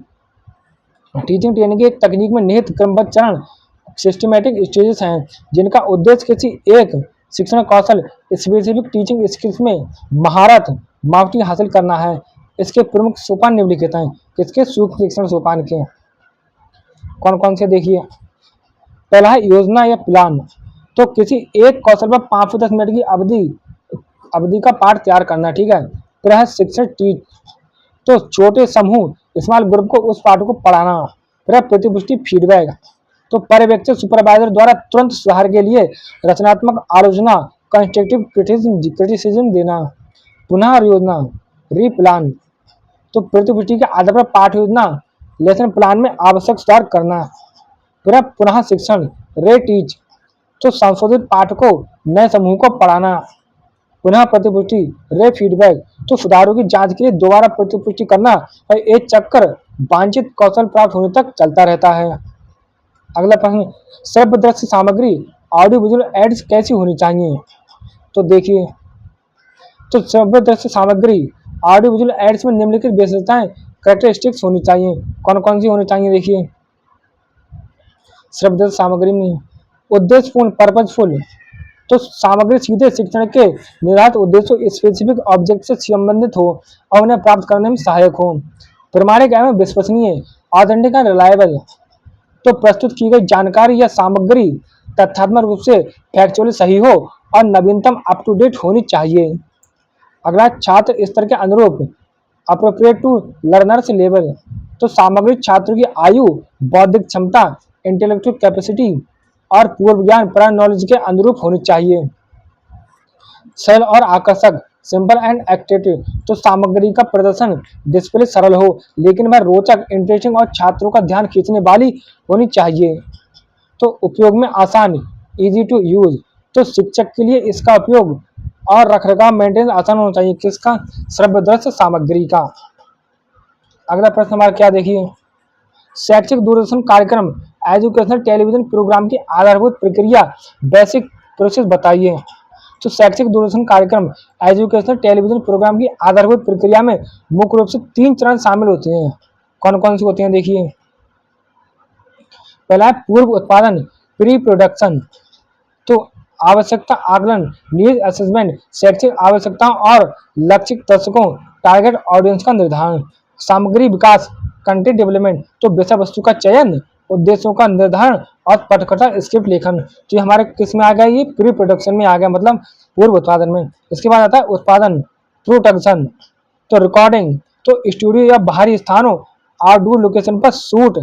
टीचिंग ट्रेनिंग की एक तकनीक में निहित क्रमबद्ध चरण सिस्टमैटिक स्टेजेस हैं जिनका उद्देश्य किसी एक शिक्षण कौशल स्पेसिफिक टीचिंग स्किल्स में महारत मास्टरी हासिल करना है। इसके प्रमुख सोपान निम्नलिखित हैं। किसके? सूक्ष्म शिक्षण सोपान के। कौन कौन से देखिए, पहला है योजना या प्लान। तो किसी एक कौशल पर 5 से 10 मिनट की अवधि का पाठ तैयार करना, ठीक है। फिर है शिक्षण टीच, तो छोटे समूह स्मॉल ग्रुप को उस पाठ को पढ़ाना। फिर है प्रतिपुष्टि फीडबैक, तो पर्यवेक्षक सुपरवाइजर द्वारा तुरंत सुधार के लिए रचनात्मक आलोचना कंस्ट्रक्टिव क्रिटिसिज्म देना। पुनः योजना रीप्लान, तो प्रतिपुष्टि के आधार पर पाठ योजना लेसन प्लान में आवश्यक सुधार करना। फिर पुनः शिक्षण रे टीच, तो संशोधित पाठ को नए समूह को पढ़ाना। पुनः प्रतिपुष्टि रे फीडबैक, तो सुधारों की जांच के लिए दोबारा प्रतिपुष्टि करना और एक चक्कर वांछित कौशल प्राप्त होने तक चलता रहता है। अगला प्रश्न, श्रव्य सामग्री ऑडियो विजुअल एड्स कैसी होनी चाहिए। तो देखिए, तो श्रव्य सामग्री ऑडियो विजुअल एड्स में निम्नलिखित विशेषताएं कैरेक्टरिस्टिक्स होनी चाहिए। कौन कौन सी होनी चाहिए देखिए, श्रव्य सामग्री में उद्देश्यपूर्ण पर्पजफुल, तो सामग्री सीधे शिक्षण के निर्धारित उद्देश्यों स्पेसिफिक ऑब्जेक्ट से संबंधित हो और उन्हें प्राप्त करने में सहायक हो। प्रमाणिक एवं विश्वसनीय ऑथेंटिक एंड रिलायबल, तो प्रस्तुत की गई जानकारी या सामग्री तथ्यात्मक रूप से फैक्चुअली सही हो और नवीनतम अप टू डेट होनी चाहिए। अगला छात्र स्तर के अनुरूप अप्रोप्रिएट टू लर्नर्स लेवल, तो सामग्री छात्र की आयु बौद्धिक क्षमता इंटेलेक्चुअल कैपेसिटी और पूर्व ज्ञान प्रायर नॉलेज के अनुरूप होनी चाहिए। सरल और आकर्षक सिंपल एंड एक्टिव, तो सामग्री का प्रदर्शन डिस्प्ले सरल हो लेकिन वह रोचक इंटरेस्टिंग और छात्रों का ध्यान खींचने वाली होनी चाहिए। तो उपयोग में आसान इजी टू यूज, तो शिक्षक के लिए इसका उपयोग और रखरखाव मेंटेनेंस आसान होना चाहिए। किसका? श्रव्य सामग्री का। अगला प्रश्न हमारा क्या देखिए, शैक्षिक दूरदर्शन कार्यक्रम एजुकेशनल टेलीविजन प्रोग्राम की आधारभूत प्रक्रिया बेसिक प्रोसेस बताइए। तो शैक्षिक दूरदर्शन कार्यक्रम एजुकेशनल टेलीविजन प्रोग्राम की आधारभूत प्रक्रिया में मुख्य रूप से 3 चरण शामिल होते हैं। कौन कौन सी होते हैं देखिए, पहला है पूर्व उत्पादन प्री प्रोडक्शन, तो आवश्यकता आकलन नीड असेसमेंट शैक्षिक आवश्यकताओं और लक्षित दर्शकों टारगेट ऑडियंस का निर्धारण। सामग्री विकास कंटेंट डेवलपमेंट, तो विषय वस्तु का चयन उद्देश्यों का निर्धारण और पटकथा स्क्रिप्ट लेखन। तो ये हमारे किस में आ गया, ये प्री प्रोडक्शन में आ गया, मतलब पूर्व उत्पादन में। इसके बाद आता है उत्पादन प्रोडक्शन, तो रिकॉर्डिंग, तो स्टूडियो या बाहरी स्थानों आउटडोर लोकेशन पर शूट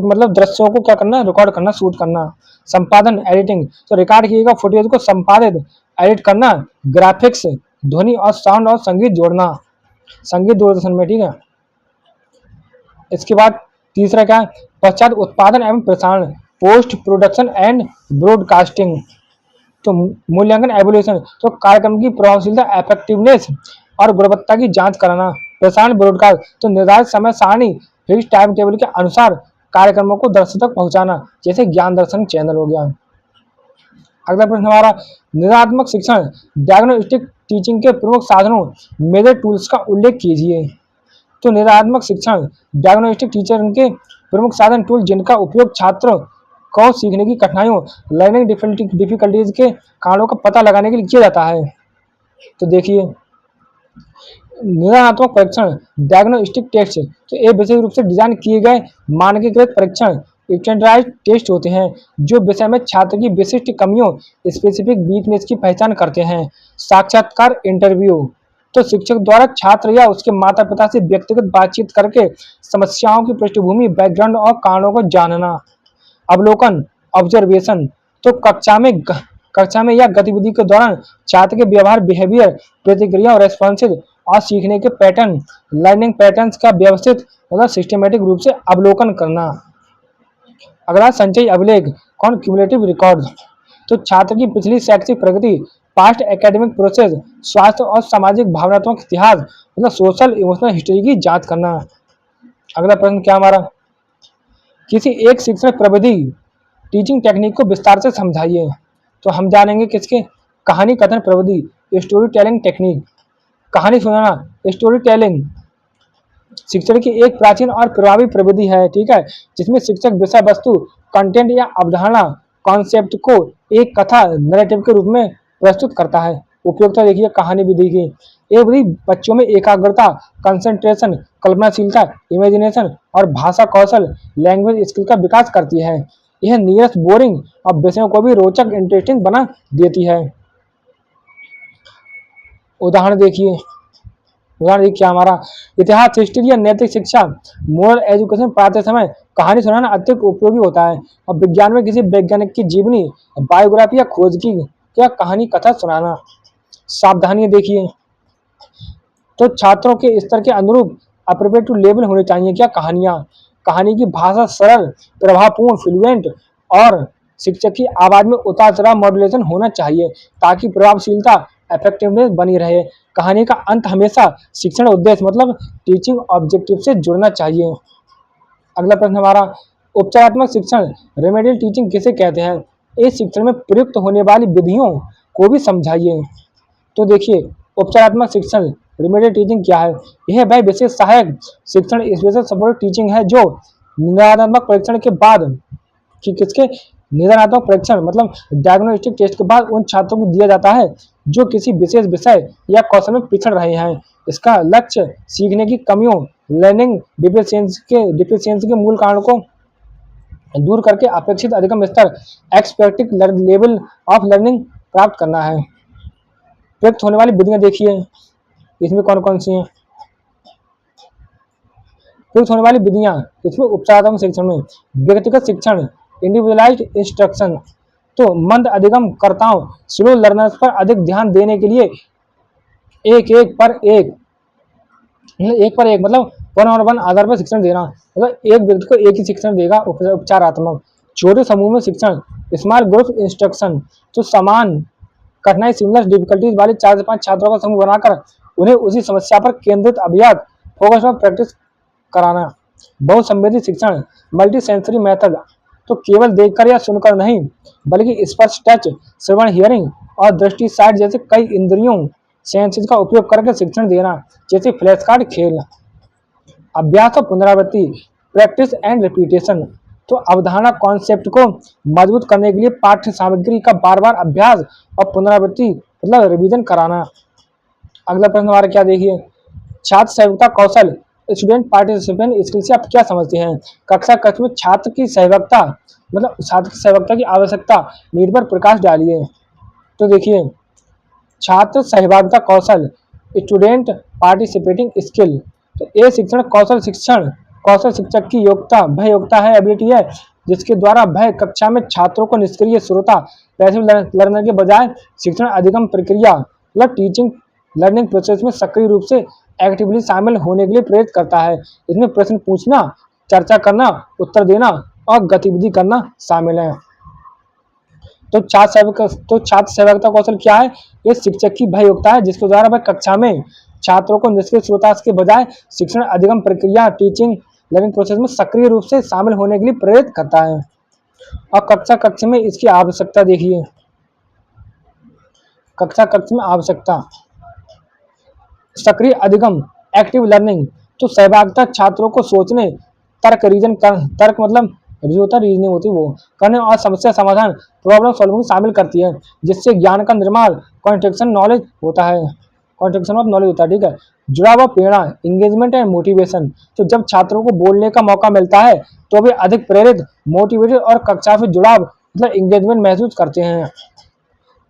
मतलब दृश्यों को क्या करना, रिकॉर्ड करना, शूट करना। संपादन एडिटिंग, तो रिकॉर्ड किए गए फुटेज को संपादित एडिट करना। ग्राफिक्स ध्वनि और साउंड और संगीत जोड़ना, संगीत दूरदर्शन में, ठीक है। इसके बाद तीसरा क्या है, पश्चात उत्पादन एवं प्रसारण पोस्ट प्रोडक्शन एंड ब्रॉडकास्टिंग, तो मूल्यांकन एवोल्यूशन, तो कार्यक्रम की प्रभावशीलता इफेक्टिवनेस और गुणवत्ता की जांच कराना। प्रसारण ब्रॉडकास्ट, तो निर्धारित समय सारणी फिक्स टाइम टेबल के अनुसार कार्यक्रमों को दर्शक तक पहुंचाना, जैसे ज्ञान दर्शन चैनल हो गया। अगला प्रश्न हमारा, निदानात्मक शिक्षण डायग्नोस्टिक टीचिंग के प्रमुख साधनों मेजर टूल्स का उल्लेख कीजिए। तो निदानात्मक शिक्षण डायग्नोस्टिक टीचर के प्रमुख साधन टूल जिनका उपयोग छात्र को सीखने की कठिनाइयों लर्निंग डिफिकल्टीज के कारणों का पता लगाने के लिए किया जाता है। तो देखिए, निदानात्मक परीक्षण डायग्नोस्टिक टेस्ट तो ये विशेष रूप से डिजाइन किए गए मानकीकृत परीक्षण स्टैंडर्डाइज्ड टेस्ट होते हैं जो विषय में छात्र की विशिष्ट कमियों स्पेसिफिक वीकनेस की पहचान करते हैं। साक्षात्कार इंटरव्यू तो शिक्षक द्वारा छात्र या उसके माता पिता से व्यक्तिगत बातचीत करके समस्याओं की पृष्ठभूमि बैकग्राउंड और कारणों को जानना। अवलोकन ऑब्जर्वेशन तो कक्षा में या गतिविधि के दौरान छात्र के व्यवहार बिहेवियर प्रतिक्रिया और रेस्पॉन्सेज और सीखने के पैटर्न लर्निंग पैटर्न्स का व्यवस्थित मतलब सिस्टमेटिक रूप से अवलोकन करना। अगला संचयी अभिलेख क्यूमुलेटिव रिकॉर्ड तो छात्र की पिछली शैक्षिक प्रगति पास्ट एकेडमिक प्रोसेस स्वास्थ्य और सामाजिक भावनात्मक इतिहास मतलब सोशल इमोशनल हिस्ट्री की जांच करना। अगला प्रश्न क्या हमारा, किसी एक शिक्षण प्रविधि टीचिंग टेक्निक को विस्तार से समझाइए। तो हम जानेंगे किसके, कहानी कथन प्रविधि स्टोरी टेलिंग टेक्निक। कहानी सुनाना स्टोरी टेलिंग शिक्षण की एक प्राचीन और प्रभावी प्रविधि है, ठीक है, जिसमें शिक्षक विषय वस्तु कंटेंट या अवधारणा कॉन्सेप्ट को एक कथा नैरेटिव के रूप में प्रस्तुत करता है। उपयोगिता देखिए कहानी विधि की, ये विधि बच्चों में एकाग्रता कंसंट्रेशन कल्पनाशीलता इमेजिनेशन और भाषा कौशल लैंग्वेज स्किल का विकास करती है। यह नीरस बोरिंग और विषयों को भी रोचक इंटरेस्टिंग बना देती है। उदाहरण देखिए क्या हमारा, इतिहास हिस्ट्री या नैतिक शिक्षा मोरल एजुकेशन पढ़ाते समय कहानी सुनाना अत्यंत उपयोगी होता है। और विज्ञान में किसी वैज्ञानिक की जीवनी बायोग्राफी या खोज की क्या कहानी कथा सुनाना। सावधानियां देखिए, तो छात्रों के स्तर के अनुरूप अप्रोप्रिएट टू लेवल होने चाहिए क्या कहानियां। कहानी की भाषा सरल प्रभावपूर्ण फ्लुएंट और शिक्षक की आवाज में उतार चढ़ाव मॉड्यूलेशन होना चाहिए ताकि प्रभावशीलता इफेक्टिवनेस बनी रहे। कहानी का अंत हमेशा शिक्षण उद्देश्य मतलब टीचिंग ऑब्जेक्टिव से जुड़ना चाहिए। अगला प्रश्न हमारा, उपचारात्मक शिक्षण रेमेडियल टीचिंग किसे कहते हैं। इस शिक्षण में प्रयुक्त होने वाली विधियों को भी समझाइए। तो देखिए, उपचारात्मक शिक्षण रेमेडियल टीचिंग क्या है, यह वह विशेष सहायक शिक्षण स्पेशल सपोर्ट टीचिंग है जो निदानात्मक परीक्षण के बाद कि किसके निदानात्मक परीक्षण मतलब डायग्नोस्टिक टेस्ट के बाद उन छात्रों को दिया जाता है जो किसी विशेष विषय या कौशल में पिछड़ रहे हैं। इसका लक्ष्य सीखने की कमियों लर्निंग डिफिशियंसी के मूल कारणों को दूर करके अपेक्षित अधिकतम स्तर एक्सपेक्टेड लेवल ऑफ लर्निंग प्राप्त करना है। प्रयुक्त होने वाली विधियां देखिए, इसमें कौन कौन सी हैं। प्रयुक्त होने वाली विधियां इसमें उपचारात्मक शिक्षण में व्यक्तिगत शिक्षण इंडिविजुअलाइज्ड इंस्ट्रक्शन तो मंद अधिगम कर्ताओं स्लो लर्नर्स पर अधिक ध्यान देने के लिए एक पर एक मतलब वन ऑन वन आधार पर शिक्षण देना मतलब एक व्यक्ति को एक ही शिक्षण देगा। उपचारात्मक छोटे समूह में शिक्षण स्मॉल ग्रुप इंस्ट्रक्शन तो समान कठिनाई सिमिलर डिफिकल्टीज वाले 4 से 5 छात्रों का समूह बनाकर उन्हें उसी समस्या पर केंद्रित अभ्यास फोकस पर प्रैक्टिस कराना। बहुसंवेदी शिक्षण मल्टी सेंसरी मेथड तो केवल देखकर या सुनकर नहीं बल्कि स्पर्श टच श्रवण हियरिंग और दृष्टि साइट जैसे कई इंद्रियों सेंसेस का उपयोग करके शिक्षण देना जैसे फ्लैश कार्ड खेल। अभ्यास और पुनरावृत्ति प्रैक्टिस एंड रिपीटेशन तो अवधारणा कॉन्सेप्ट को मजबूत करने के लिए पाठ्य सामग्री का बार बार अभ्यास और पुनरावृत्ति मतलब रिवीजन कराना। अगला प्रश्न हमारा क्या देखिए, छात्र सहभागिता कौशल स्टूडेंट पार्टिसिपेंट स्किल से आप क्या समझते हैं। कक्षा कक्ष में छात्र की सहभागिता की आवश्यकता नीड पर प्रकाश डालिए। तो देखिए, छात्र सहभागिता कौशल स्टूडेंट पार्टिसिपेटिंग स्किल तो ये शिक्षण कौशल शिक्षक की वह योग्यता है एबिलिटी है जिसके द्वारा वह कक्षा में छात्रों को निष्क्रिय श्रोता पैसिव लर्नर के बजाय शिक्षण अधिगम प्रक्रिया मतलब टीचिंग लर्निंग प्रोसेस में सक्रिय रूप से एक्टिवली शामिल होने के लिए प्रेरित करता है। इसमें प्रश्न पूछना चर्चा करना उत्तर देना और गतिविधि करना शामिल है। तो छात्र सहभागिता कौशल क्या है, ये शिक्षक की वह योग्यता है जिसके द्वारा वह कक्षा में छात्रों को निष्क्रिय श्रोता के बजाय शिक्षण अधिगम प्रक्रिया टीचिंग लर्निंग प्रोसेस में सक्रिय रूप से शामिल होने के लिए प्रेरित करता है। और कक्षा में इसकी आवश्यकता देखिए, कक्षा कक्ष में आवश्यकता। सक्रिय अधिगम एक्टिव लर्निंग, तो सहभागिता छात्रों को सोचने, तर्क मतलब जो होता है रीजनिंग होती है वो करने और समस्या समाधान प्रॉब्लम सॉल्विंग शामिल करती है, जिससे ज्ञान का निर्माण कॉन्टेक्शन नॉलेज होता है, कॉन्टेक्शन ऑफ नॉलेज होता है। ठीक है, जुड़ा हुआ प्रेरणा एंगेजमेंट एंड मोटिवेशन, तो जब छात्रों को बोलने का मौका मिलता है तो वे अधिक प्रेरित, मोटिवेटेड और कक्षा से जुड़ाव मतलब एंगेजमेंट महसूस करते हैं।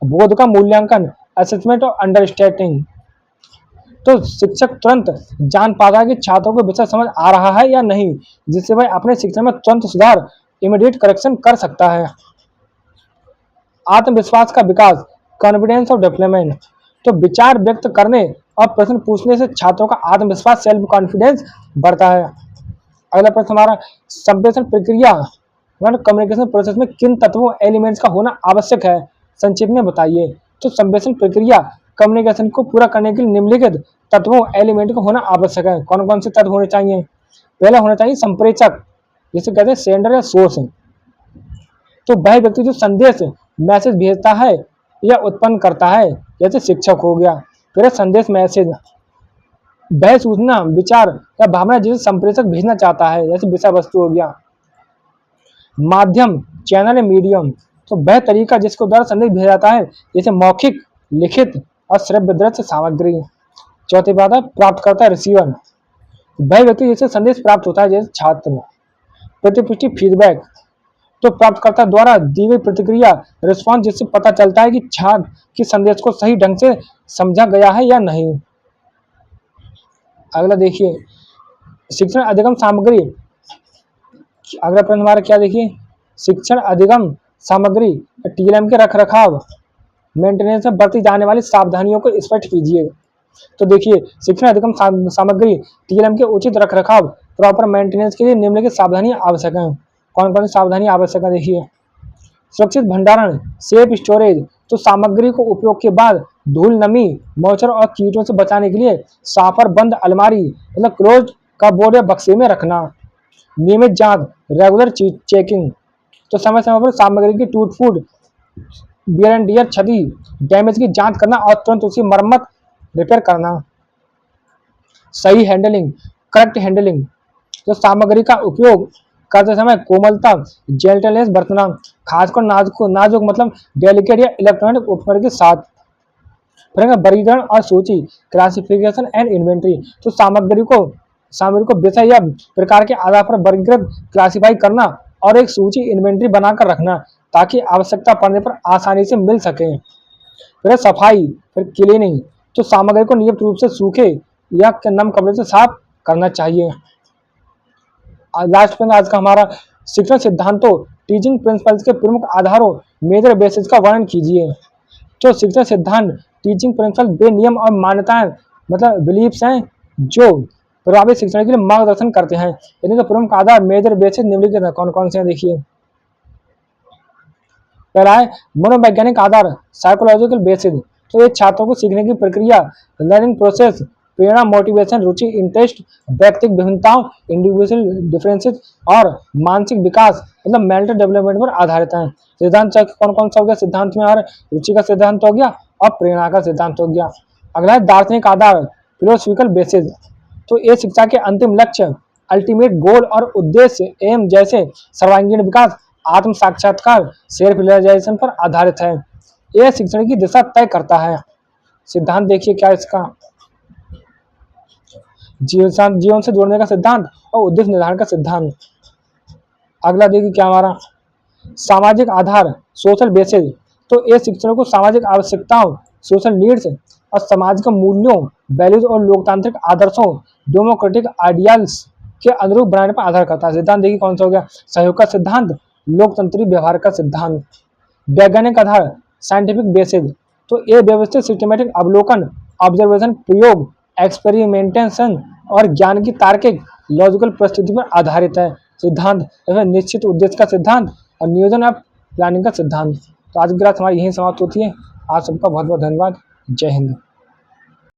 बोध का मूल्यांकन असेसमेंट और अंडरस्टैंडिंग, तो शिक्षक तुरंत जान पाता है कि छात्रों को विषय समझ आ रहा है या नहीं, जिससे वह अपने शिक्षण में तुरंत सुधार इमीडिएट करेक्शन कर सकता है। आत्मविश्वास का विकास कॉन्फिडेंस ऑफ डेवलपमेंट, तो विचार व्यक्त करने और प्रश्न पूछने से छात्रों का आत्मविश्वास सेल्फ कॉन्फिडेंस बढ़ता है। अगला प्रश्न हमारा संप्रेषण प्रक्रिया कम्युनिकेशन प्रोसेस में किन तत्वों एलिमेंट्स का होना आवश्यक है, संक्षेप में बताइए। तो संप्रेषण प्रक्रिया कम्युनिकेशन को पूरा करने के लिए निम्नलिखित तत्वों एलिमेंट का होना आवश्यक है। कौन कौन से तत्व होने चाहिए? पहला होना चाहिए संप्रेषक, जिसे कहते हैं सेंडर या सोर्स, तो वह व्यक्ति जो संदेश मैसेज भेजता है या उत्पन्न करता है, जैसे शिक्षक हो गया। फिर संदेश मैसेज, वह सूचना विचार या भावना जिसे संप्रेषक भेजना चाहता है, जैसे विषय वस्तु हो गया। माध्यम चैनल या मीडियम, तो वह तरीका जिसके द्वारा संदेश भेजा जाता है, जैसे मौखिक, लिखित और श्रव्य दृश्य सामग्री। चौथी बात है प्राप्तकर्ता रिसीवर, वह व्यक्ति जिसे संदेश प्राप्त होता है, जैसे छात्र। प्रतिपुष्टि फीडबैक, तो प्राप्तकर्ता द्वारा दी गई प्रतिक्रिया रिस्पॉन्स, जिससे पता चलता है कि छात्र के संदेश को सही ढंग से समझा गया है या नहीं। अगला देखिए शिक्षण अधिगम सामग्री, अगला प्रश्न हमारा क्या देखिए, शिक्षण अधिगम सामग्री टीएलएम के रखरखाव मेंटेनेंस में बरती जाने वाली सावधानियों को स्पष्ट कीजिए। तो देखिए शिक्षण अधिगम सामग्री टीएलएम के उचित रखरखाव प्रॉपर मेंटेनेंस के लिए निम्नलिखित सावधानियां आवश्यक हैं। कौन कौन सी सावधानियां आवश्यक है? देखिए सुरक्षित भंडारण सेफ स्टोरेज, तो सामग्री को उपयोग के बाद धूल, नमी, मॉइस्चर और कीटों से बचाने के लिए साफ और बंद अलमारी मतलब क्लोज कपबोर्ड या बक्से में रखना। नियमित जांच रेगुलर चेकिंग, तो समय समय पर सामग्री की टूट फूट, बियर एंड डियर, क्षति, डैमेज की जांच करना और तुरंत उसकी मरम्मत रिपेयर करना। सही हैंडलिंग करेक्ट हैंडलिंग, तो सामग्री का उपयोग करते समय कोमलता जेंटलनेस बरतना, खासकर नाजुक मतलब डेलिकेट या इलेक्ट्रॉनिक उपकरण के साथ। फिर वर्गीकरण और सूची क्लासिफिकेशन एंड इन्वेंटरी, तो सामग्री को विषय या प्रकार के आधार पर वर्गीकृत क्लासिफाई करना और एक सूची इन्वेंटरी बनाकर रखना, ताकि आवश्यकता पड़ने पर आसानी से मिल सके। फिर सफाई, फिर क्लीनिंग, तो सामग्री को नियमित रूप से सूखे या नम कपड़े से साफ करना चाहिए। लास्ट में आज का हमारा शिक्षण सिद्धांतों टीचिंग प्रिंसिपल्स के प्रमुख आधारों मेजर बेसिस का वर्णन कीजिए। तो शिक्षण सिद्धांत टीचिंग प्रिंसिपल वे नियम और मान्यताएं मतलब बिलीफ्स हैं जो प्रभावी शिक्षण के लिए मार्गदर्शन करते हैं। इनके प्रमुख आधार मेजर बेसिस निम्नलिखित हैं। कौन कौन से हैं देखिए। पहला है मनोवैज्ञानिक आधार साइकोलॉजिकल बेसिस, तो ये छात्रों को सीखने की प्रक्रिया लर्निंग प्रोसेस, प्रेरणा, मोटिवेशन, रुचि, इंटरेस्ट, व्यक्तिगत विभिन्नताओं इंडिविजुअल डिफरेंसेस और मानसिक विकास मतलब मेंटल डेवलपमेंट पर आधारित है। सिद्धांत कौन कौन सा हो गया? सिद्धांत में और रुचि का सिद्धांत हो गया और प्रेरणा का सिद्धांत हो गया। अगला है दार्शनिक आधार फिलोसफिकल बेसिस, तो ये शिक्षा के अंतिम लक्ष्य अल्टीमेट गोल और उद्देश्य एम जैसे सर्वांगीण विकास, आत्म साक्षात्कार, सेल्फ रियलाइजेशन पर आधारित है। यह शिक्षण की दिशा तय करता है। सिद्धांत देखिए क्या इसका, जीवन से जोड़ने का सिद्धांत और उद्देश्य निर्धारण का सिद्धांत। अगला देखिए क्या हमारा सामाजिक आधार सोशल बेसिस, तो ये शिक्षण को सामाजिक आवश्यकताओं सोशल नीड्स और समाज के मूल्यों वैल्यूज और लोकतांत्रिक आदर्शों डेमोक्रेटिक आइडियल्स के अनुरूप बनाने पर आधार करता है। सिद्धांत देखिए कौन सा हो गया? सहयोग का सिद्धांत, लोकतंत्री व्यवहार का सिद्धांत। वैज्ञानिक आधार साइंटिफिक बेसिस, तो ये व्यवस्थित सिस्टमेटिक अवलोकन, ऑब्जर्वेशन, प्रयोग, एक्सपेरिमेंटेशन और ज्ञान की तार्किक लॉजिकल प्रस्तुति पर आधारित है। सिद्धांत निश्चित उद्देश्य का सिद्धांत और नियोजन और प्लानिंग का सिद्धांत। तो आज की क्लास हमारी यही समाप्त होती है। आप सबका बहुत बहुत धन्यवाद। जय हिंद।